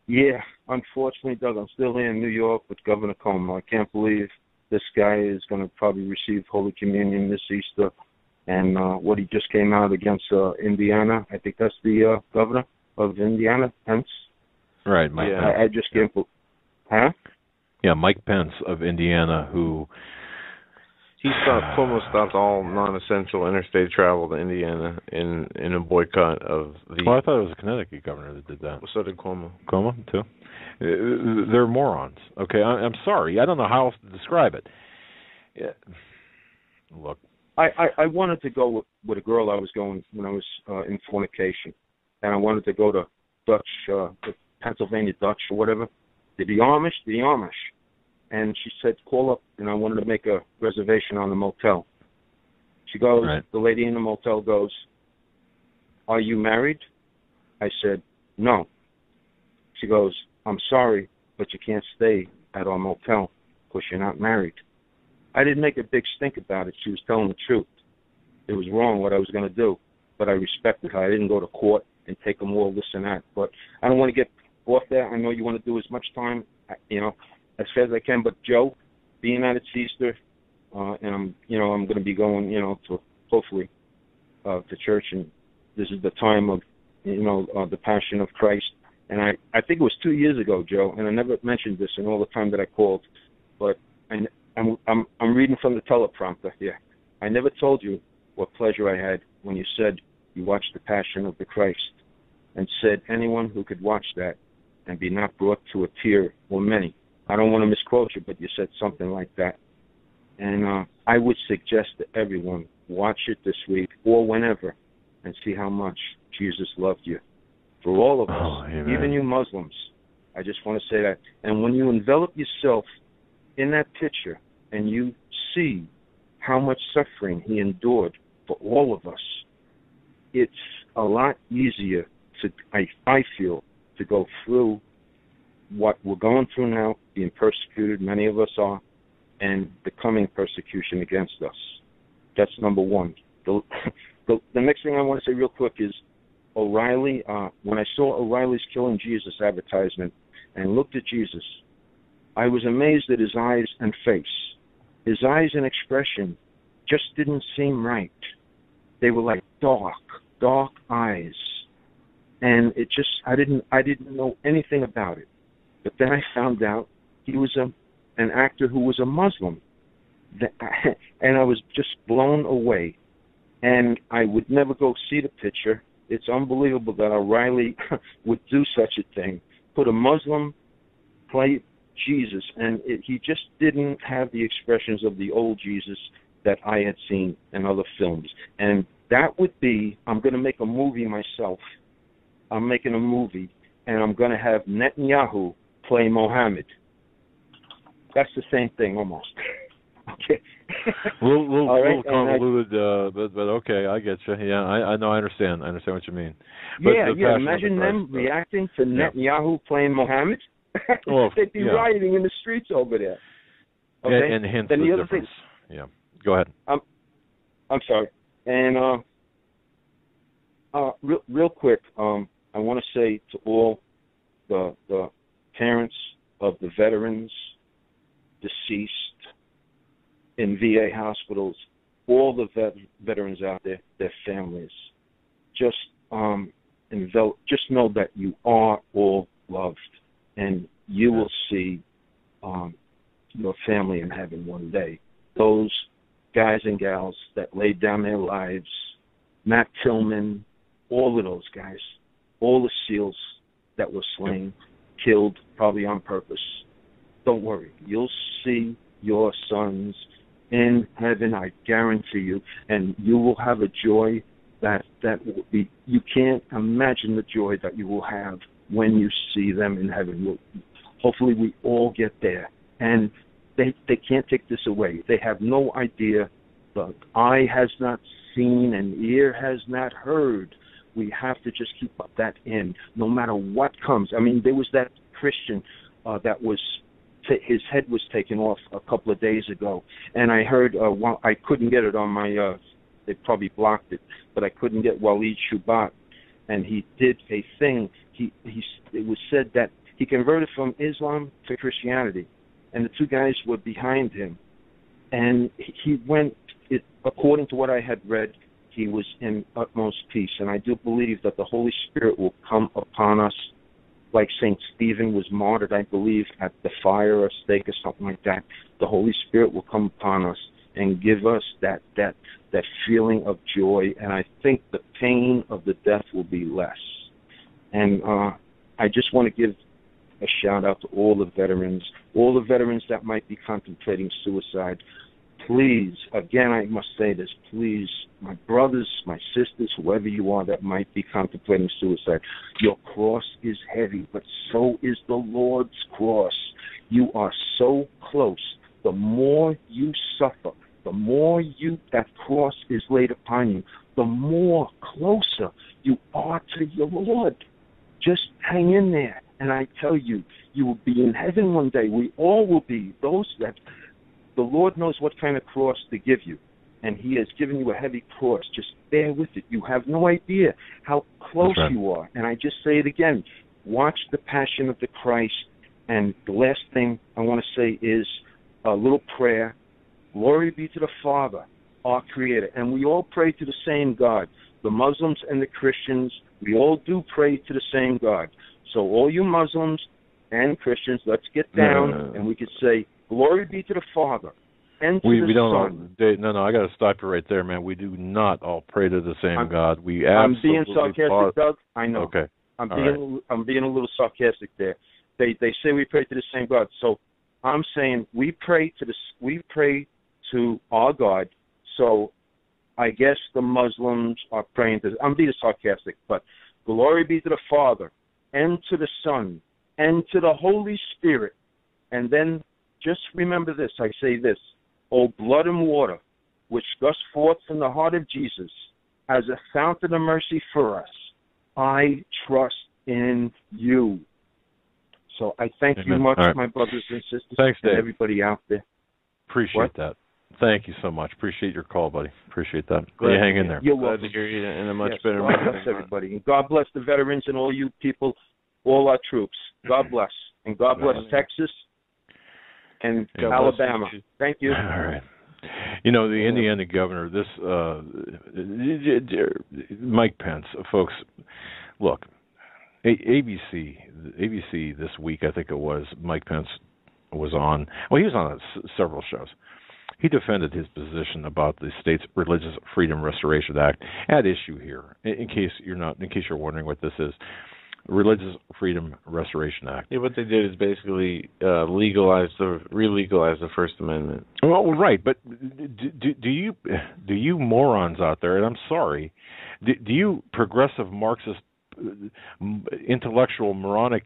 Yeah, unfortunately, Doug, I'm still here in New York with Governor Cuomo. I can't believe this guy is going to probably receive Holy Communion this Easter. And what he just came out against Indiana, I think that's the governor of Indiana, Pence. Right, Mike Pence. I just can't believe. Huh? Yeah, Mike Pence of Indiana, who... Cuomo stopped all non-essential interstate travel to Indiana in a boycott of the... Well, I thought it was a Connecticut governor that did that. Well, so did Cuomo. Cuomo, too? They're morons. Okay, I'm sorry. I don't know how else to describe it. Yeah. Look. I wanted to go with a girl I was going when I was in fornication. And I wanted to go to Dutch, the Pennsylvania Dutch or whatever. The Amish. And she said, call up, and I wanted to make a reservation on the motel. She goes, The lady in the motel goes, are you married? I said, no. She goes, I'm sorry, but you can't stay at our motel because you're not married. I didn't make a big stink about it. She was telling the truth. It was wrong what I was going to do, but I respected her. I didn't go to court and take them all this and that. But I don't want to get off there. I know you want to do as much time, as fast as I can. But Joe, being that it's Easter, and I'm going to be going, to hopefully to church, and this is the time of, the Passion of Christ. And I think it was 2 years ago, Joe, and I never mentioned this in all the time that I called, but I'm reading from the teleprompter here. I never told you what pleasure I had when you said you watched the Passion of the Christ, and said anyone who could watch that and be not brought to a tear, or many. I don't want to misquote you, but you said something like that. And I would suggest to everyone, watch it this week or whenever, and see how much Jesus loved you. For all of us, even you Muslims, I just want to say that. And when you envelop yourself in that picture and you see how much suffering he endured for all of us, it's a lot easier I feel, to go through what we're going through now, being persecuted, many of us are, and the coming persecution against us. That's number one. The next thing I want to say real quick is O'Reilly. When I saw O'Reilly's Killing Jesus advertisement and looked at Jesus, I was amazed at his eyes and face. His eyes and expression just didn't seem right. They were like dark eyes. And it just, I didn't know anything about it. But then I found out he was an actor who was a Muslim. And I was just blown away. And I would never go see the picture. It's unbelievable that O'Reilly would do such a thing. Put a Muslim play Jesus, and he just didn't have the expressions of the old Jesus that I had seen in other films. And that would be, I'm going to make a movie myself. I'm making a movie, and I'm going to have Netanyahu play Mohammed. That's the same thing almost. Okay. We'll convoluted, but okay, I get you. Yeah, I know, I understand what you mean. But imagine them reacting to Netanyahu playing Mohammed. Well, they'd be rioting in the streets over there. Okay? And hence the other difference. Yeah, go ahead. I'm sorry. And real quick, I want to say to all the parents of the veterans deceased in VA hospitals, all the veterans out there, their families, just know that you are all loved, and you will see your family in heaven one day. Those guys and gals that laid down their lives, Matt Tillman, all of those guys, all the SEALs that were slain, killed, probably on purpose. Don't worry. You'll see your sons in heaven, I guarantee you, and you will have a joy that will be, you can't imagine the joy that you will have when you see them in heaven. Hopefully we all get there. And they can't take this away. They have no idea. The eye has not seen and ear has not heard. We have to just keep that in, no matter what comes. I mean, there was that Christian that was, his head was taken off a couple of days ago, and I heard, I couldn't get it on my, they probably blocked it, but I couldn't get Waleed Shubat, and he did a thing. It was said that he converted from Islam to Christianity, and the two guys were behind him, and he went, according to what I had read, he was in utmost peace, and I do believe that the Holy Spirit will come upon us like St. Stephen was martyred, I believe, at the fire or stake or something like that. The Holy Spirit will come upon us and give us that feeling of joy, and I think the pain of the death will be less. And I just want to give a shout-out to all the veterans that might be contemplating suicide. Please, again, I must say this, please, my brothers, my sisters, whoever you are that might be contemplating suicide, your cross is heavy, but so is the Lord's cross. You are so close. The more you suffer, the more that cross is laid upon you, the more closer you are to your Lord. Just hang in there, and I tell you, you will be in heaven one day. We all will be. Those that the Lord knows what kind of cross to give you, and He has given you a heavy cross. Just bear with it. You have no idea how close you are. And I just say it again, watch The Passion of the Christ. And the last thing I want to say is a little prayer. Glory be to the Father, our Creator. And we all pray to the same God. The Muslims and the Christians, we all do pray to the same God. So all you Muslims and Christians, let's get down and we could say, glory be to the Father and to the Son. No, I got to stop you right there, man. We do not all pray to the same God. I'm being sarcastic, Doug. I know. Okay. I'm being a little sarcastic there. They say we pray to the same God. So I'm saying we pray to our God. So I guess the Muslims are praying to. I'm being sarcastic, but glory be to the Father and to the Son and to the Holy Spirit, and then. Just remember this, I say this, O blood and water, which gushed forth from the heart of Jesus, as a fountain of mercy for us. I trust in you. So I thank you much, my brothers and sisters. Thanks, Dave. And everybody out there. Appreciate that. Thank you so much. Appreciate your call, buddy. Appreciate that. You hang in there. You're Glad welcome. to hear you in a much better mood. God bless everybody. And God bless the veterans and all you people, all our troops. God bless. And God bless Texas and Alabama. Thank you. All right. You know, the Indiana governor, Mike Pence, folks, look, ABC this week, I think it was, Mike Pence was on, well, he was on several shows. He defended his position about the state's Religious Freedom Restoration Act at issue here. In case you're wondering what this is, Religious Freedom Restoration Act. Yeah, what they did is basically re-legalize the First Amendment. Well, right, but do you morons out there? And I'm sorry, do you progressive Marxist, intellectual, moronic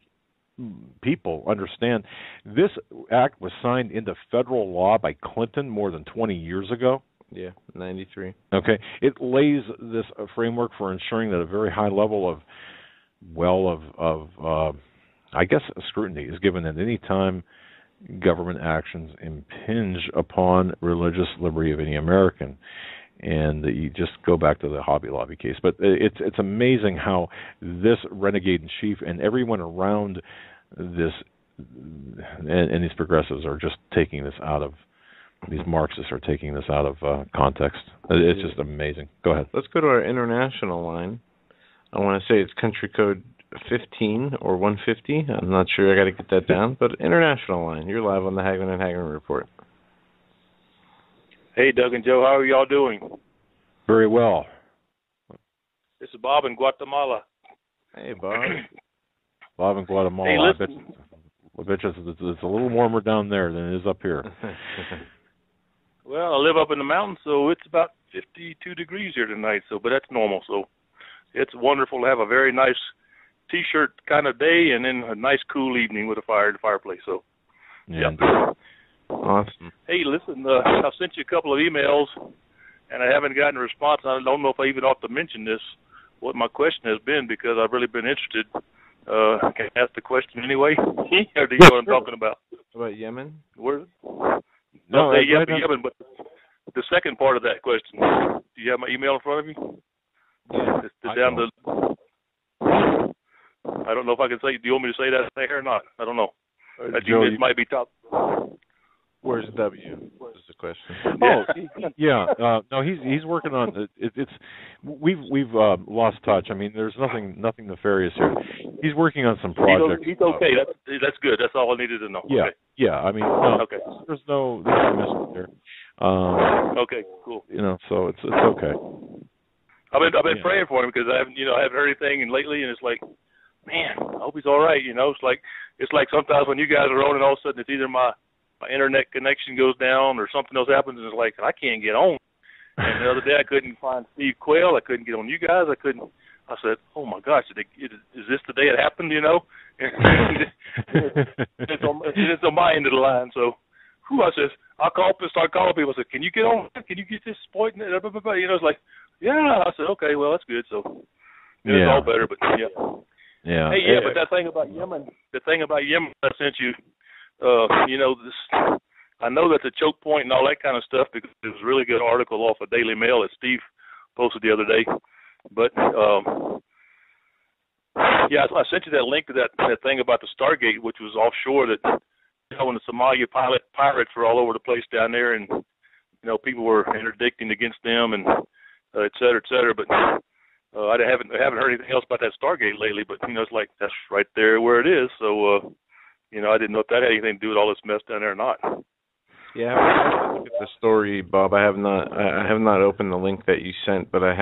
people understand this act was signed into federal law by Clinton more than 20 years ago? Yeah, 93. Okay, it lays this framework for ensuring that a very high level of I guess scrutiny is given at any time government actions impinge upon religious liberty of any American. And you just go back to the Hobby Lobby case. But it's amazing how this renegade in chief and everyone around this and these progressives are just taking this out of, these Marxists are taking this out of context. It's just amazing. Go ahead. Let's go to our international line. I want to say it's country code 15 or 150. I'm not sure. I got to get that down. But international line. You're live on the Hagman and Hagman Report. Hey, Doug and Joe. How are y'all doing? Very well. This is Bob in Guatemala. Hey, Bob. Bob in Guatemala. Hey, listen. I bet you it's a little warmer down there than it is up here. Well, I live up in the mountains, so it's about 52 degrees here tonight. But that's normal. So it's wonderful to have a very nice T-shirt kind of day, and then a nice cool evening with a fireplace. So, yeah. Awesome. Hey, listen, I've sent you a couple of emails, and I haven't gotten a response. I don't know if I even ought to mention this, what my question has been, because I've really been interested. Can I ask the question anyway? Or do you know what I'm talking about? About Yemen? Where? No, Yemen, but the second part of that question. Do you have my email in front of you? Yeah. I don't know if I can say. Do you want me to say that there or not? I don't know. Joe, it might be top. Where's W? What is the question? Oh, yeah. No, he's working on it. We've lost touch. I mean, there's nothing nefarious here. He's working on some projects. He's okay. That's good. That's all I needed to know. Yeah, okay. Yeah. I mean, no, okay. There's no message there. Okay, cool. So it's okay. I've been praying for him because I haven't heard anything lately, and it's like, man, I hope he's all right. It's like sometimes when you guys are on, and all of a sudden it's either my internet connection goes down or something else happens, and it's like I can't get on. And the other day I couldn't find Steve Quayle. I couldn't get on you guys. I said, oh my gosh, is this the day it happened? It's on my end of the line. So, I says, I'll start calling people. I said, can you get on? Can you get this point? It's like, yeah. I said, okay, well that's good. So it's all better, but yeah. Yeah. Hey, yeah, but that thing about Yemen, I sent you. I know that's a choke point and all that kind of stuff because it was a really good article off of Daily Mail that Steve posted the other day. But I sent you that link to that thing about the Stargate, which was offshore. That when the Somalia pirates were all over the place down there, and people were interdicting against them, and et cetera, et cetera. But I haven't heard anything else about that Stargate lately. But it's like that's right there where it is. So. I didn't know if that had anything to do with all this mess down there or not. Yeah, I look at the story, Bob. I have not opened the link that you sent, but I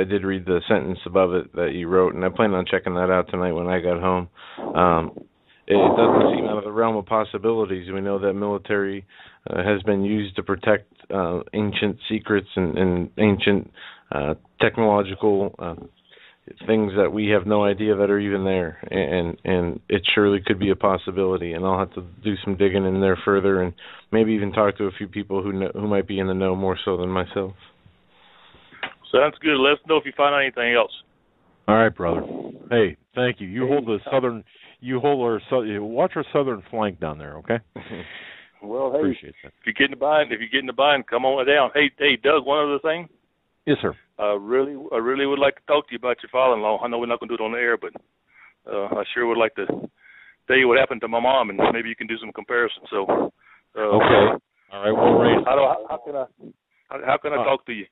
did read the sentence above it that you wrote, and I plan on checking that out tonight when I got home. It doesn't seem out of the realm of possibilities. We know that military has been used to protect ancient secrets and ancient technological things that we have no idea that are even there, and it surely could be a possibility. And I'll have to do some digging in there further, and maybe even talk to a few people who might be in the know more so than myself. Sounds good. Let us know if you find out anything else. All right, brother. Hey, thank you. You hold the southern. You hold our. Watch our southern flank down there, okay? Well, hey, appreciate that. If you get in the bind, come on down. Hey, Doug. One other thing. Yes, sir. I really would like to talk to you about your father-in-law. I know we're not going to do it on the air, but I sure would like to tell you what happened to my mom, and maybe you can do some comparisons. So. Okay. All right. Well, Ray. How can I talk to you?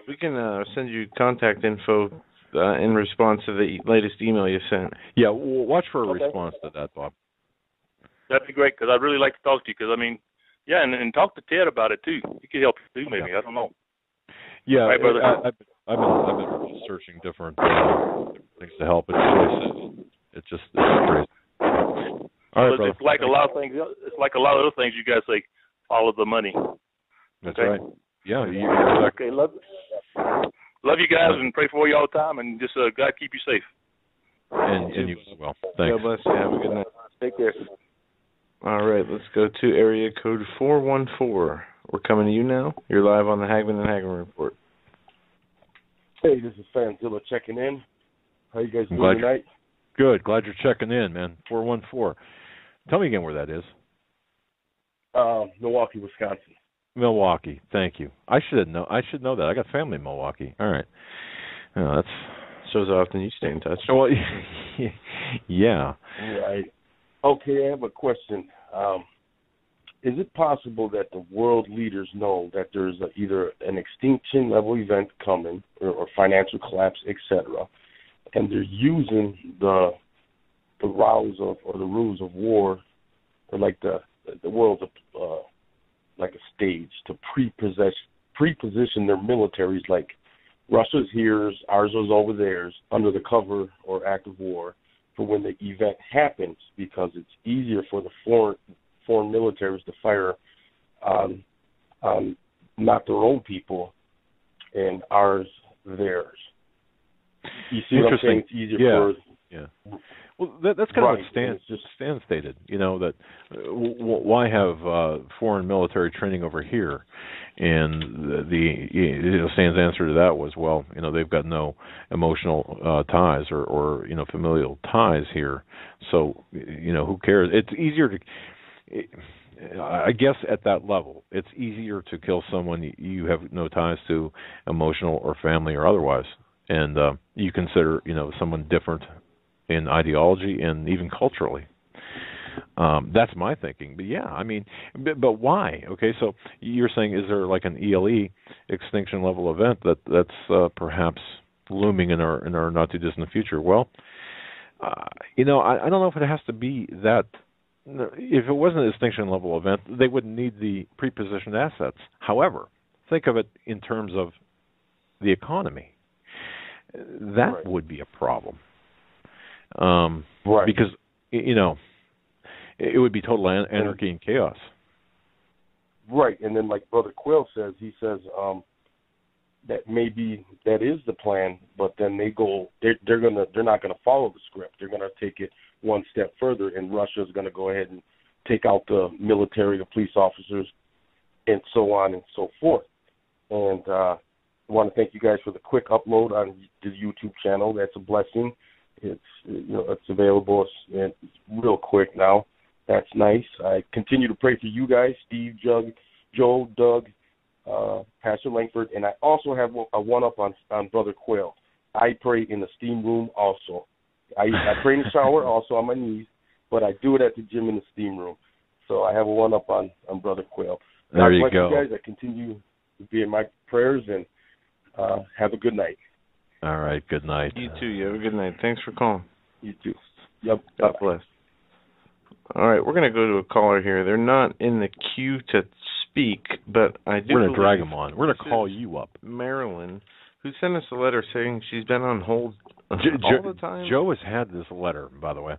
We can send you contact info in response to the latest email you sent. Yeah, we'll watch for a response to that, Bob. That'd be great, because I'd really like to talk to you. Because and talk to Ted about it too. He could help you too, maybe. Yeah. I don't know. Yeah, right, brother. I've been searching different things to help. It's crazy. All right, brother. It's like a lot of things. It's like a lot of other things. You guys say, follow the money. That's okay? right. Yeah, you're okay. Love you guys, and pray for you all the time, and just God keep you safe. And you as well. Thanks. God bless you. Have a good night. Take care. All right, let's go to area code 414. We're coming to you now. You're live on the Hagman and Hagman Report. Hey, this is Fanzilla checking in. How you guys doing tonight? Good. Glad you're checking in, man. 414. Tell me again where that is. Milwaukee, Wisconsin. Milwaukee. Thank you. I should know that. I got family in Milwaukee. All right. That's shows how often you stay in touch. Well, yeah. Right. Okay, I have a question. Is it possible that the world leaders know that there's either an extinction level event coming or financial collapse, etc., and they're using the rows of or the rules of war, or like the world of like a stage to pre-position their militaries, like Russia's here, ours is over theirs, under the cover or act of war, for when the event happens, because it's easier for the foreign militaries to fire on not their own people and ours theirs. You see what I'm saying? It's easier for... Well, that's kind of what Stan stated, that why have foreign military training over here? And Stan's answer to that was, well, they've got no emotional ties or familial ties here. So, who cares? It's easier to, I guess at that level, it's easier to kill someone you have no ties to, emotional or family or otherwise. And you consider, someone different in ideology and even culturally. That's my thinking. But yeah, I mean, but why? Okay, so you're saying, is there like an ELE, extinction level event that's perhaps looming in our not too distant future? Well, I don't know if it has to be that. If it wasn't an extinction level event, they wouldn't need the prepositioned assets. However, think of it in terms of the economy. That would be a problem. Because, it would be total anarchy and chaos. Right, and then like Brother Quill says, he says that maybe that is the plan, but then they're not gonna follow the script. They're gonna take it one step further, and Russia's gonna go ahead and take out the military, the police officers, and so on and so forth. And I want to thank you guys for the quick upload on the YouTube channel. That's a blessing. It's available and real quick now. That's nice. I continue to pray for you guys, Steve, Joe, Doug, Pastor Langford, and I also have a one-up on Brother Quayle. I pray in the steam room also. I pray in the shower also on my knees, but I do it at the gym in the steam room. So I have a one-up on Brother Quayle. There you go. You guys, I continue to be in my prayers, and have a good night. All right, good night. You too. You have a good night. Thanks for calling. You too. Yep. God bless. All right, we're going to go to a caller here. They're not in the queue to speak, but I do. We're going to drag them on. We're going to call you up. Marilyn, who sent us a letter saying she's been on hold all the time. Joe has had this letter, by the way,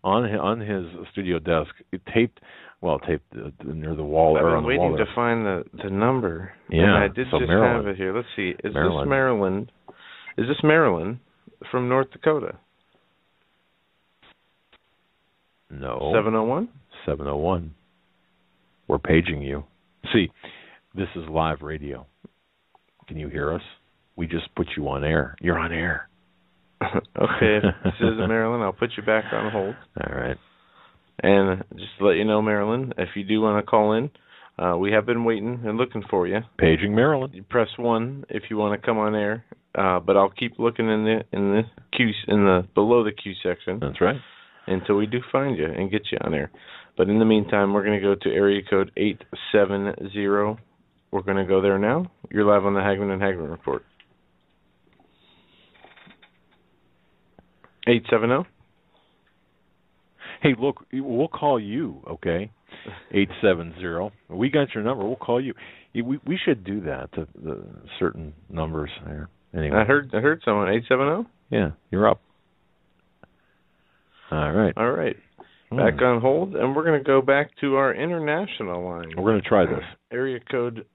on his studio desk, taped near the wall. I've been waiting to find the number. Yeah, and I did just have it here. Let's see. Is this Maryland? Is this Maryland from North Dakota? No. 701? 701. We're paging you. See, this is live radio. Can you hear us? We just put you on air. You're on air. Okay, this is Marilyn. I'll put you back on hold. All right. And just to let you know, Marilyn, if you do want to call in, we have been waiting and looking for you. Paging Marilyn. You press 1 if you want to come on air, but I'll keep looking in the below the queue section. That's right. Until we do find you and get you on air. But in the meantime, we're going to go to area code 870. We're going to go there now. You're live on the Hagman and Hagman Report. 870. Hey, look, we'll call you, okay? 870. We got your number. We'll call you. We should do that to the certain numbers there. Anyway. I heard someone. 870? Yeah, you're up. All right. Back on hold, and we're going to go back to our international line. We're going to try this. Area code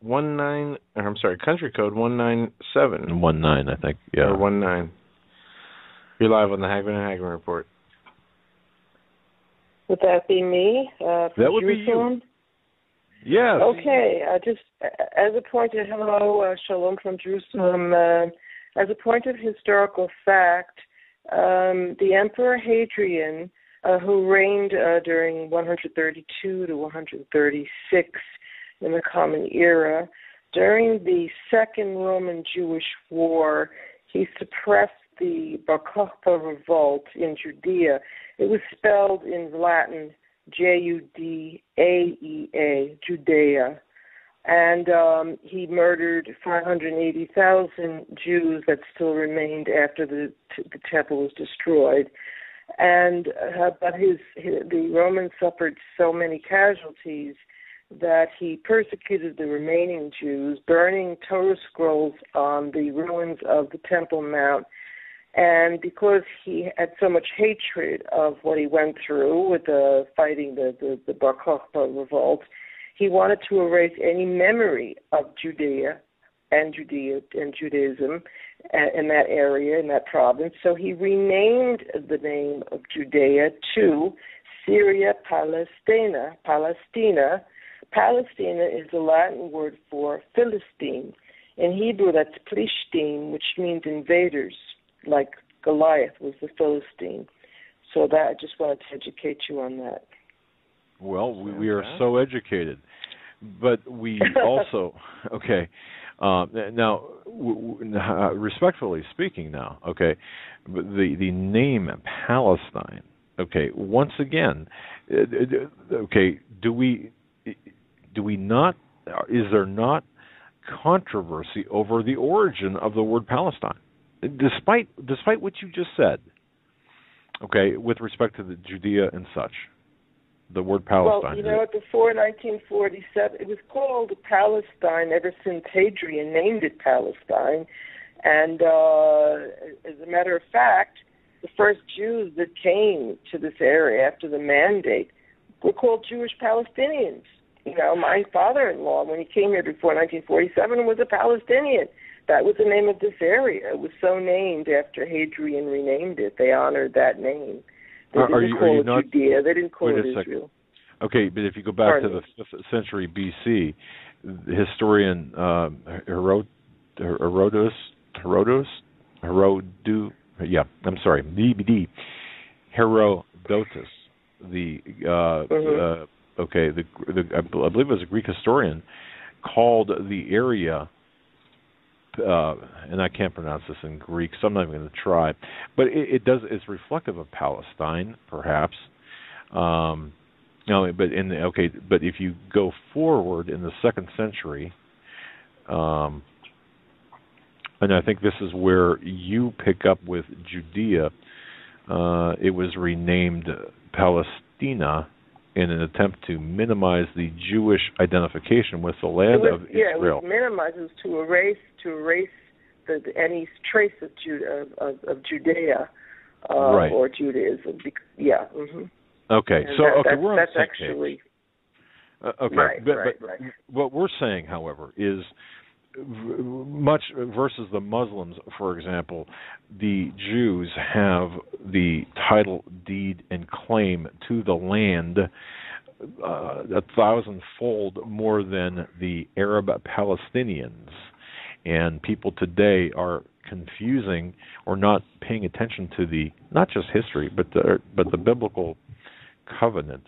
country code 197. 19, I think. Yeah. Or 19. You're live on the Hagman and Hagman Report. Would that be me? That would Jerusalem? be you. Yes. Okay. Just as a point of hello, Shalom from Jerusalem. As a point of historical fact, the Emperor Hadrian, who reigned during 132 to 136 in the Common Era, during the Second Roman-Jewish War, he suppressed the Bar Kokhba revolt in Judea. It was spelled in Latin Judaea, Judea. And he murdered 580,000 Jews that still remained after the temple was destroyed. And but the Romans suffered so many casualties that he persecuted the remaining Jews, burning Torah scrolls on the ruins of the Temple Mount. And because he had so much hatred of what he went through with fighting the Bar Kokhba revolt, he wanted to erase any memory of Judaism in that area, in that province. So he renamed the name of Judea to Syria Palestina. Palestina is the Latin word for Philistine. In Hebrew, that's Plishtim, which means invaders, like Goliath was the Philistine. So that I just wanted to educate you on that. Well, we are so educated, but we also okay. Now, respectfully speaking, now, okay, the name Palestine. Okay, once again, okay, do we not? Is there not controversy over the origin of the word Palestine, despite what you just said? Okay, with respect to the Judea and such. The word Palestine. Well, before 1947, it was called Palestine ever since Hadrian named it Palestine. And as a matter of fact, the first Jews that came to this area after the Mandate were called Jewish Palestinians. You know, my father-in-law, when he came here before 1947, was a Palestinian. That was the name of this area. It was so named after Hadrian renamed it. They honored that name. They didn't call it Judea. They didn't call it Israel. Okay, but if you go back to the 5th century BC, the historian Herodotus, I believe it was a Greek historian, called the area, and I can't pronounce this in Greek, so I'm not even going to try, but it's reflective of Palestine, perhaps. But if you go forward in the 2nd century, and I think this is where you pick up with Judea, it was renamed Palestina in an attempt to minimize the Jewish identification with the land of Israel. Yeah, it was minimized. It was to erase any trace of Judea or Judaism. Yeah. Mm-hmm. Okay, and so we're on the same actually page. Okay, right. What we're saying, however, is much versus the Muslims, for example, the Jews have the title deed and claim to the land 1,000-fold more than the Arab Palestinians. And people today are confusing or not paying attention to the not just history, but the biblical covenant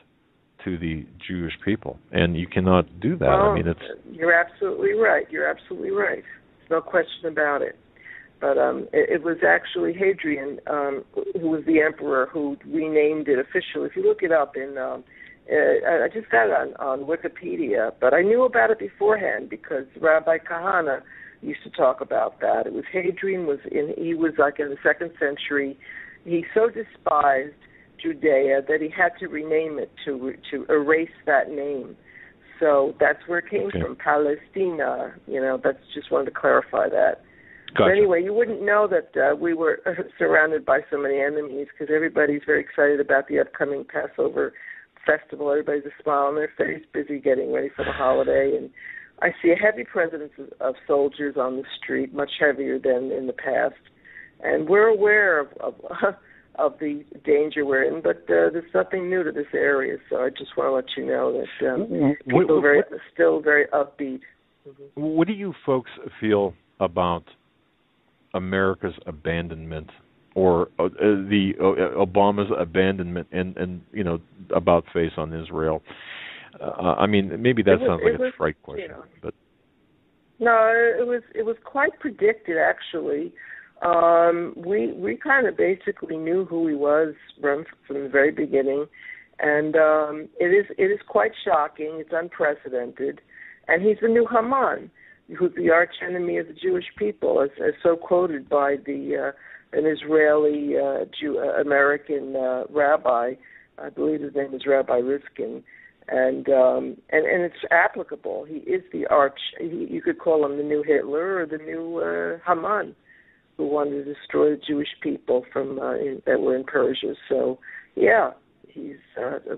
to the Jewish people, and you cannot do that. Well, I mean, you're absolutely right. You're absolutely right. There's no question about it. But it was actually Hadrian, who was the emperor, who renamed it officially. If you look it up in, I just got it on Wikipedia, but I knew about it beforehand because Rabbi Kahana used to talk about that. It was Hadrian he was like in the 2nd century. He so despised Judea that he had to rename it to erase that name. So that's where it came from, Palestina. That's just wanted to clarify that. Gotcha. But anyway, you wouldn't know that we were surrounded by so many enemies because everybody's very excited about the upcoming Passover festival. Everybody's a smile on their face, busy getting ready for the holiday. And I see a heavy presence of soldiers on the street, much heavier than in the past. And we're aware of the danger we're in, but there's nothing new to this area. So I just want to let you know that people are still very upbeat. Mm-hmm. What do you folks feel about America's abandonment, or the Obama's abandonment, and about face on Israel? I mean, maybe that sounds like a trite question, but no, it was quite predicted actually. We kind of basically knew who he was from the very beginning, and it is quite shocking. It's unprecedented, and he's the new Haman, who's the arch enemy of the Jewish people, as so quoted by an Israeli American rabbi. I believe his name is Rabbi Riskin, and it's applicable. He is the arch. You could call him the new Hitler or the new Haman, who wanted to destroy the Jewish people that were in Persia. So yeah, he's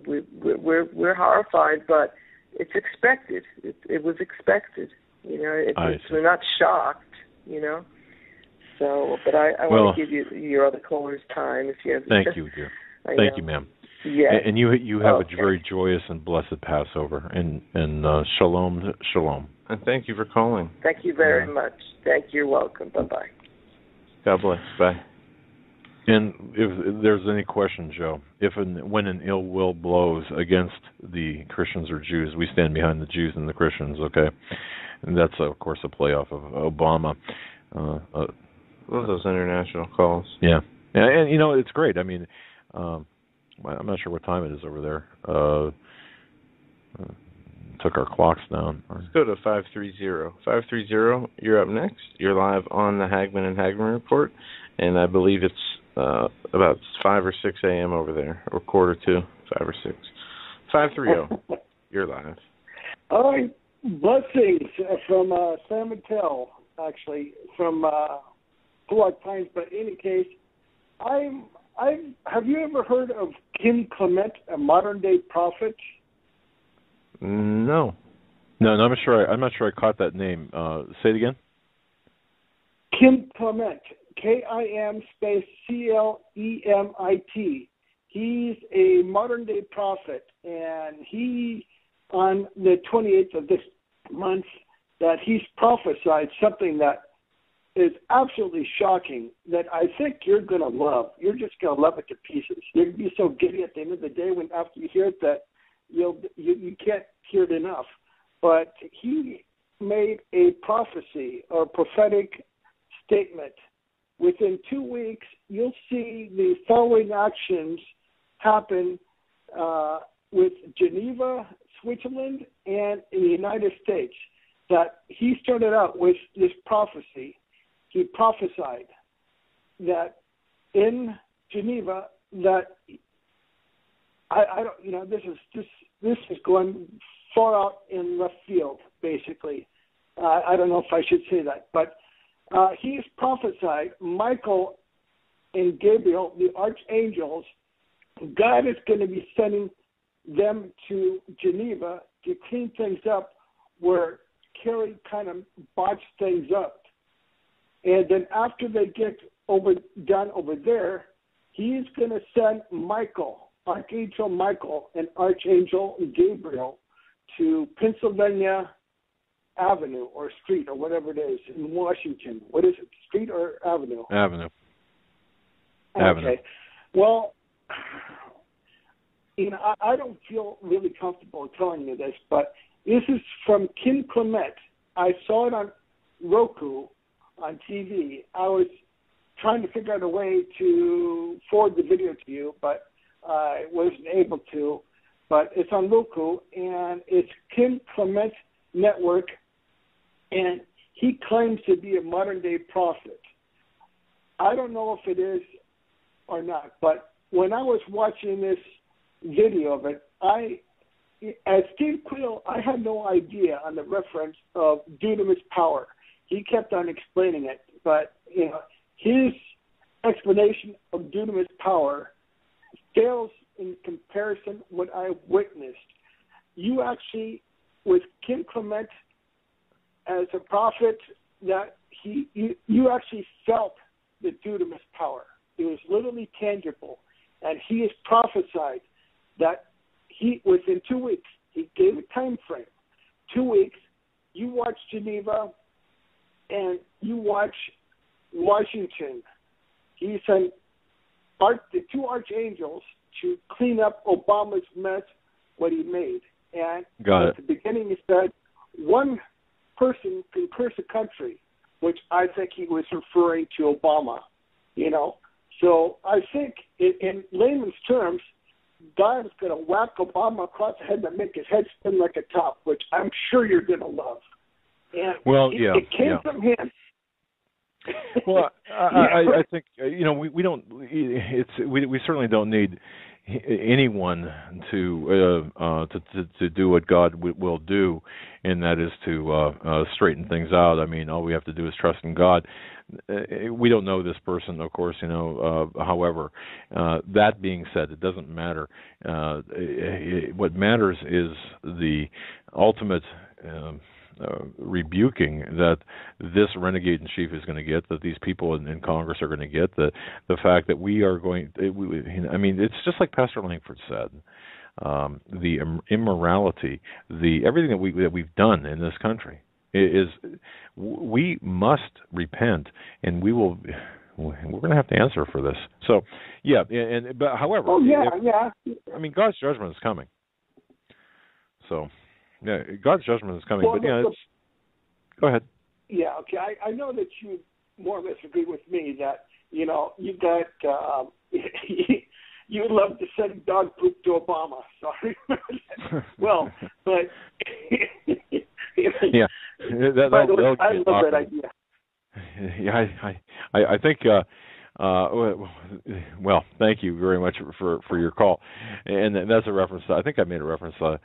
we're horrified, but it's expected. It was expected. We're not shocked, So, but I want to give you your other caller's time if you have. Thank you, dear. Thank you, ma'am. Yeah. And you have a very joyous and blessed Passover, and shalom, shalom. And thank you for calling. Thank you very much. Thank you. You're welcome. Bye-bye. God bless. Bye. And if there's any question, Joe, when an ill will blows against the Christians or Jews, we stand behind the Jews and the Christians, okay? And that's, of course, a playoff of Obama. Love those international calls. Yeah. And it's great. I mean, I'm not sure what time it is over there. Took our clocks down. Let's go to 530. 530, you're up next. You're live on the Hagman and Hagman Report, and I believe it's about 5 or 6 a.m. over there, or 1:45, 5 or 6. 530, you're live. All right. Blessings from San Mateo, actually, from Clark Pines. But in any case, have you ever heard of Kim Clement, a modern-day prophet? No, I'm not sure I caught that name. Say it again. Kim Clement, Kim space Clemit. He's a modern-day prophet, and he, on the 28th of this month, that he's prophesied something that is absolutely shocking that I think you're going to love. You're just going to love it to pieces. You're going to be so giddy at the end of the day when after you hear it that you can't hear it enough. But he made a prophecy or prophetic statement. Within 2 weeks, you'll see the following actions happen with Geneva, Switzerland, and in the United States. That he started out with this prophecy. He prophesied that in Geneva that I don't, this is going far out in left field, basically. I don't know if I should say that, but he's prophesied Michael and Gabriel, the archangels. God is going to be sending them to Geneva to clean things up where Kerry kind of botched things up. And then after they get done over there, he's going to send Michael, Archangel Michael and Archangel Gabriel to Pennsylvania, Avenue or Street or whatever it is in Washington. What is it, Street or Avenue? Avenue. Okay. Well, I don't feel really comfortable telling you this, but this is from Kim Clement. I saw it on Roku on TV. I was trying to figure out a way to forward the video to you, but I wasn't able to. But it's on Roku, and it's Kim Clement Network, and he claims to be a modern-day prophet. I don't know if it is or not, but when I was watching this video of it, as Steve Quayle, I had no idea on the reference of dunamis power. He kept on explaining it, but his explanation of dunamis power fails in comparison what I witnessed. You actually, with Kim Clement as a prophet, that you actually felt the dunamis power. It was literally tangible, and he has prophesied that within 2 weeks, he gave a time frame. 2 weeks, you watch Geneva and you watch Washington. He sent the two archangels to clean up Obama's mess, what he made. And at the beginning he said, one person can curse a country, which I think he was referring to Obama, So I think in layman's terms, God is going to whack Obama across the head and make his head spin like a top, which I'm sure you're going to love. And it came from him. Well, I think we don't. We certainly don't need anyone to do what God will do, and that is to straighten things out. I mean, all we have to do is trust in God. We don't know this person, of course. However, that being said, it doesn't matter. What matters is the ultimate rebuking that this renegade in chief is going to get, that these people in Congress are going to get, the fact that we are going. It's just like Pastor Langford said. The immorality, everything that we've done in this country is we must repent, and we're going to have to answer for this. So, but however, God's judgment is coming. So, God's judgment is coming. Well, but go ahead. Yeah, okay. I know that you more or less agree with me that you got you would love to send dog poop to Obama. Sorry. Well, but yeah, I love that idea. Yeah, I think. Well, thank you very much for your call, and that's a reference. I think I made a reference. A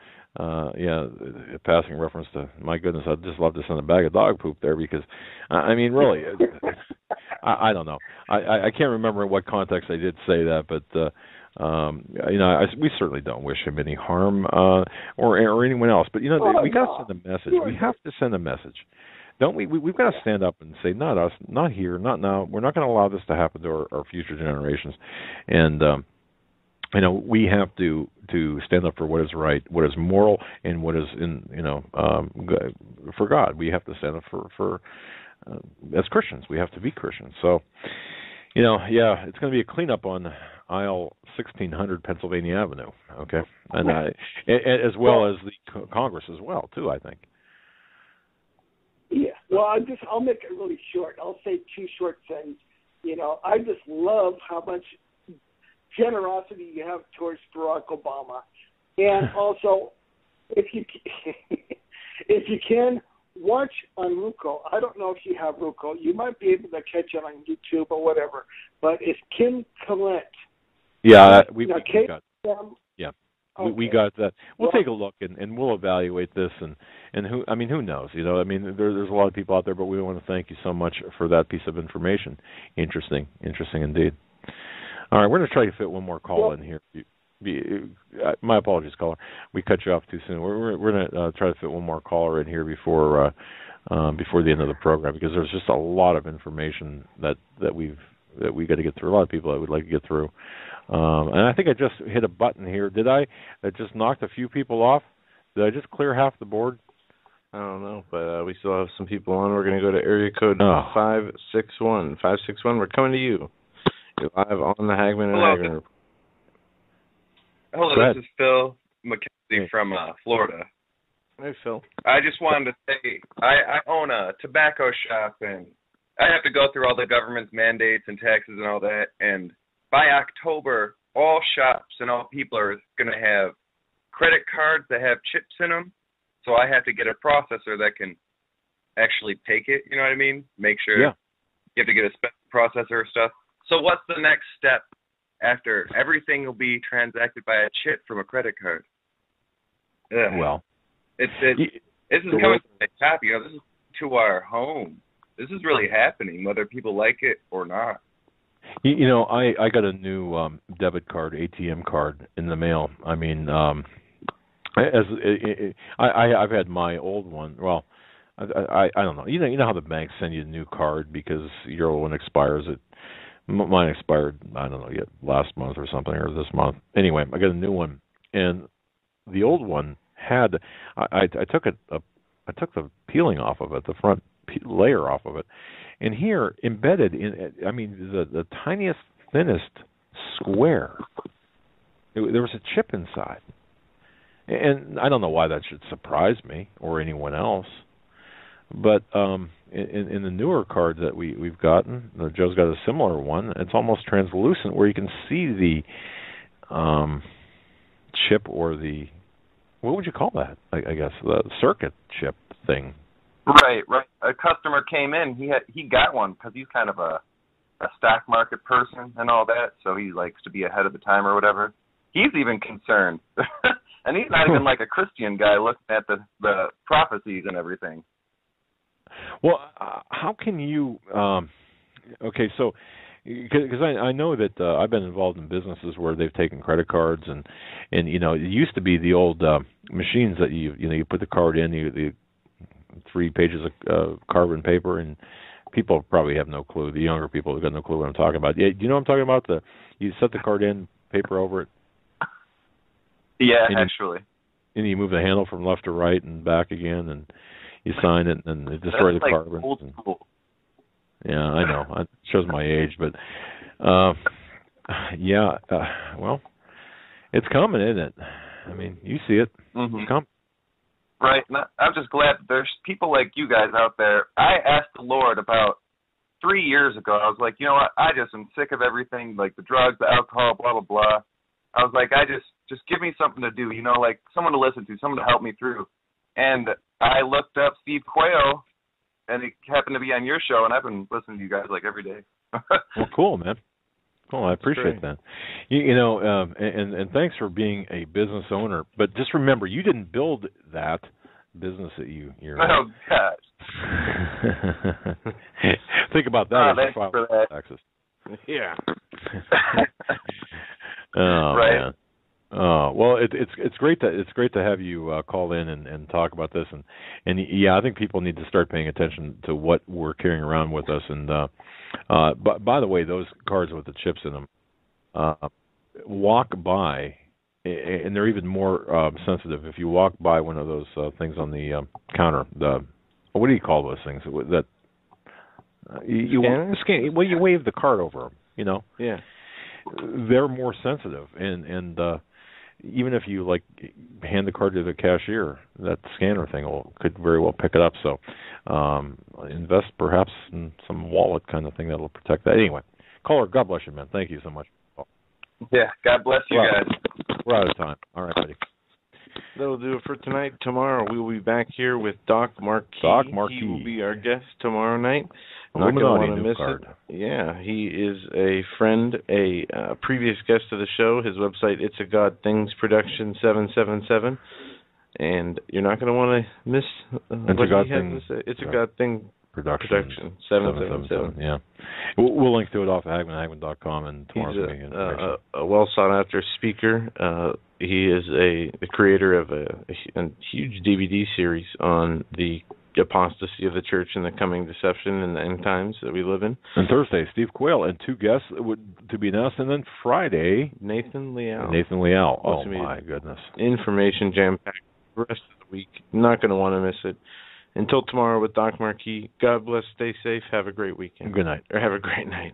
passing reference to. My goodness, I'd just love to send a bag of dog poop there because, really, I don't know. I can't remember in what context I did say that, but. We certainly don't wish him any harm, or anyone else. But we got to send a message. We have to send a message, don't we? We've got to stand up and say, not us, not here, not now. We're not going to allow this to happen to our future generations. And we have to stand up for what is right, what is moral, and what is for God. We have to stand up for as Christians. We have to be Christians. So. It's going to be a cleanup on aisle 1600 Pennsylvania Avenue, okay, and as well as the Congress as well, too. I think. Yeah. Well, I'll make it really short. I'll say two short things. I just love how much generosity you have towards Barack Obama, and also if you can. Watch on Roku. I don't know if you have Roku. You might be able to catch it on YouTube or whatever. But it's Kim Clement. Yeah, we got. Yeah, okay. we got that. We'll take a look and we'll evaluate this and who knows? There's a lot of people out there, but we want to thank you so much for that piece of information. Interesting indeed. All right, we're going to try to fit one more call in here. My apologies, caller. We cut you off too soon. We're going to try to fit one more caller in here before the end of the program because there's just a lot of information that we got to get through. A lot of people I would like to get through, and I think I just hit a button here. Did I? That just knocked a few people off. Did I just clear half the board? I don't know, but we still have some people on. We're going to go to area code 561. 561, we're coming to you. You're live on the Hagman and Hagman Report. Hello, this is Phil McKenzie from Florida. Hey, Phil. I just wanted to say I own a tobacco shop, and I have to go through all the government's mandates and taxes and all that. And by October, all shops and all people are going to have credit cards that have chips in them. So I have to get a processor that can actually take it, you know what I mean? Make sure you have to get a special processor or stuff. So what's the next step after everything will be transacted by a chip from a credit card? Ugh. Well, this is coming to the top. You know, this is to our home. This is really happening, whether people like it or not. You know, I got a new debit card, ATM card in the mail. I mean, I've had my old one. Well, I don't know. You know how the banks send you a new card because your old one expires. Mine expired, I don't know, yet last month or something, or this month. Anyway, I got a new one, and the old one had. I took it. I took the peeling off of it, the front layer off of it, and here embedded in. I mean, the tiniest, thinnest square. There was a chip inside. And I don't know why that should surprise me or anyone else, but in the newer cards that we've gotten, Joe's got a similar one. It's almost translucent, where you can see the chip or the, what would you call that? I guess the circuit chip thing. Right. A customer came in. He got one because he's kind of a stock market person and all that, so he likes to be ahead of the time or whatever. He's even concerned. And he's not even like a Christian guy looking at the prophecies and everything. Well, how can you? Okay, so because I know that I've been involved in businesses where they've taken credit cards and you know, it used to be the old machines that you put the card in, the 3 pages of carbon paper, and people probably have no clue. The younger people have got no clue what I'm talking about. Yeah, do you know what I'm talking about? You set the card in, paper over it. Yeah, actually. And you move the handle from left to right and back again, and you sign it, and it destroys the carbon. Old school. Yeah, I know. It shows my age, but well, it's coming, isn't it? I mean, you see it. Mm-hmm. It's coming. Right. And I'm just glad that there's people like you guys out there. I asked the Lord about 3 years ago. I was like, you know what? I just am sick of everything, like the drugs, the alcohol, blah, blah, blah. I was like, just give me something to do, you know, like someone to listen to, someone to help me through. And I looked up Steve Quayle, and he happened to be on your show, and I've been listening to you guys like every day. Well, cool, man. Cool, I appreciate that. You know, and thanks for being a business owner. But just remember, you didn't build that business that you're. Oh gosh. Think about that. Thanks for that. Taxes. Yeah. Oh, right. Man. Oh, well, it's great to have you call in and talk about this, and yeah, I think people need to start paying attention to what we're carrying around with us. And but by the way, those cards with the chips in them, walk by, and they're even more sensitive. If you walk by one of those things on the counter, what do you call those things? That you scan. Well, you wave the card over them. You know. Yeah. They're more sensitive, and even if you like hand the card to the cashier, that scanner thing could very well pick it up. So invest perhaps in some wallet kind of thing that'll protect that. Anyway, caller, God bless you, man. Thank you so much. Yeah, God bless you guys. We're out of time. All right, buddy. That'll do it for tonight. Tomorrow we will be back here with Doc Marquis. Doc Marquis. He will be our guest tomorrow night. Not going to want to miss it. Yeah, he is a friend, a previous guest of the show. His website, It's a God Things Production 777, and you're not going to want to miss what he has to say. It's a God Thing Production 777. Yeah, we'll link to it off of Hagman.com and tomorrow's meeting. A well sought after speaker. He is the creator of a huge DVD series on the apostasy of the church and the coming deception in the end times that we live in. And Thursday, Steve Quayle, and 2 guests to be announced, and then Friday, Nathan Leal. Oh my goodness! Information jam-packed the rest of the week. You're not going to want to miss it. Until tomorrow with Doc Marquis, God bless, stay safe, have a great weekend. Good night. Or have a great night.